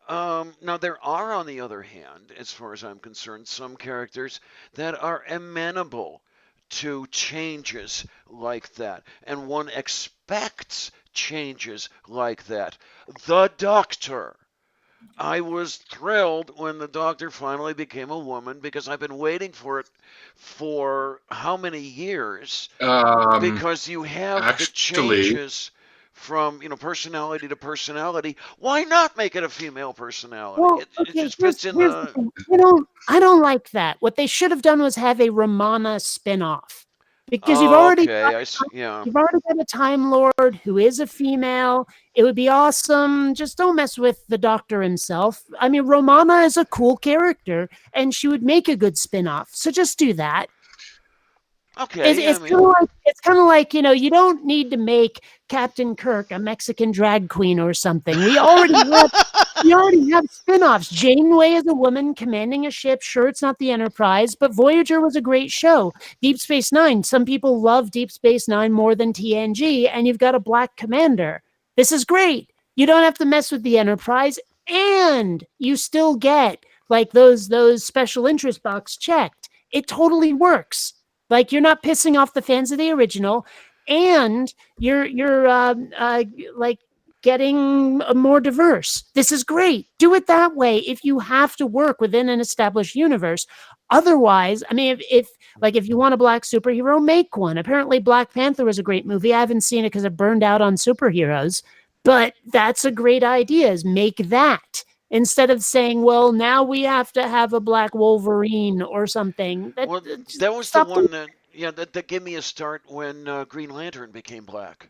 Now there are, on the other hand, as far as I'm concerned, some characters that are amenable to changes like that, and one expects changes like that. The Doctor. I was thrilled when the Doctor finally became a woman, because I've been waiting for it for how many years? Because you have the changes from personality to personality. Why not make it a female personality? Well, it just fits in the. I don't like that. What they should have done was have a Romana spinoff. Because you've already got a Time Lord who is a female. It would be awesome. Just don't mess with the Doctor himself. I mean, Romana is a cool character, and she would make a good spinoff. So just do that. Okay, It's kind of like you don't need to make Captain Kirk a Mexican drag queen or something. We already have spin-offs. Janeway is a woman commanding a ship. Sure, it's not the Enterprise, but Voyager was a great show. Deep Space Nine. Some people love Deep Space Nine more than TNG, and you've got a black commander. This is great. You don't have to mess with the Enterprise, and you still get like those special interest box checked. It totally works. Like you're not pissing off the fans of the original, and you're like getting more diverse. This is great. Do it that way if you have to work within an established universe. Otherwise, I mean, if you want a black superhero, make one. Apparently, Black Panther was a great movie. I haven't seen it because it burned out on superheroes, but that's a great idea. Is make that instead of saying, well, now we have to have a black Wolverine or something. That was the one that gave me a start when Green Lantern became black.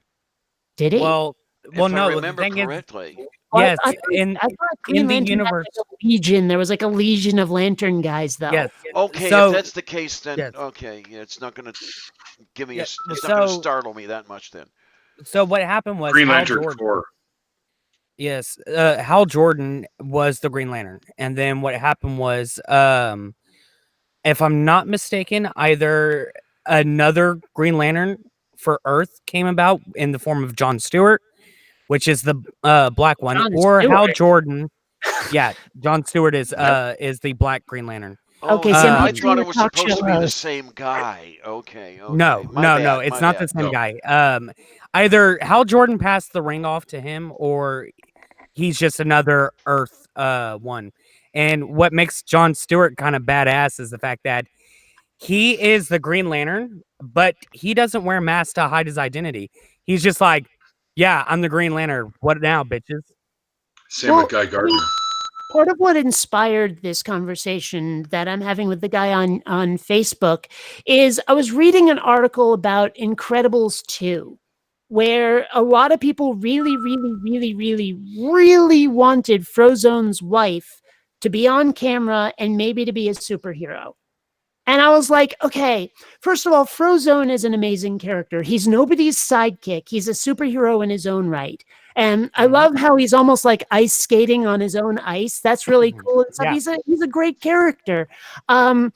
Did he? Well, if I remember correctly. Yes, I thought in the universe, like a legion. There was like a legion of Lantern guys, though. Yes. Okay, so, if that's the case, then okay, it's not going to give me it's not going to startle me that much then. So what happened was Green Lantern 4. Yes, Hal Jordan was the Green Lantern, and then what happened was, if I'm not mistaken, either another Green Lantern for Earth came about in the form of John Stewart, which is the black one, or Hal Jordan. Yeah, John Stewart is the black Green Lantern. Okay, I thought it was supposed to be the same guy. Okay. No, it's not the same guy. Either Hal Jordan passed the ring off to him, or he's just another Earth one. And what makes John Stewart kind of badass is the fact that he is the Green Lantern, but he doesn't wear a mask to hide his identity. He's just like, yeah, I'm the Green Lantern. What now, bitches? Same with Guy Gardner. Part of what inspired this conversation that I'm having with the guy on Facebook is I was reading an article about Incredibles 2, where a lot of people really, really, really, really, really wanted Frozone's wife to be on camera and maybe to be a superhero. And I was like, okay, first of all, Frozone is an amazing character. He's nobody's sidekick. He's a superhero in his own right. And I love how he's almost like ice skating on his own ice. That's really cool. Yeah. He's a great character. And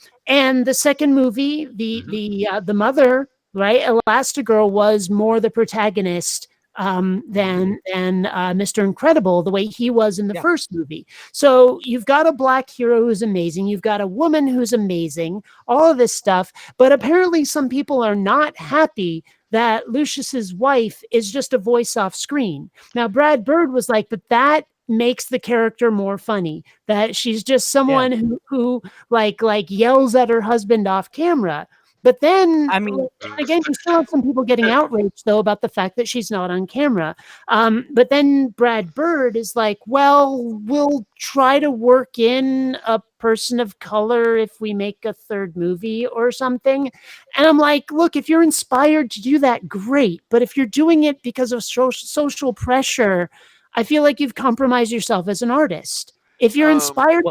the second movie, the mother, right, Elastigirl, was more the protagonist than Mr. Incredible, the way he was in the first movie. So you've got a black hero who's amazing. You've got a woman who's amazing, all of this stuff. But apparently some people are not happy that Lucius's wife is just a voice off screen. Now, Brad Bird was like, but that makes the character more funny, that she's just someone who like yells at her husband off camera. But then, I mean, again, you still have some people getting outraged, though, about the fact that she's not on camera. But then Brad Bird is like, well, we'll try to work in a person of color if we make a third movie or something. And I'm like, look, if you're inspired to do that, great. But if you're doing it because of social pressure, I feel like you've compromised yourself as an artist. If you're inspired...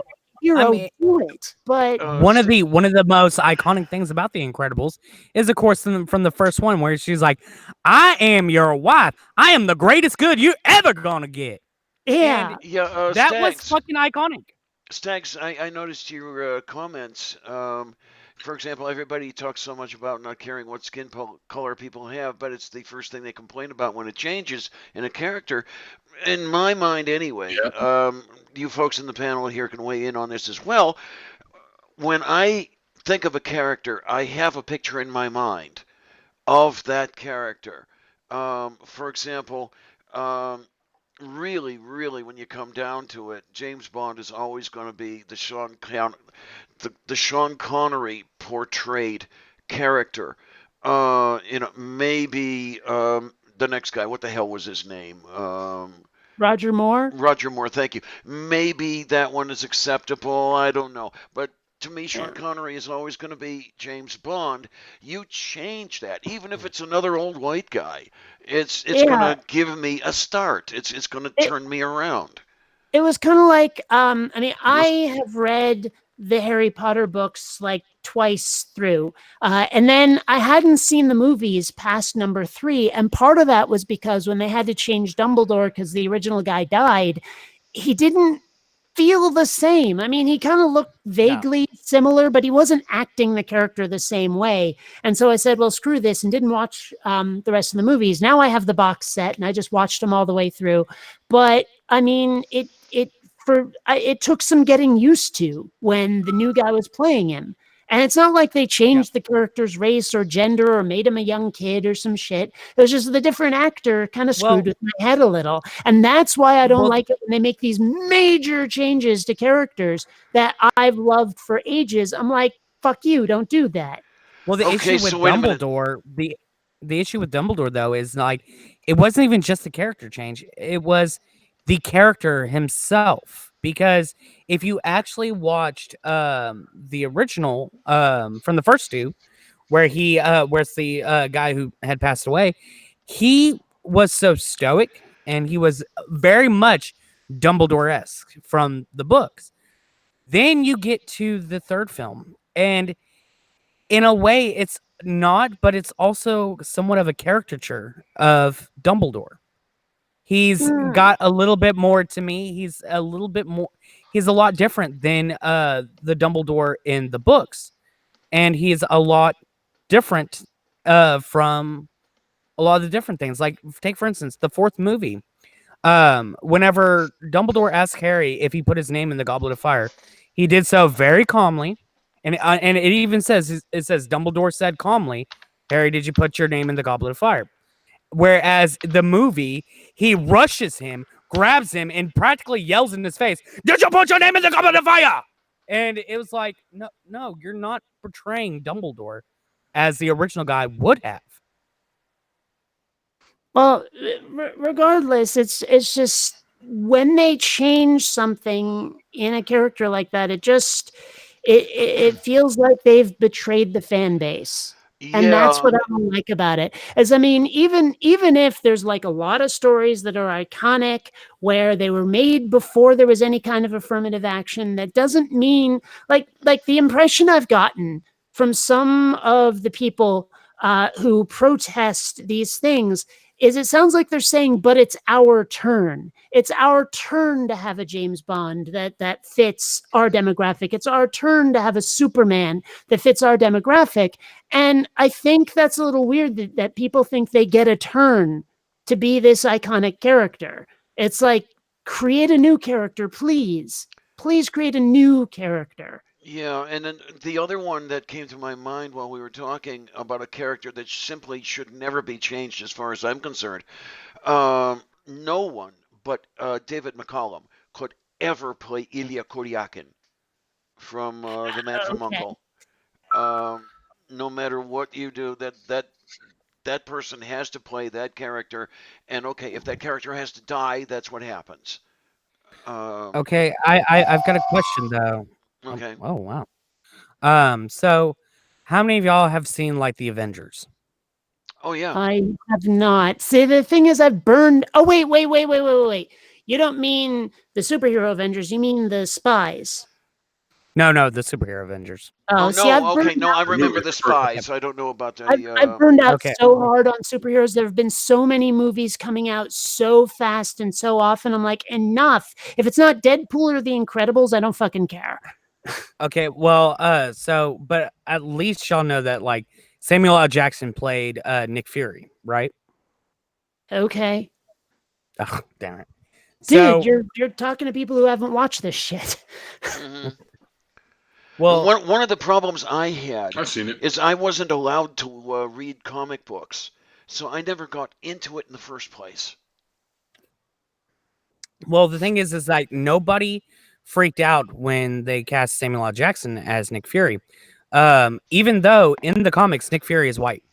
do it. But one of the most iconic things about The Incredibles is, of course, from the first one, where she's like, "I am your wife. I am the greatest good you're ever gonna get." Yeah, that was fucking iconic. Stags, I noticed your comments. For example, everybody talks so much about not caring what skin color people have, but it's the first thing they complain about when it changes in a character. In my mind, anyway. You folks in the panel here can weigh in on this as well. When I think of a character, I have a picture in my mind of that character. For example, really, when you come down to it, James Bond is always going to be the Sean Connery portrayed character. Maybe the next guy. What the hell was his name? Roger Moore? Roger Moore, thank you. Maybe that one is acceptable. I don't know. But to me, Sean Connery is always going to be James Bond. You change that, even if it's another old white guy. It's going to give me a start. It's going to turn me around. It was kind of like, I have read the Harry Potter books like twice through. And then I hadn't seen the movies past number 3. And part of that was because when they had to change Dumbledore because the original guy died, he didn't feel the same. I mean, he kind of looked vaguely similar, but he wasn't acting the character the same way. And so I said, well, screw this, and didn't watch the rest of the movies. Now I have the box set and I just watched them all the way through. But I mean, it took some getting used to when the new guy was playing him. And it's not like they changed the character's race or gender or made him a young kid or some shit. It was just the different actor kind of screwed with my head a little. And that's why I don't like it when they make these major changes to characters that I've loved for ages. I'm like, fuck you, don't do that. Well, the issue with Dumbledore, the issue with Dumbledore, though, is like, it wasn't even just the character change. It was the character himself. Because if you actually watched the original from the first two, where where's the guy who had passed away, he was so stoic and he was very much Dumbledore-esque from the books. Then you get to the third film, and in a way, it's not, but it's also somewhat of a caricature of Dumbledore. He's got a little bit more to me. He's a lot different than the Dumbledore in the books. And he's a lot different from a lot of the different things. Like, take, for instance, the fourth movie. Whenever Dumbledore asked Harry if he put his name in the Goblet of Fire, he did so very calmly. And it even says, Dumbledore said calmly, Harry, did you put your name in the Goblet of Fire? Whereas the movie, he rushes him, grabs him, and practically yells in his face, did you put your name in the Goblet of Fire? And it was like, no, you're not portraying Dumbledore as the original guy would have. Well, regardless, it's just when they change something in a character like that, it feels like they've betrayed the fan base. And that's what I don't like about it. As I mean, even if there's like a lot of stories that are iconic where they were made before there was any kind of affirmative action, that doesn't mean like the impression I've gotten from some of the people who protest these things is it sounds like they're saying, but it's our turn. It's our turn to have a James Bond that fits our demographic. It's our turn to have a Superman that fits our demographic. And I think that's a little weird that people think they get a turn to be this iconic character. It's like, create a new character, please. Please create a new character. Yeah, and then the other one that came to my mind while we were talking about a character that simply should never be changed as far as I'm concerned. No one but David McCallum could ever play Ilya Kuryakin from The Man from U.N.C.L.E. No matter what you do, that person has to play that character. And okay, if that character has to die, that's what happens. Okay, I've got a question though. Okay. Oh wow. So how many of y'all have seen like the Avengers? Oh yeah. I have not. See, the thing is, I've burned. Oh wait. You don't mean the superhero Avengers? You mean the spies? No, the superhero Avengers. Oh, see, okay. No, I remember the spies. I don't know about the. I've burned out so hard on superheroes. There have been so many movies coming out so fast and so often. I'm like, enough. If it's not Deadpool or The Incredibles, I don't fucking care. Okay, well, but at least y'all know that like Samuel L. Jackson played Nick Fury, right? Okay. Oh, damn it. Dude, you're talking to people who haven't watched this shit. Mm-hmm. Well, one of the problems I had I've seen it. is I wasn't allowed to read comic books, so I never got into it in the first place. Well, the thing is like nobody freaked out when they cast Samuel L. Jackson as Nick Fury. Even though in the comics Nick Fury is white.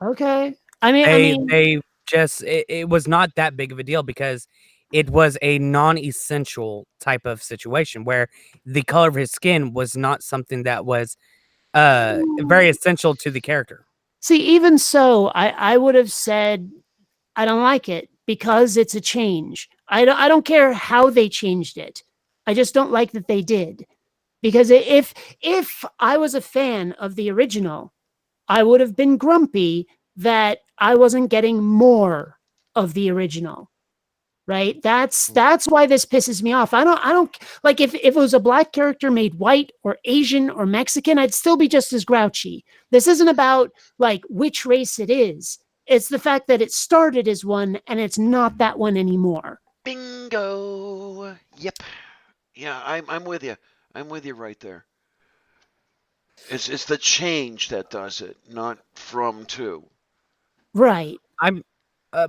Okay. They just it was not that big of a deal because it was a non-essential type of situation where the color of his skin was not something that was very essential to the character. See, even so, I would have said I don't like it because it's a change. I don't care how they changed it. I just don't like that they did. Because if I was a fan of the original, I would have been grumpy that I wasn't getting more of the original. Right? That's why this pisses me off. I don't like if it was a black character made white or Asian or Mexican, I'd still be just as grouchy. This isn't about like which race it is. It's the fact that it started as one and it's not that one anymore. Bingo. Yep. Yeah, I'm with you. I'm with you right there. It's the change that does it, not from to. Right. I'm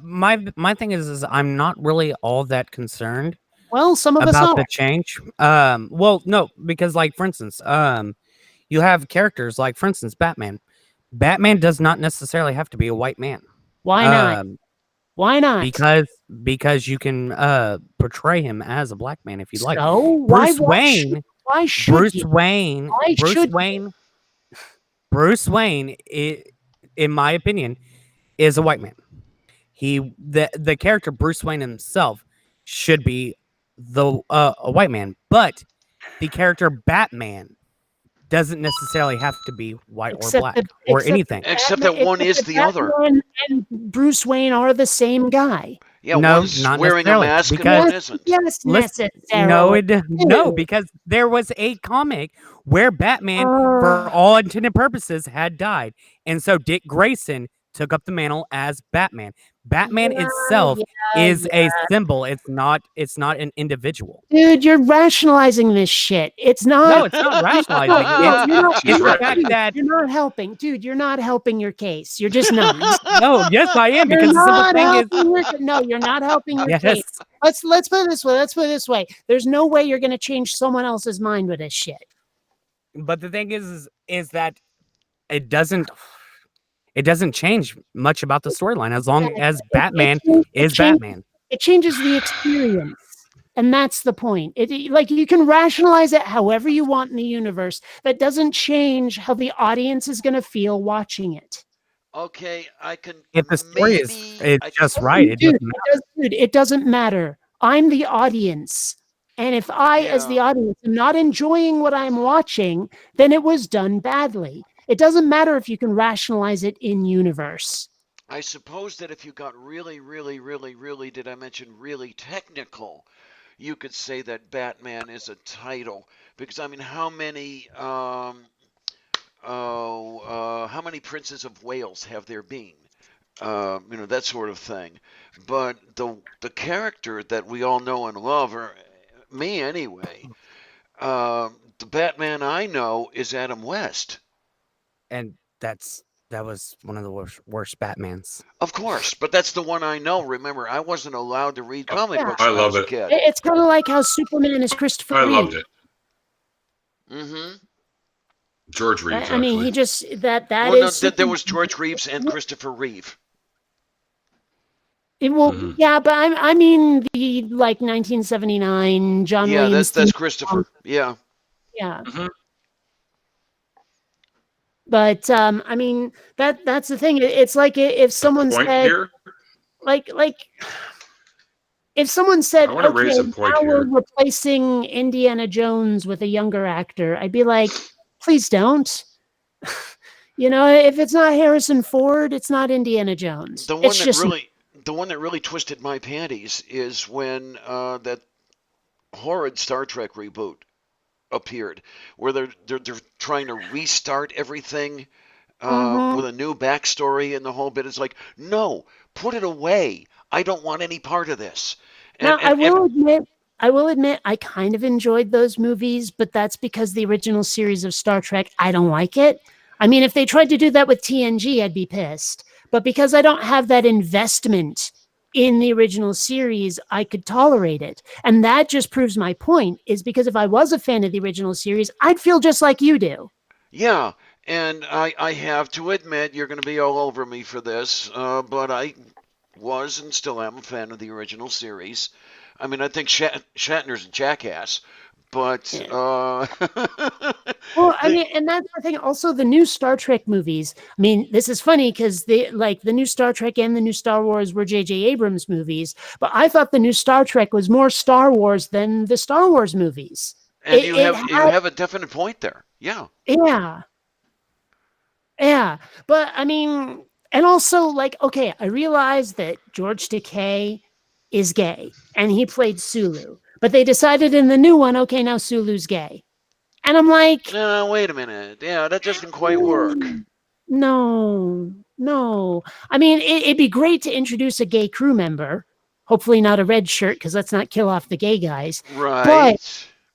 my thing is I'm not really all that concerned Well, some of us about are. the change. Well, no, because like for instance, you have characters like for instance Batman. Batman does not necessarily have to be a white man. Why not? Why not? Because you can portray him as a black man if you'd like. So Bruce why Wayne. Why should Bruce you? Wayne. Why Bruce should Wayne. Bruce Wayne, in my opinion, is a white man. The character Bruce Wayne himself should be a white man, but the character Batman doesn't necessarily have to be white or black or anything. Except that one is the other. And Bruce Wayne are the same guy. Yeah, no, one's not wearing a mask and one isn't. Yes, no, because there was a comic where Batman, for all intended purposes, had died, and so Dick Grayson took up the mantle as Batman. Batman itself is a symbol. It's not an individual. Dude, you're rationalizing this shit. It's not. No, it's not rationalizing. It's the fact that you're not helping, dude. You're not helping your case. You're just not. No, yes, I am, because the simple thing is no, you're not helping your case. Let's put it this way. Let's put it this way. There's no way you're going to change someone else's mind with this shit. But the thing is that it doesn't change much about the storyline as long as Batman is Batman. It changes the experience. And that's the point. Like you can rationalize it however you want in the universe. That doesn't change how the audience is going to feel watching it. Okay, I can. If the story is just right, it doesn't matter. I'm the audience. And if I, as the audience, am not enjoying what I'm watching, then it was done badly. It doesn't matter if you can rationalize it in universe. I suppose that if you got really, did I mention really technical, you could say that Batman is a title. Because, I mean, how many princes of Wales have there been? That sort of thing. But the character that we all know and love, or me anyway, the Batman I know is Adam West. And that was one of the worst Batmans. Of course, but that's the one I know. Remember, I wasn't allowed to read comic books when I was a kid. It's kind of like how Superman is Christopher Reeve. I loved it. Mm-hmm. George Reeves. I mean, he just there was George Reeves and Christopher Reeve. Yeah, but I mean the 1979 John Williams. Yeah, that's Christopher. Yeah. Yeah. Mm-hmm. But I mean that's the thing. It's like if someone said, like if someone said, okay, now we're replacing Indiana Jones with a younger actor, I'd be like, please don't. If it's not Harrison Ford, it's not Indiana Jones. The one that really twisted my panties is when that horrid Star Trek reboot appeared, where they're trying to restart everything with a new backstory and the whole bit. It's like, no, put it away. I don't want any part of this. I will admit I kind of enjoyed those movies, but that's because the original series of Star Trek, I don't like it. I mean, if they tried to do that with TNG, I'd be pissed. But because I don't have that investment in the original series, I could tolerate it. And that just proves my point, is because if I was a fan of the original series, I'd feel just like you do. Yeah, and I have to admit, you're going to be all over me for this, but I was and still am a fan of the original series. I mean, I think Shatner's a jackass, but well, I mean, and that's the thing. Also, the new Star Trek movies. I mean, this is funny because the new Star Trek and the new Star Wars were J.J. Abrams movies, but I thought the new Star Trek was more Star Wars than the Star Wars movies. And you have a definite point there. Yeah. Yeah. Yeah. But I mean, and also like, okay, I realized that George Takei is gay and he played Sulu. But they decided in the new one, okay, now Sulu's gay. And I'm like, no, wait a minute. Yeah, that doesn't quite work. No. I mean, it'd be great to introduce a gay crew member. Hopefully not a red shirt, because let's not kill off the gay guys. Right.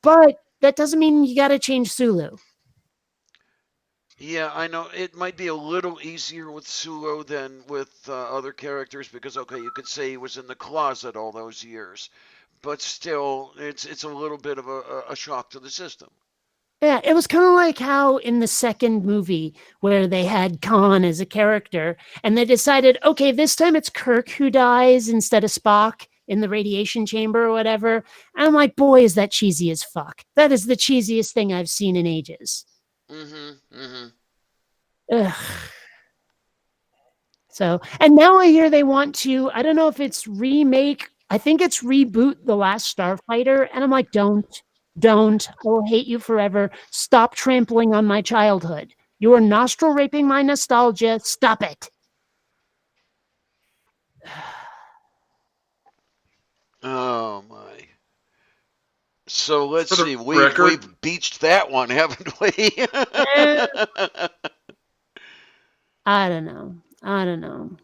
But that doesn't mean you got to change Sulu. Yeah, I know it might be a little easier with Sulu than with other characters because, okay, you could say he was in the closet all those years, but still, it's a little bit of a shock to the system. Yeah, it was kind of like how in the second movie where they had Khan as a character and they decided, okay, this time it's Kirk who dies instead of Spock in the radiation chamber or whatever. And I'm like, boy, is that cheesy as fuck. That is the cheesiest thing I've seen in ages. Ugh. So, and now I hear they want to, I don't know if it's remake, I think it's reboot The Last Starfighter. And I'm like, don't. I will hate you forever. Stop trampling on my childhood. You are nostril raping my nostalgia. Stop it. Oh my. So let's see. We've beached that one, haven't we? I don't know.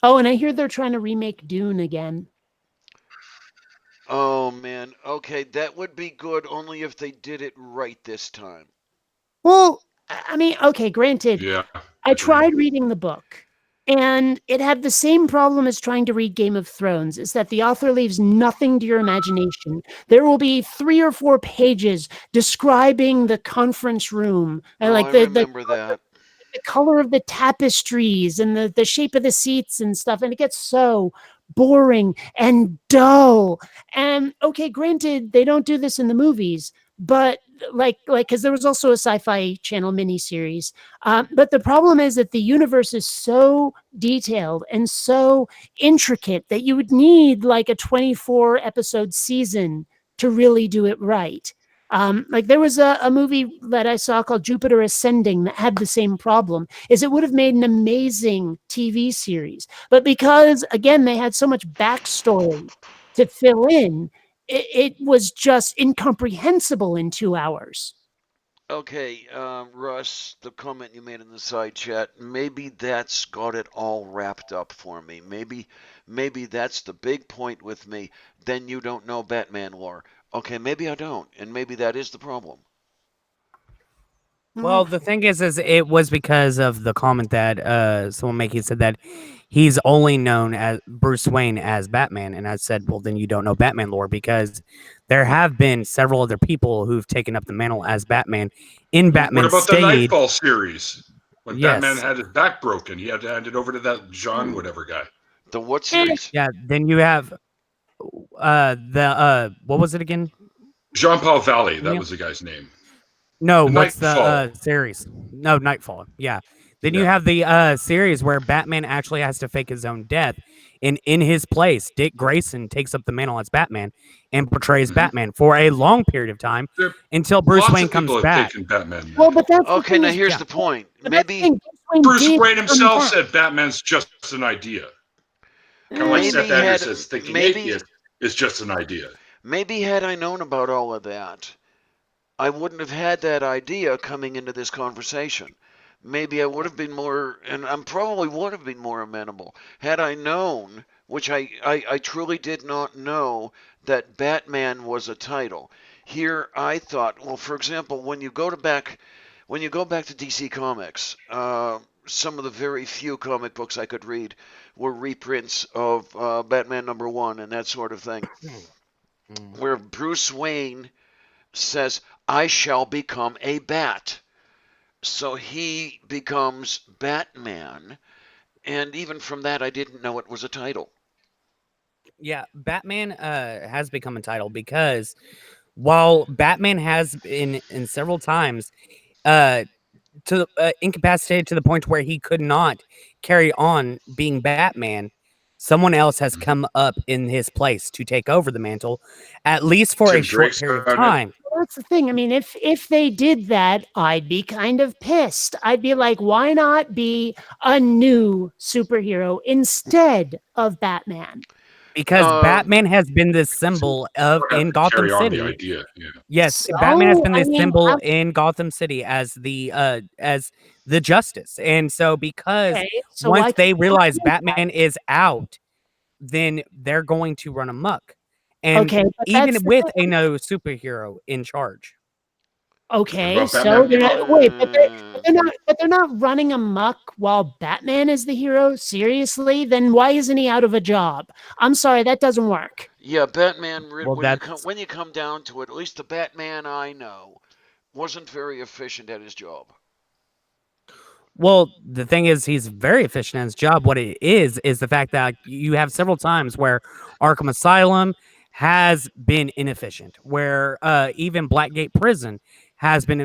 Oh, and I hear they're trying to remake Dune again. Oh man. Okay, that would be good only if they did it right this time. Well, I mean, okay, granted. Yeah. I tried reading the book. And it had the same problem as trying to read Game of Thrones, is that the author leaves nothing to your imagination. There will be 3 or 4 pages describing the conference room. And like I remember that. The color of the tapestries and the shape of the seats and stuff. And it gets so boring and dull. And okay, granted, they don't do this in the movies, but like because there was also a Sci-Fi Channel miniseries. But the problem is that the universe is so detailed and so intricate that you would need like a 24 episode season to really do it right. Like there was a movie that I saw called Jupiter Ascending that had the same problem. Is it would have made an amazing TV series, but because again they had so much backstory to fill in, it was just incomprehensible in 2 hours. Okay, Russ, the comment you made in the side chat, maybe that's got it all wrapped up for me. Maybe that's the big point with me. Then you don't know Batman lore. Okay, maybe I don't, and maybe that is the problem. Well, the thing is it was because of the comment that someone making said that he's only known as Bruce Wayne as Batman, and I said, well, then you don't know Batman lore because there have been several other people who've taken up the mantle as Batman in Batman. What about the Nightfall series? When Batman had his back broken, he had to hand it over to that John whatever guy. The what series? Yeah, then you have what was it again? Jean-Paul Valley, that was the guy's name. No, what's the series? No, Nightfall. Yeah. Then you have the series where Batman actually has to fake his own death. And in his place, Dick Grayson takes up the mantle as Batman and portrays Batman for a long period of time until Bruce Wayne comes back. Well, but that's okay. Now here's the point. Maybe Bruce Wayne himself said Batman's just an idea. Kind of like Seth Anderson says, thinking atheist is just an idea. Maybe had I known about all of that, I wouldn't have had that idea coming into this conversation. Maybe I would have been more, and I probably would have been more amenable had I known, which I truly did not know, that Batman was a title. Here I thought, well, for example, when you go back to DC Comics, some of the very few comic books I could read were reprints of Batman #1 and that sort of thing, where Bruce Wayne says, I shall become a bat. So he becomes Batman, and even from that, I didn't know it was a title. Yeah, Batman has become a title because while Batman has been in several times incapacitated to the point where he could not carry on being Batman, someone else has come up in his place to take over the mantle, at least for a short period of time. that's the thing. I mean, if they did that, I'd be kind of pissed. I'd be like, why not be a new superhero instead of Batman? Because Batman has been this symbol in Gotham carry on City. the idea. Yeah. Yes, Batman has been this symbol in Gotham City as the justice. And so because once they realize Batman is out, then they're going to run amok. And even with a no superhero in charge. Okay, so they're not, wait, but they're not running amok while Batman is the hero. Seriously, then why isn't he out of a job? I'm sorry, that doesn't work. Yeah, Batman. When you come down to it, at least the Batman I know wasn't very efficient at his job. Well, the thing is, he's very efficient at his job. What it is the fact that you have several times where Arkham Asylum has been inefficient, where even Blackgate Prison has been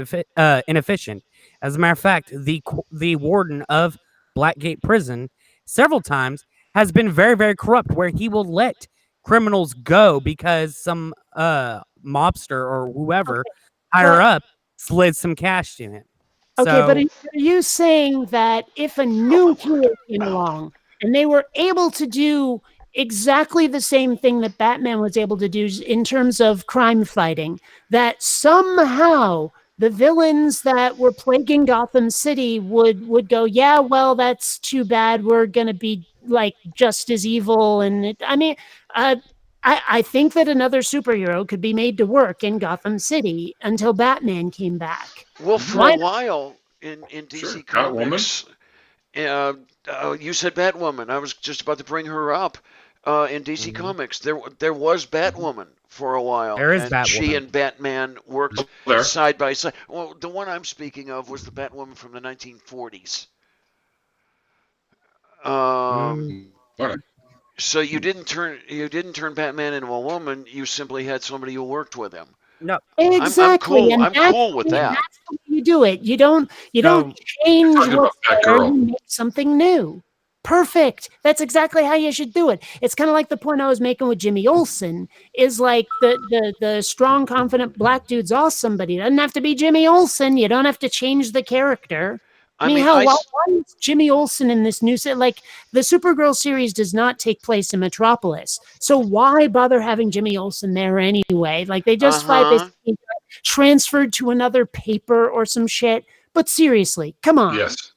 inefficient. As a matter of fact, the warden of Blackgate Prison several times has been very, very corrupt, where he will let criminals go because some mobster or whoever higher up slid some cash to him. Okay, but are you saying that if a new hero came along and they were able to do exactly the same thing that Batman was able to do in terms of crime fighting, that somehow the villains that were plaguing Gotham City would go, yeah, well, that's too bad. We're going to be like just as evil. And I think that another superhero could be made to work in Gotham City until Batman came back. Well, for a while in DC Comics, you said Batwoman. I was just about to bring her up. In DC Comics, there was Batwoman for a while. There is Batwoman. She and Batman worked side by side. Well, the one I'm speaking of was the Batwoman from the 1940s. So you didn't turn Batman into a woman. You simply had somebody who worked with him. No, exactly. I'm cool with that. That's the way you do it. You don't change what's there. You make something new. Perfect. That's exactly how you should do it. It's kind of like the point I was making with Jimmy Olsen. Is like the strong, confident black dude's awesome, but he doesn't have to be Jimmy Olsen. You don't have to change the character. I mean, why is Jimmy Olsen in this new set? Like, the Supergirl series does not take place in Metropolis. So why bother having Jimmy Olsen there anyway? Like, they just basically transferred to another paper or some shit. But seriously, come on. Yes.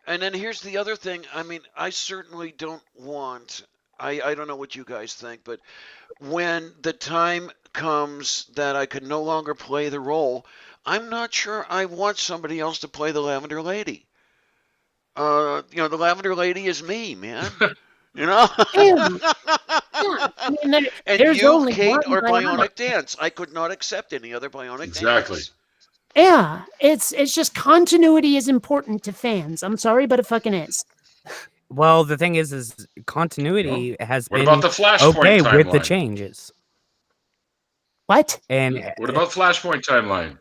And then here's the other thing. I mean, I certainly don't want, I don't know what you guys think, but when the time comes that I could no longer play the role, I'm not sure I want somebody else to play the Lavender Lady. The Lavender Lady is me, man. You know? I mean, and you, Kate, are Bionic Dance. I could not accept any other Bionic Dance. Yeah, it's just continuity is important to fans. I'm sorry, but it fucking is. Well, the thing is continuity has been about the Flashpoint okay timeline? With the changes. What? And what about Flashpoint timeline?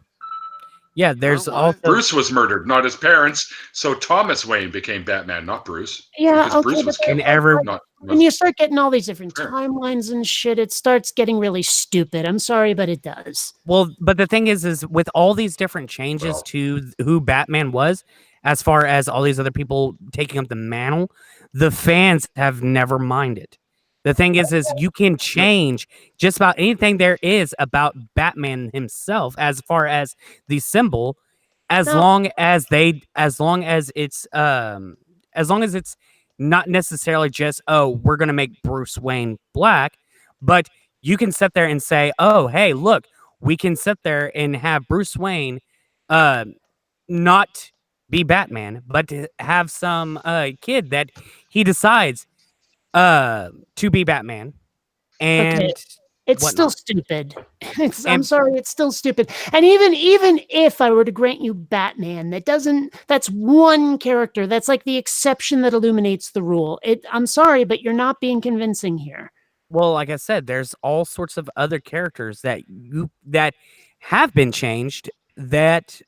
Yeah, there's also Bruce was murdered, not his parents. So Thomas Wayne became Batman, not Bruce. Yeah, okay. Bruce was when you start getting all these different timelines and shit, it starts getting really stupid. I'm sorry, but it does. Well, but the thing is with all these different changes to who Batman was, as far as all these other people taking up the mantle, the fans have never minded. The thing is you can change just about anything there is about Batman himself, as far as the symbol, as long as it's not necessarily just, we're gonna make Bruce Wayne black, but you can sit there and say, oh, hey, look, we can sit there and have Bruce Wayne not be Batman, but to have some kid that he decides to be Batman. And it's still stupid. I'm sorry, it's still stupid. And even if I were to grant you Batman, that's one character. That's like the exception that illuminates the rule. I'm sorry, but you're not being convincing here. Well, like I said, there's all sorts of other characters that have been changed that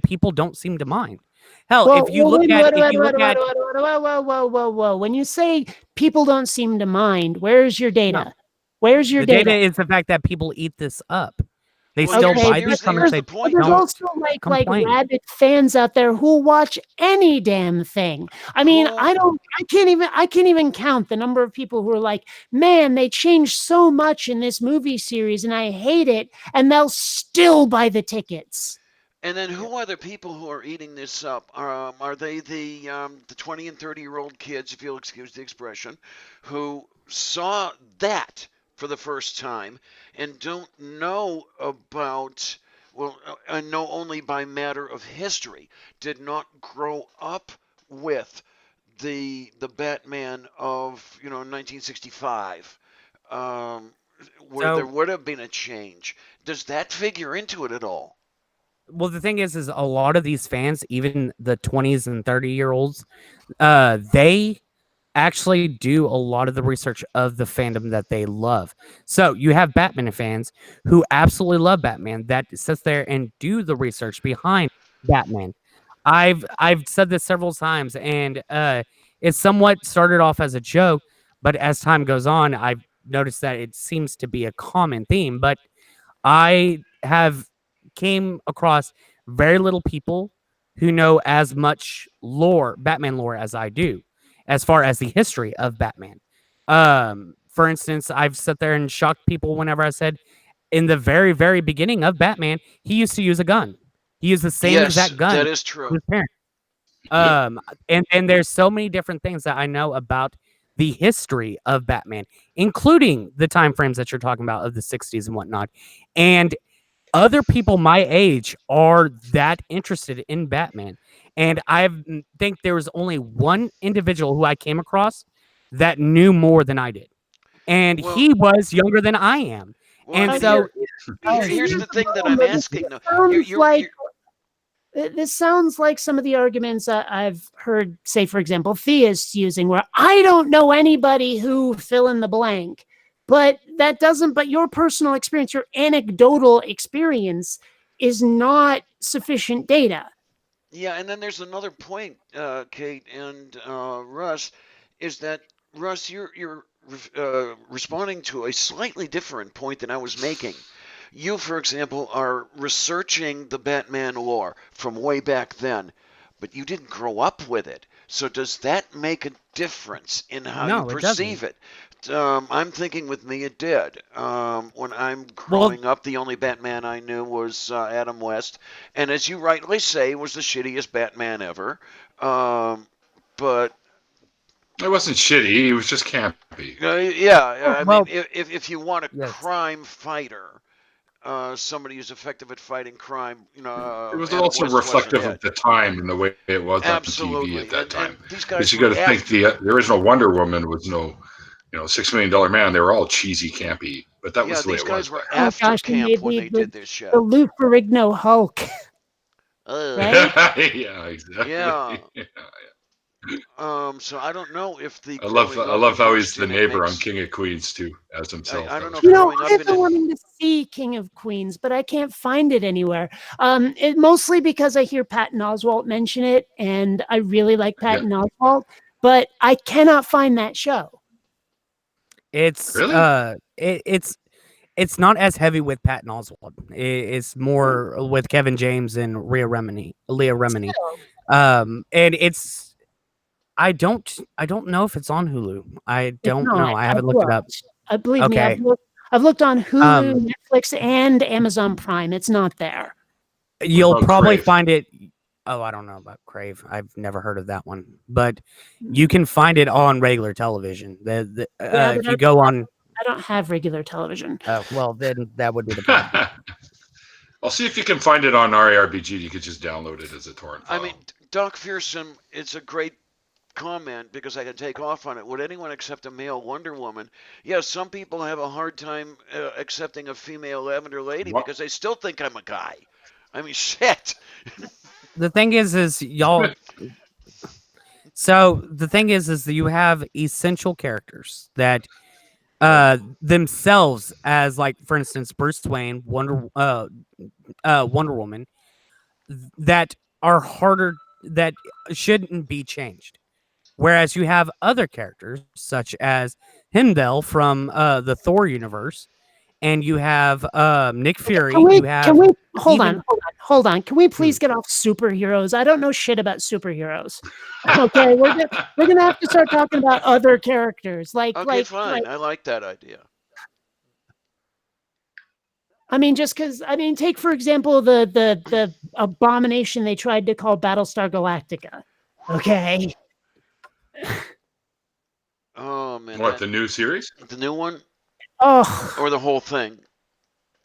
people don't seem to mind. Hell, if you look at whoa. When you say people don't seem to mind, where's your data? Where's your data? The data is the fact that people eat this up. They still buy these comics. The point. There's also like rabid fans out there who watch any damn thing. I mean, I can't even count the number of people who are like, man, they changed so much in this movie series and I hate it, and they'll still buy the tickets. And then who are the people who are eating this up? Are they the 20 and 30-year-old kids, if you'll excuse the expression, who saw that for the first time and don't know about, well, know only by matter of history, did not grow up with the Batman of 1965, where there would have been a change? Does that figure into it at all? Well, the thing is a lot of these fans, even the 20s and 30-year-olds, they actually do a lot of the research of the fandom that they love. So you have Batman fans who absolutely love Batman that sits there and do the research behind Batman. I've said this several times, and it somewhat started off as a joke, but as time goes on, I've noticed that it seems to be a common theme. But I have came across very little people who know as much Batman lore, as I do, as far as the history of Batman. For instance, I've sat there and shocked people whenever I said, in the very, very beginning of Batman, he used to use a gun. He used the same exact gun. That is true. And there's so many different things that I know about the history of Batman, including the time frames that you're talking about of the 60s and whatnot. And other people my age are that interested in Batman. And I think there was only one individual who I came across that knew more than I did. And he was younger than I am. Well, and so here's the thing that I'm asking. This sounds like some of the arguments I've heard, say, for example, theists using, where I don't know anybody who fill in the blank. But your personal experience, your anecdotal experience is not sufficient data. Yeah, and then there's another point, Kate and Russ, is that, Russ, you're responding to a slightly different point than I was making. You, for example, are researching the Batman lore from way back then, but you didn't grow up with it. So does that make a difference in how you perceive it? I'm thinking with me it did. When I'm growing up, the only Batman I knew was Adam West, and as you rightly say, was the shittiest Batman ever. But it wasn't shitty; he was just campy. I mean, if you want a crime fighter, somebody who's effective at fighting crime, it was Adam also West reflective of the time and the way it was on TV at that time. Because you got to think the original Wonder Woman was no $6 Million Man. They were all cheesy, campy, but that was the way it was. These guys were after camp when they did this show. The Lou Ferrigno Hulk. Right? Yeah, exactly. Yeah. So I don't know if the I love how he's the neighbor on King of Queens too, as himself. I don't know. I've been wanting to see King of Queens, but I can't find it anywhere. Mostly because I hear Patton Oswalt mention it, and I really like Patton Oswalt, but I cannot find that show. It's really? It's not as heavy with Patton Oswalt. It's more with Kevin James and Leah Remini. And it's I don't know if it's on Hulu. I don't know. I haven't looked it up. Believe me, I've looked on Hulu, Netflix, and Amazon Prime. It's not there. You'll probably find it. Oh, I don't know about Crave. I've never heard of that one, but you can find it on regular television. If you go on, I don't have regular television. Oh, well, then that would be the problem. I'll see if you can find it on RARBG. You could just download it as a torrent file. I mean, Doc Fearsome, it's a great comment because I can take off on it. Would anyone accept a male Wonder Woman? Yes, some people have a hard time accepting a female Lavender Lady because they still think I'm a guy. I mean, shit. The thing is y'all. So the thing is that you have essential characters that themselves, as like for instance Bruce Wayne, Wonder Woman, that are harder, that shouldn't be changed. Whereas you have other characters such as Heimdall from the Thor universe and you have Nick Fury. Can we hold even, on? Can we please get off superheroes? I don't know shit about superheroes. Okay, we're gonna have to start talking about other characters. Fine. I like that idea. I mean, just because take for example the abomination they tried to call Battlestar Galactica. Okay. Oh man. What, the new series? The new one? Oh. Or the whole thing?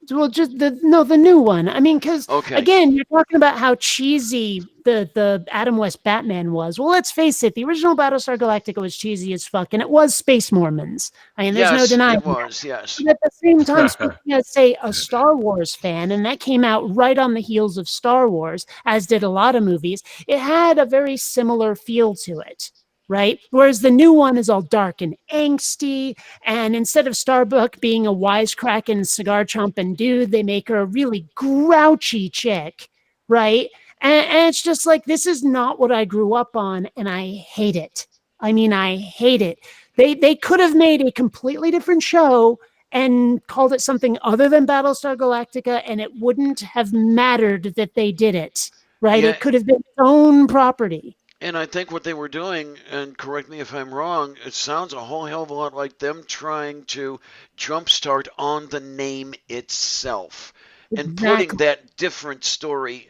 Well, just the new one. I mean, because again, you're talking about how cheesy the Adam West Batman was. Well, let's face it, the original Battlestar Galactica was cheesy as fuck, and it was Space Mormons. I mean, there's no denying it was. Yes. But at the same time, speaking as say a Star Wars fan, and that came out right on the heels of Star Wars, as did a lot of movies. It had a very similar feel to it. Right? Whereas the new one is all dark and angsty. And instead of Starbuck being a wisecracking, cigar chomping dude, they make her a really grouchy chick. Right? And it's just like, this is not what I grew up on. And I hate it. I mean, I hate it. They could have made a completely different show and called it something other than Battlestar Galactica, and it wouldn't have mattered that they did it. Right? Yeah. It could have been its own property. And I think what they were doing, and correct me if I'm wrong, it sounds a whole hell of a lot like them trying to jumpstart on the name itself and putting that different story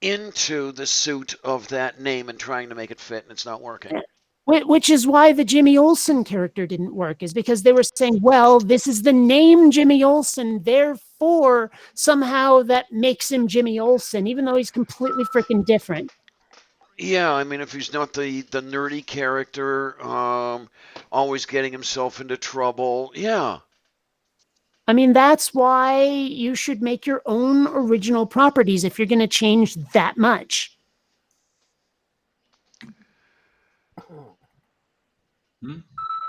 into the suit of that name and trying to make it fit, and it's not working. Which is why the Jimmy Olsen character didn't work, is because they were saying, well, this is the name Jimmy Olsen, therefore somehow that makes him Jimmy Olsen, even though he's completely freaking different. Yeah, I mean, if he's not the nerdy character, always getting himself into trouble, yeah. I mean, that's why you should make your own original properties if you're going to change that much.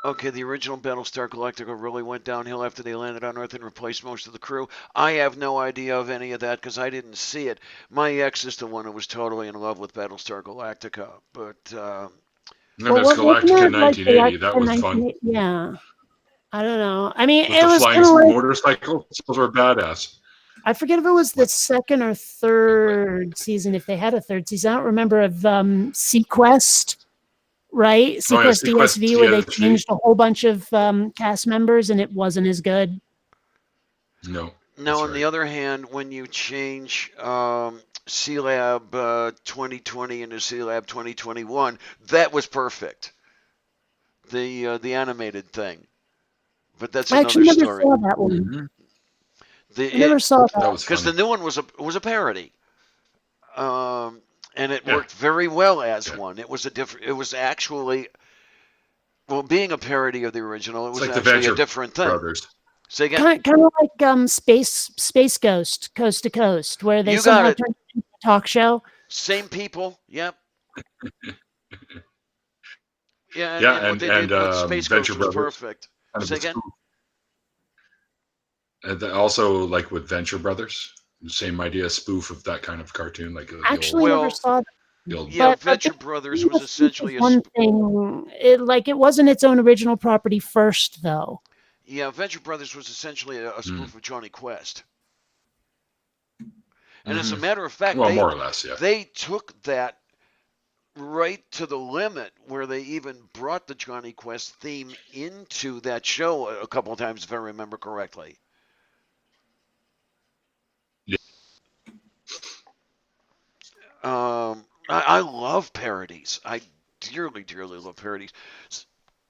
Okay, the original Battlestar Galactica really went downhill after they landed on Earth and replaced most of the crew. I have no idea of any of that because I didn't see it. My ex is the one who was totally in love with Battlestar Galactica, but no, there's Galactica in 1980. That was fun. Yeah, I don't know. I mean, with it the was flying like, motorcycles. Those were badass. I forget if it was the second or third season, if they had a third season. I don't remember of Sequest. Right? Sequest DSV, where they changed a whole bunch of cast members and it wasn't as good. No. Now, on the other hand, when you change C-Lab 2020 into C-Lab 2021, that was perfect. The animated thing. But that's another story. I actually never saw that one. I never saw that. Because the new one was a parody. And it worked very well as one. It was actually, well, being a parody of the original, it was like actually a different thing. Brothers. Say again? Kind of like Space Ghost, Coast to Coast, where they somehow turned it into a talk show. Same people, yep. And what they did with Space Ghost was perfect. Say again? And also, like with Venture Brothers. Same idea, spoof of that kind of cartoon, like actually never saw that. Yeah, Venture Brothers was essentially one thing. It wasn't its own original property first, though. Yeah, Venture Brothers was essentially a spoof of Johnny Quest. And as a matter of fact, more or less, yeah. They took that right to the limit, where they even brought the Johnny Quest theme into that show a couple of times, if I remember correctly. I love parodies. I dearly, dearly love parodies.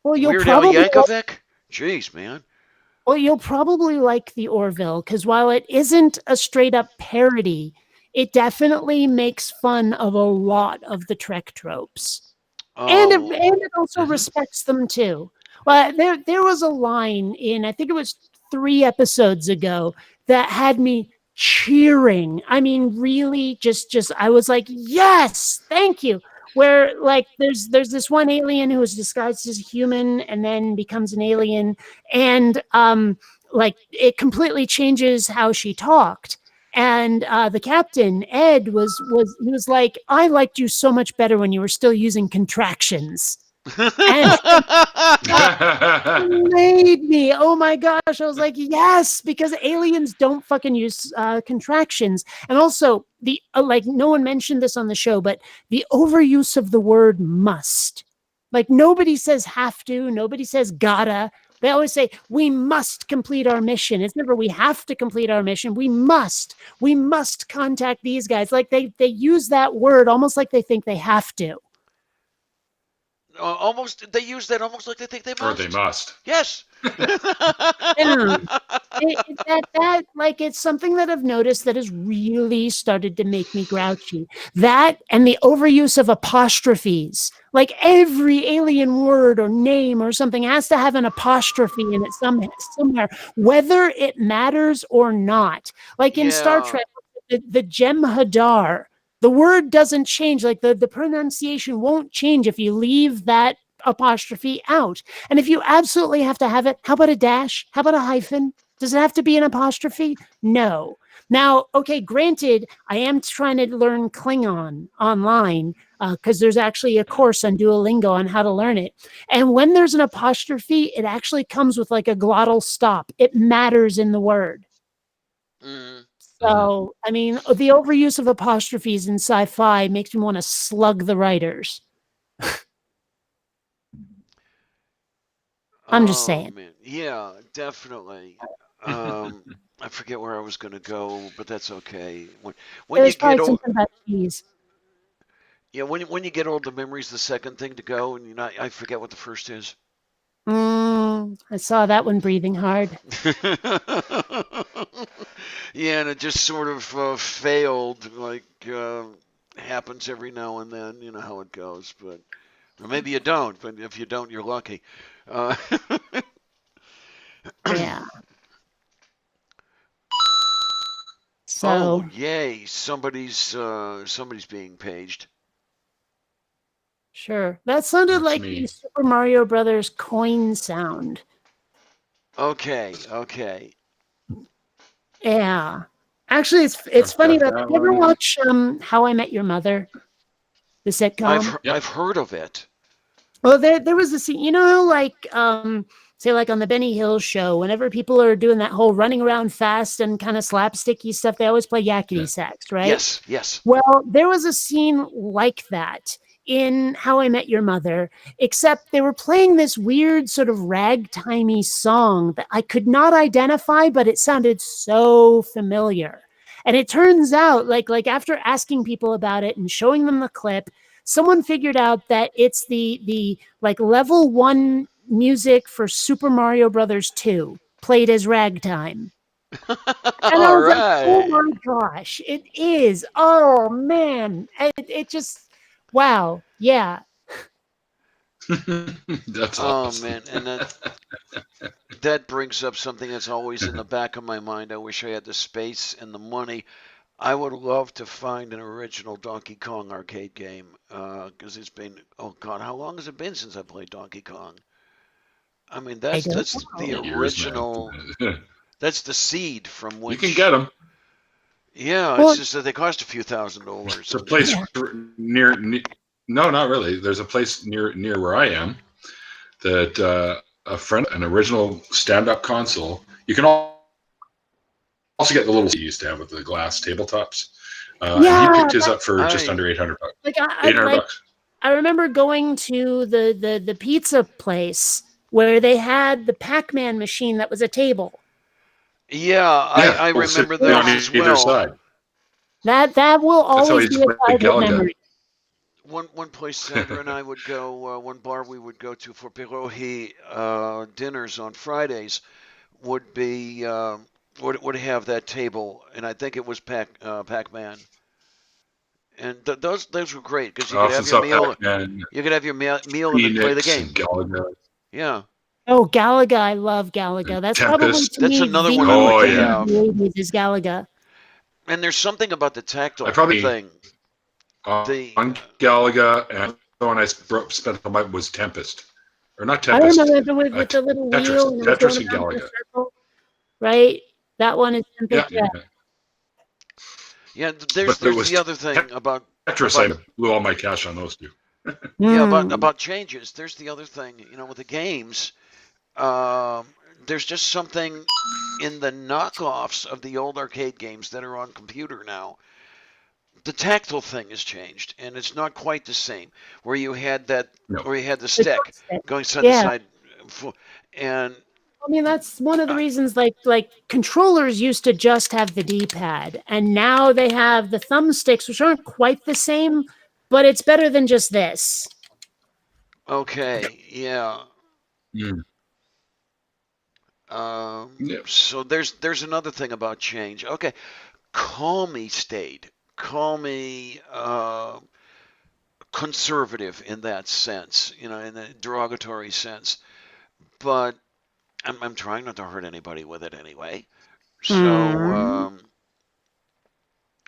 Well, you'll Weird Al Yankovic? Jeez, man. Well, you'll probably like the Orville, because while it isn't a straight-up parody, it definitely makes fun of a lot of the Trek tropes. Oh. And it also respects them, too. Well, there was a line in, I think it was 3 episodes ago, that had me cheering. I mean, really, just I was like, yes, thank you. Where like there's this one alien who is disguised as a human and then becomes an alien, and like it completely changes how she talked. And the captain, Ed, was like, I liked you so much better when you were still using contractions. And made me. Oh my gosh. I was like, yes, because aliens don't fucking use contractions. And also the like no one mentioned this on the show, but the overuse of the word must. Like nobody says have to, nobody says gotta. They always say we must complete our mission. It's never we have to complete our mission. We must contact these guys. Like they use that word almost like they think they have to. Almost, they use that almost like they think they must. Or they must. Yes. Yeah. That like it's something that I've noticed that has really started to make me grouchy. That and the overuse of apostrophes. Like every alien word or name or something has to have an apostrophe in it somewhere, whether it matters or not. Like in Star Trek, the Jem'Hadar, the word doesn't change. Like the pronunciation won't change if you leave that apostrophe out. And if you absolutely have to have it, how about a dash? How about a hyphen? Does it have to be an apostrophe? No. Now, okay, granted, I am trying to learn Klingon online because there's actually a course on Duolingo on how to learn it. And when there's an apostrophe, it actually comes with like a glottal stop. It matters in the word. So, I mean, the overuse of apostrophes in sci-fi makes me want to slug the writers. I'm just saying. Man. Yeah, definitely. I forget where I was going to go, but that's okay. When There's you probably get old, something about cheese. yeah, when you get old, the memory's the second thing to go, and I forget what the first is. I saw that one breathing hard. Yeah, and it just sort of failed. Like happens every now and then. You know how it goes, but or maybe you don't. But if you don't, you're lucky. Yeah. So. Oh, yay! Somebody's being paged. Sure. That sounded That's like me. the Super Mario Brothers coin sound. Okay. Yeah. Actually, it's funny that you ever watch How I Met Your Mother, the sitcom? I've heard of it. Well, there was a scene, you know, like say like on the Benny Hill show, whenever people are doing that whole running around fast and kind of slapsticky stuff, they always play yakety sax, right? Yes. Well, there was a scene like that in How I Met Your Mother, except they were playing this weird sort of ragtimey song that I could not identify, but it sounded so familiar. And it turns out, like after asking people about it and showing them the clip, someone figured out that it's the like level 1 music for Super Mario Brothers 2 played as ragtime. And I was like, oh my gosh, it is. Oh man. It just, wow. Yeah. That's awesome. Man, and that brings up something that's always in the back of my mind. I wish I had the space and the money. I would love to find an original Donkey Kong arcade game because it's been, oh God, how long has it been since I played Donkey Kong? I mean, that's the original. That's the seed from which you can get them. Yeah, well, it's just that they cost a few $1,000s. There's a place near. No, not really. There's a place near where I am that a friend, an original stand-up console. You can also get the little you used to have with the glass tabletops. And he picked his up for just under $800. Like $800. I remember going to the pizza place where they had the Pac-Man machine that was a table. Yeah, I remember those as well. Side. That will always be a childhood memory. One place Sandra and I would go, one bar we would go to for pierogi dinners on Fridays would be would have that table, and I think it was Pac-Man. And those were great because you could have your meal. You could have your meal and then play the game. Yeah. Oh, Galaga! I love Galaga. That's Tempest. Probably that's another one. Oh yeah. Is Galaga. And there's something about the tactile thing. On Galaga, and the one I spent the night was Tempest, or not Tempest. I remember with the little wheel. Tetris and Galaga. Right, that one is Tempest. Yeah, there's the other thing about Tetris. I blew all my cash on those two. Yeah, about changes. There's the other thing, with the games. Um, there's just something in the knockoffs of the old arcade games that are on computer now. The tactile thing has changed, and it's not quite the same. Where you had that, No. or you had the stick going side to Yeah. side, and I mean, that's one of the reasons, like controllers used to just have the D-pad, and now they have the thumbsticks, which aren't quite the same, but it's better than just this. okay, yeah. Mm. Yep. So there's another thing about change. Okay, call me staid, call me conservative in that sense, in the derogatory sense. But I'm trying not to hurt anybody with it anyway. So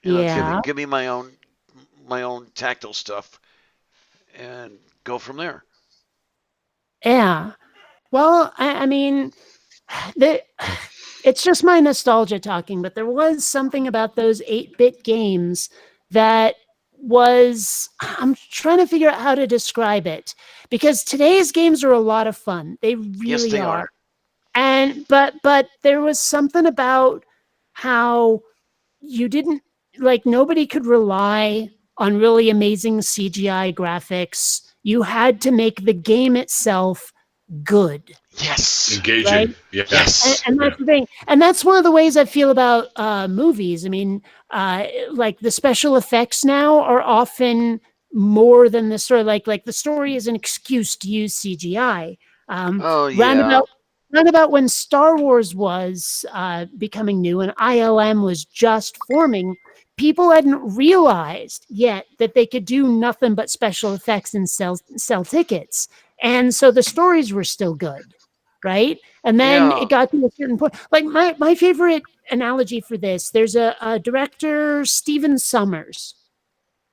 Yeah. give me my own tactile stuff and go from there. Yeah. Well, I mean, it's just my nostalgia talking, but there was something about those 8-bit games that I'm trying to figure out how to describe it, because today's games are a lot of fun. They Yes, really they are. are. And but there was something about how you didn't, like, nobody could rely on really amazing CGI graphics. You had to make the game itself good. Yes. Engaging. Right? Yeah. Yes. And that's the thing. And that's one of the ways I feel about movies. I mean, like the special effects now are often more than the story. Like the story is an excuse to use CGI. Oh yeah. Roundabout when Star Wars was becoming new and ILM was just forming, people hadn't realized yet that they could do nothing but special effects and sell tickets. And so the stories were still good, right? And then Yeah. it got to a certain point. Like my favorite analogy for this, there's a director, Stephen Sommers,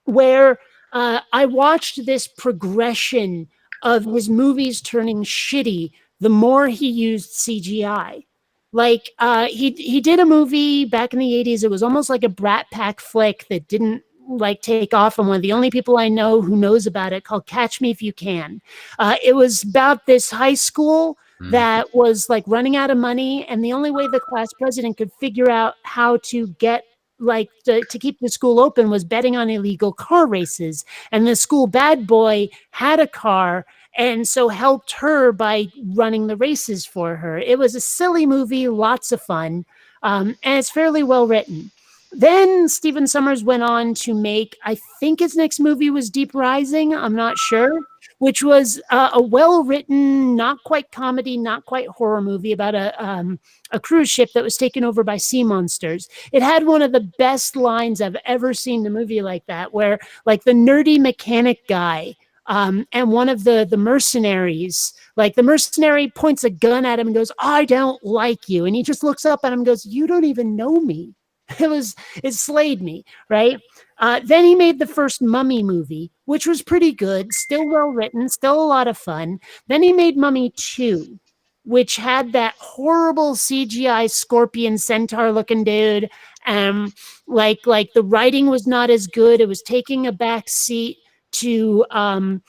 where I watched this progression of his movies turning shitty the more he used CGI. Like he did a movie back in the 80s. It was almost like a Brat Pack flick that didn't like take off. And one of the only people I know who knows about it, called Catch Me If You Can. It was about this high school that was like running out of money, and the only way the class president could figure out how to get to keep the school open was betting on illegal car races. And the school bad boy had a car and so helped her by running the races for her. It was a silly movie, lots of fun, and it's fairly well written. Then Stephen Sommers went on to make, I think his next movie was Deep Rising, I'm not sure, which was a well-written, not quite comedy, not quite horror movie about a cruise ship that was taken over by sea monsters. It had one of the best lines I've ever seen in a movie like that, where like the nerdy mechanic guy and one of the mercenaries, like the mercenary points a gun at him and goes, "I don't like you," and he just looks up at him and goes, "You don't even know me." It slayed me, right? Then he made the first Mummy movie, which was pretty good, still well written, still a lot of fun. Then he made Mummy 2, which had that horrible CGI scorpion centaur looking dude. Like the writing was not as good. It was taking a back seat to like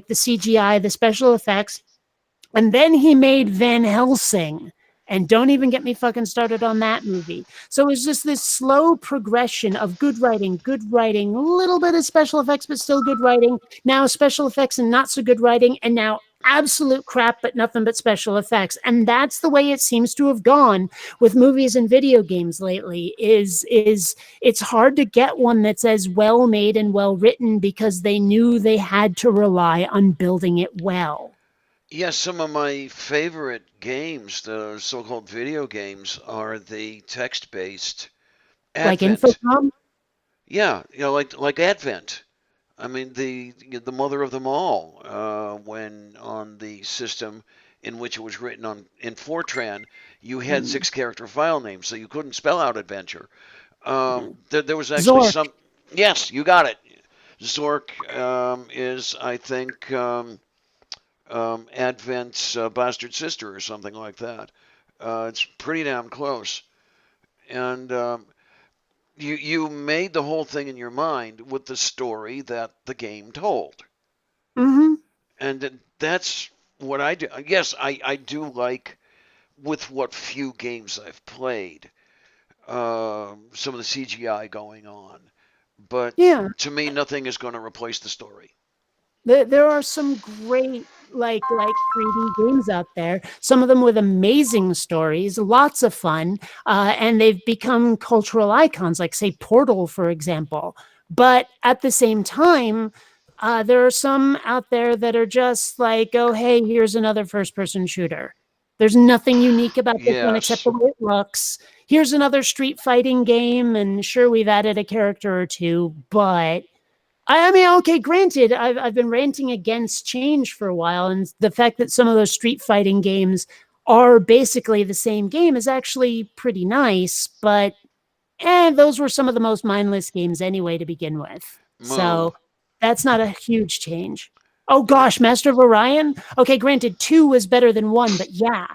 the CGI, the special effects. And then he made Van Helsing. And don't even get me fucking started on that movie. So it was just this slow progression of good writing, a little bit of special effects, but still good writing. Now special effects and not so good writing. And now absolute crap, but nothing but special effects. And that's the way it seems to have gone with movies and video games lately. Is it's hard to get one that's as well made and well written because they knew they had to rely on building it well. Yes, some of my favorite games, the so-called video games, are the text-based Like Advent. Infocom? Yeah, like Advent. I mean, the mother of them all. When on the system in which it was written in Fortran, you had 6-character file names, so you couldn't spell out adventure. There was actually Zork. some. Yes, you got it. Zork is, I think, Advent's bastard sister or something like that. It's pretty damn close. And you made the whole thing in your mind with the story that the game told. Mm-hmm. And that's what I do. Yes, I do like, with what few games I've played, some of the CGI going on. But Yeah. to me, nothing is going to replace the story. There are some great like 3D games out there. Some of them with amazing stories, lots of fun, and they've become cultural icons, like say Portal, for example. But at the same time, there are some out there that are just like, oh, hey, here's another first-person shooter. There's nothing unique about this one except Yes. the way it looks. Here's another street fighting game, and sure, we've added a character or two, but I mean, okay, granted, I've been ranting against change for a while, and the fact that some of those street fighting games are basically the same game is actually pretty nice, but those were some of the most mindless games anyway to begin with. Moo. So that's not a huge change. Oh gosh, Master of Orion? Okay, granted, 2 was better than 1, but yeah.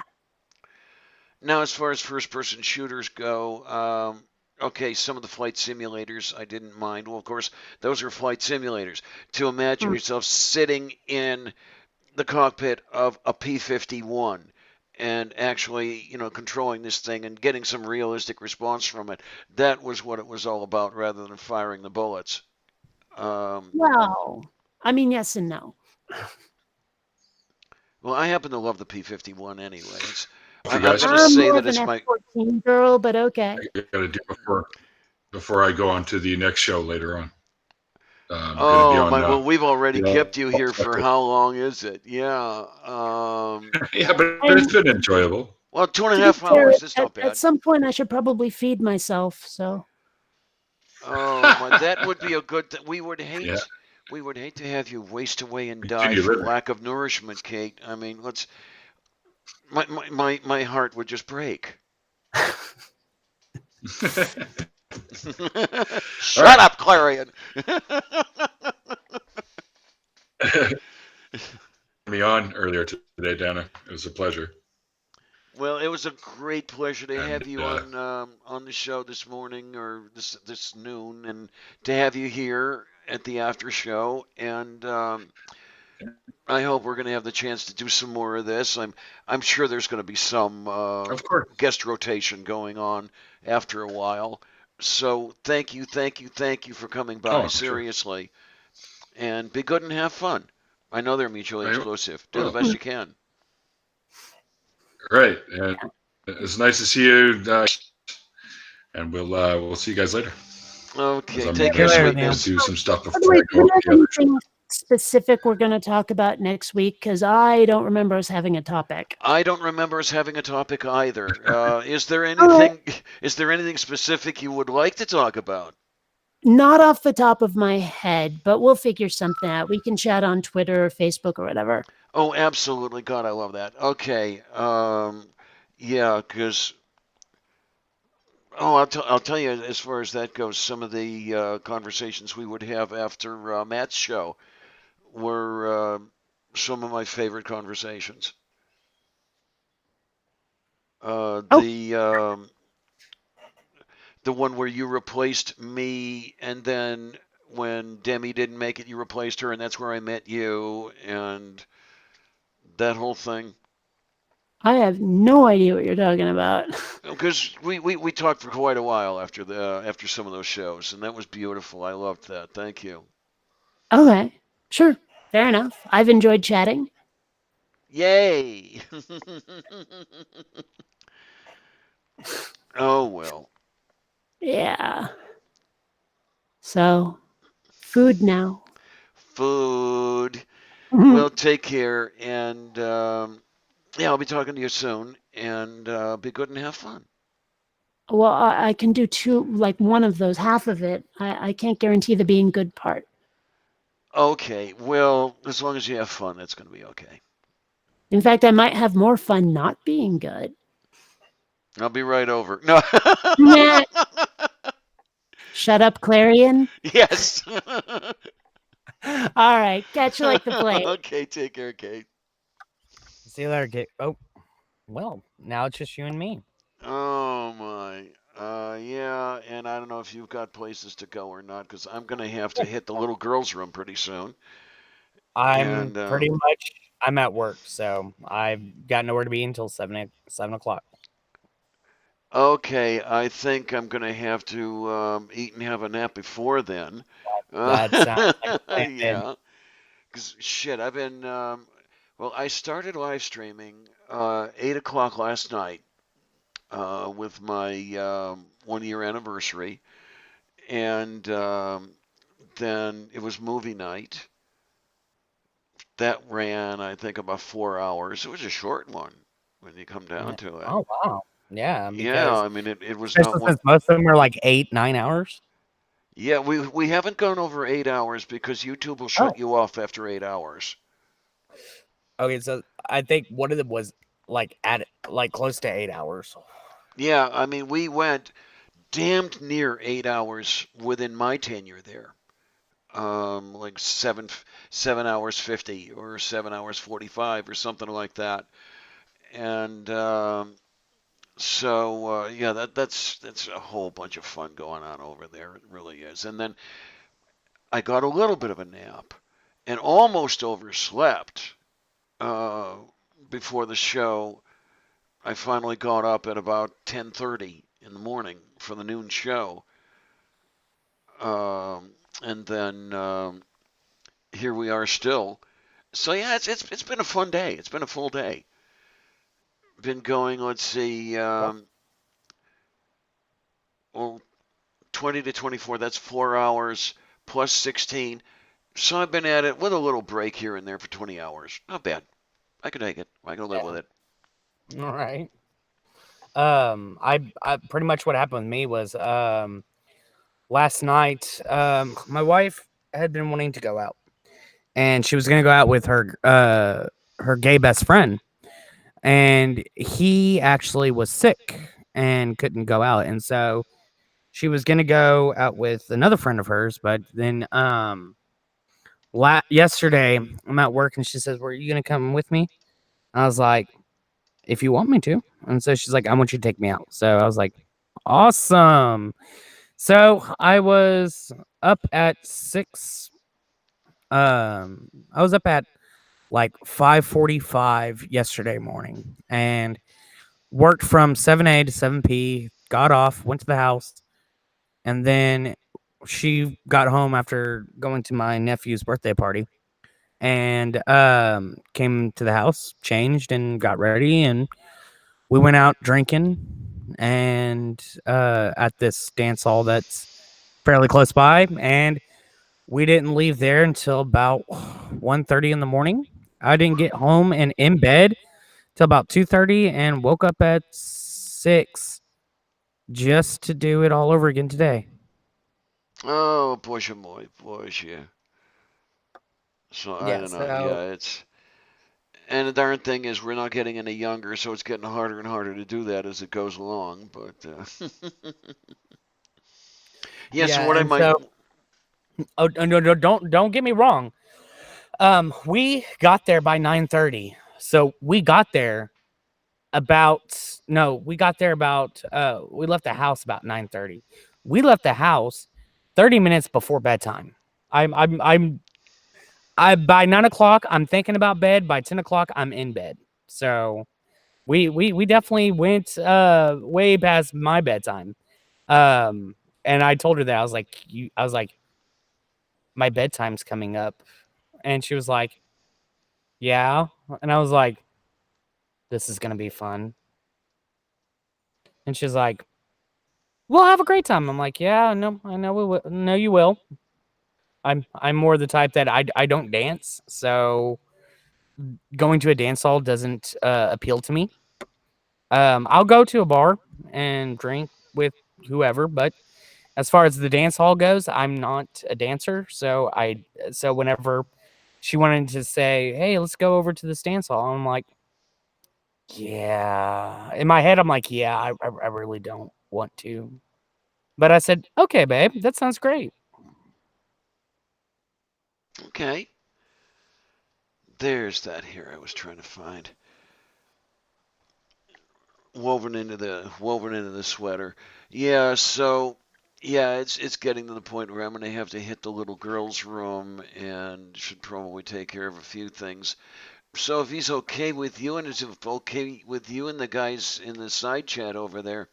Now, as far as first-person shooters go, okay, some of the flight simulators I didn't mind. Well, of course, those are flight simulators. To imagine yourself sitting in the cockpit of a P-51 and actually, controlling this thing and getting some realistic response from it. That was what it was all about, rather than firing the bullets. Well, I mean, yes and no. Well, I happen to love the P-51 anyway. I'm guys, going to say more that of an it's my. F-14 girl, but okay. I got to do before I go on to the next show later on. Oh, well, we've already kept you here for how long is it? Yeah. Yeah, but it's been enjoyable. Well, 2.5 hours. That's not bad. At some point, I should probably feed myself. So. Oh, that would be a good. We would hate. Yeah. We would hate to have you waste away and die for lack of nourishment, Kate. I mean, let's. My heart would just break. Shut up, Clarion. Me on earlier today, Dana. It was a pleasure. Well, it was a great pleasure to have you on the show this morning, or this noon, and to have you here at the after show. And I hope we're going to have the chance to do some more of this. I'm sure there's going to be some guest rotation going on after a while. So thank you for coming by. Seriously, and be good and have fun. I know they're mutually exclusive. Do the best you can. Right, and it's nice to see you. And we'll see you guys later. Okay, take care. Let's do some stuff before I go. Anything specific we're going to talk about next week? Because I don't remember us having a topic. I don't remember us having a topic either. Is there anything? Is there anything specific you would like to talk about? Not off the top of my head, but we'll figure something out. We can chat on Twitter or Facebook or whatever. Oh, absolutely. God, I love that. Okay. Yeah, because. Oh, I'll tell you, as far as that goes, some of the conversations we would have after Matt's show were some of my favorite conversations. The one where you replaced me, and then when Demi didn't make it, you replaced her, and that's where I met you, and that whole thing. I have no idea what you're talking about. Because we talked for quite a while after some of those shows, and that was beautiful. I loved that. Thank you. Okay, sure, fair enough. I've enjoyed chatting. Yay! Oh well. Yeah. So, food now. Food. Well, take care, and yeah, I'll be talking to you soon, and be good and have fun. Well, I can do one of those, half of it. I can't guarantee the being good part. Okay, well, as long as you have fun, that's going to be okay. In fact, I might have more fun not being good. I'll be right over. No. Nah. Shut up, Clarion. Yes. All right, catch you like the play. Okay, take care, Kate. See you later, Kate. Oh, well, now it's just you and me. Oh my. Yeah, and I don't know if you've got places to go or not, because I'm gonna have to hit the little girls' room pretty soon. I'm And pretty much I'm at work, so I've got nowhere to be until 7 o'clock. okay, I think I'm gonna have to eat and have a nap before then. That sounds like a plan, man. Yeah, because shit, I've been well, I started live streaming 8 o'clock last night with my 1 year anniversary, and then it was movie night. That ran, I think, about 4 hours. It was a short one when you come down Yeah. to it. Oh wow. Yeah, Yeah, because I mean, it was not especially one. since most of them are like 8, 9 hours. Yeah, we haven't gone over 8 hours because YouTube will Oh. shut you off after 8 hours. Okay, so I think one of them was like at like close to 8 hours. Yeah, I mean, we went damned near 8 hours within my tenure there. Like 7 hours 50 or 7 hours 45 or something like that. And so yeah, that's a whole bunch of fun going on over there. It really is. And then I got a little bit of a nap and almost overslept uh, before the show. I finally got up at about 10:30 in the morning for the noon show, and then here we are still. So yeah, it's been a fun day. It's been a full day. Been going. Let's see. Well, 20 to 24. That's 4 hours plus 16. So I've been at it with a little break here and there for 20 hours. Not bad. I can take it. I can live with it. All right. I pretty much what happened with me was last night my wife had been wanting to go out, and she was gonna go out with her gay best friend, and he actually was sick and couldn't go out, and so she was gonna go out with another friend of hers, but then yesterday I'm at work and she says, "Were you gonna come with me?" I was like, "If you want me to." And so she's like, "I want you to take me out." So I was like, "Awesome." So I was up at 6. I was up at like 5:45 yesterday morning and worked from 7 a to 7 p. Got off, went to the house, and then she got home after going to my nephew's birthday party and came to the house, changed, and got ready, and we went out drinking and at this dance hall that's fairly close by, and we didn't leave there until about 1:30 in the morning. I didn't get home and in bed till about 2:30 and woke up at 6 just to do it all over again today. Oh, Bоже мой, Bоже. So I Yeah, don't know. so Yeah, it's and the darn thing is we're not getting any younger, so it's getting harder and harder to do that as it goes along. But yeah, so yeah, what I and might. so no, don't get me wrong. We got there by 9:30. So we got there about no, we got there about we left the house about 9:30. We left the house 30 minutes before bedtime. I by 9 o'clock I'm thinking about bed. By 10 o'clock I'm in bed. So we definitely went way past my bedtime. Um and I told her that I was like, my bedtime's coming up. And she was like, yeah. And I was like, this is gonna be fun. And she's like, we'll have a great time. I'm like, yeah, no, I know we will. No, you will. I'm more the type that I don't dance, so going to a dance hall doesn't appeal to me. I'll go to a bar and drink with whoever, but as far as the dance hall goes, I'm not a dancer. So whenever she wanted to say, hey, let's go over to this dance hall, I'm like, yeah. In my head, I'm like, yeah, I really don't want to. But I said, okay, babe, that sounds great. Okay. There's that here I was trying to find. woven into the sweater. Yeah, so yeah, it's getting to the point where I'm gonna have to hit the little girl's room and should probably take care of a few things. So if he's okay with you and it's okay with you and the guys in the side chat over there,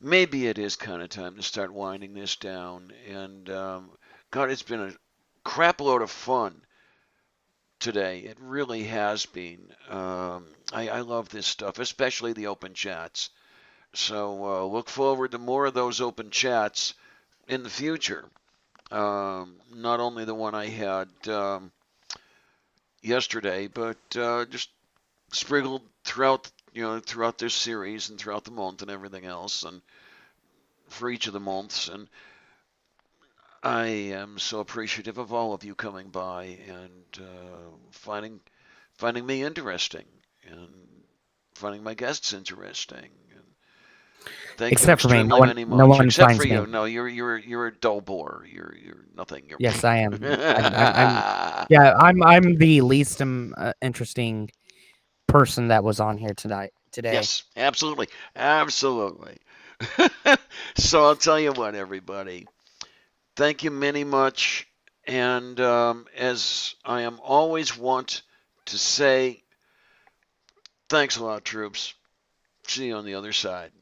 maybe it is kind of time to start winding this down. And God, it's been a crap load of fun today. It really has been. I love this stuff, especially the open chats. So look forward to more of those open chats in the future. Not only the one I had yesterday, but just sprinkled throughout, throughout this series and throughout the month and everything else, and for each of the months. And I am so appreciative of all of you coming by and finding me interesting and finding my guests interesting. And thank you Except for me, extremely many no much. one Except finds for you. me. No, you're a dull bore. You're nothing. You're Yes, I am. Yeah, I'm the least interesting person that was on here tonight today. Yes, absolutely, absolutely. So I'll tell you what, everybody. Thank you many much, and as I am always want to say, thanks a lot, troops. See you on the other side.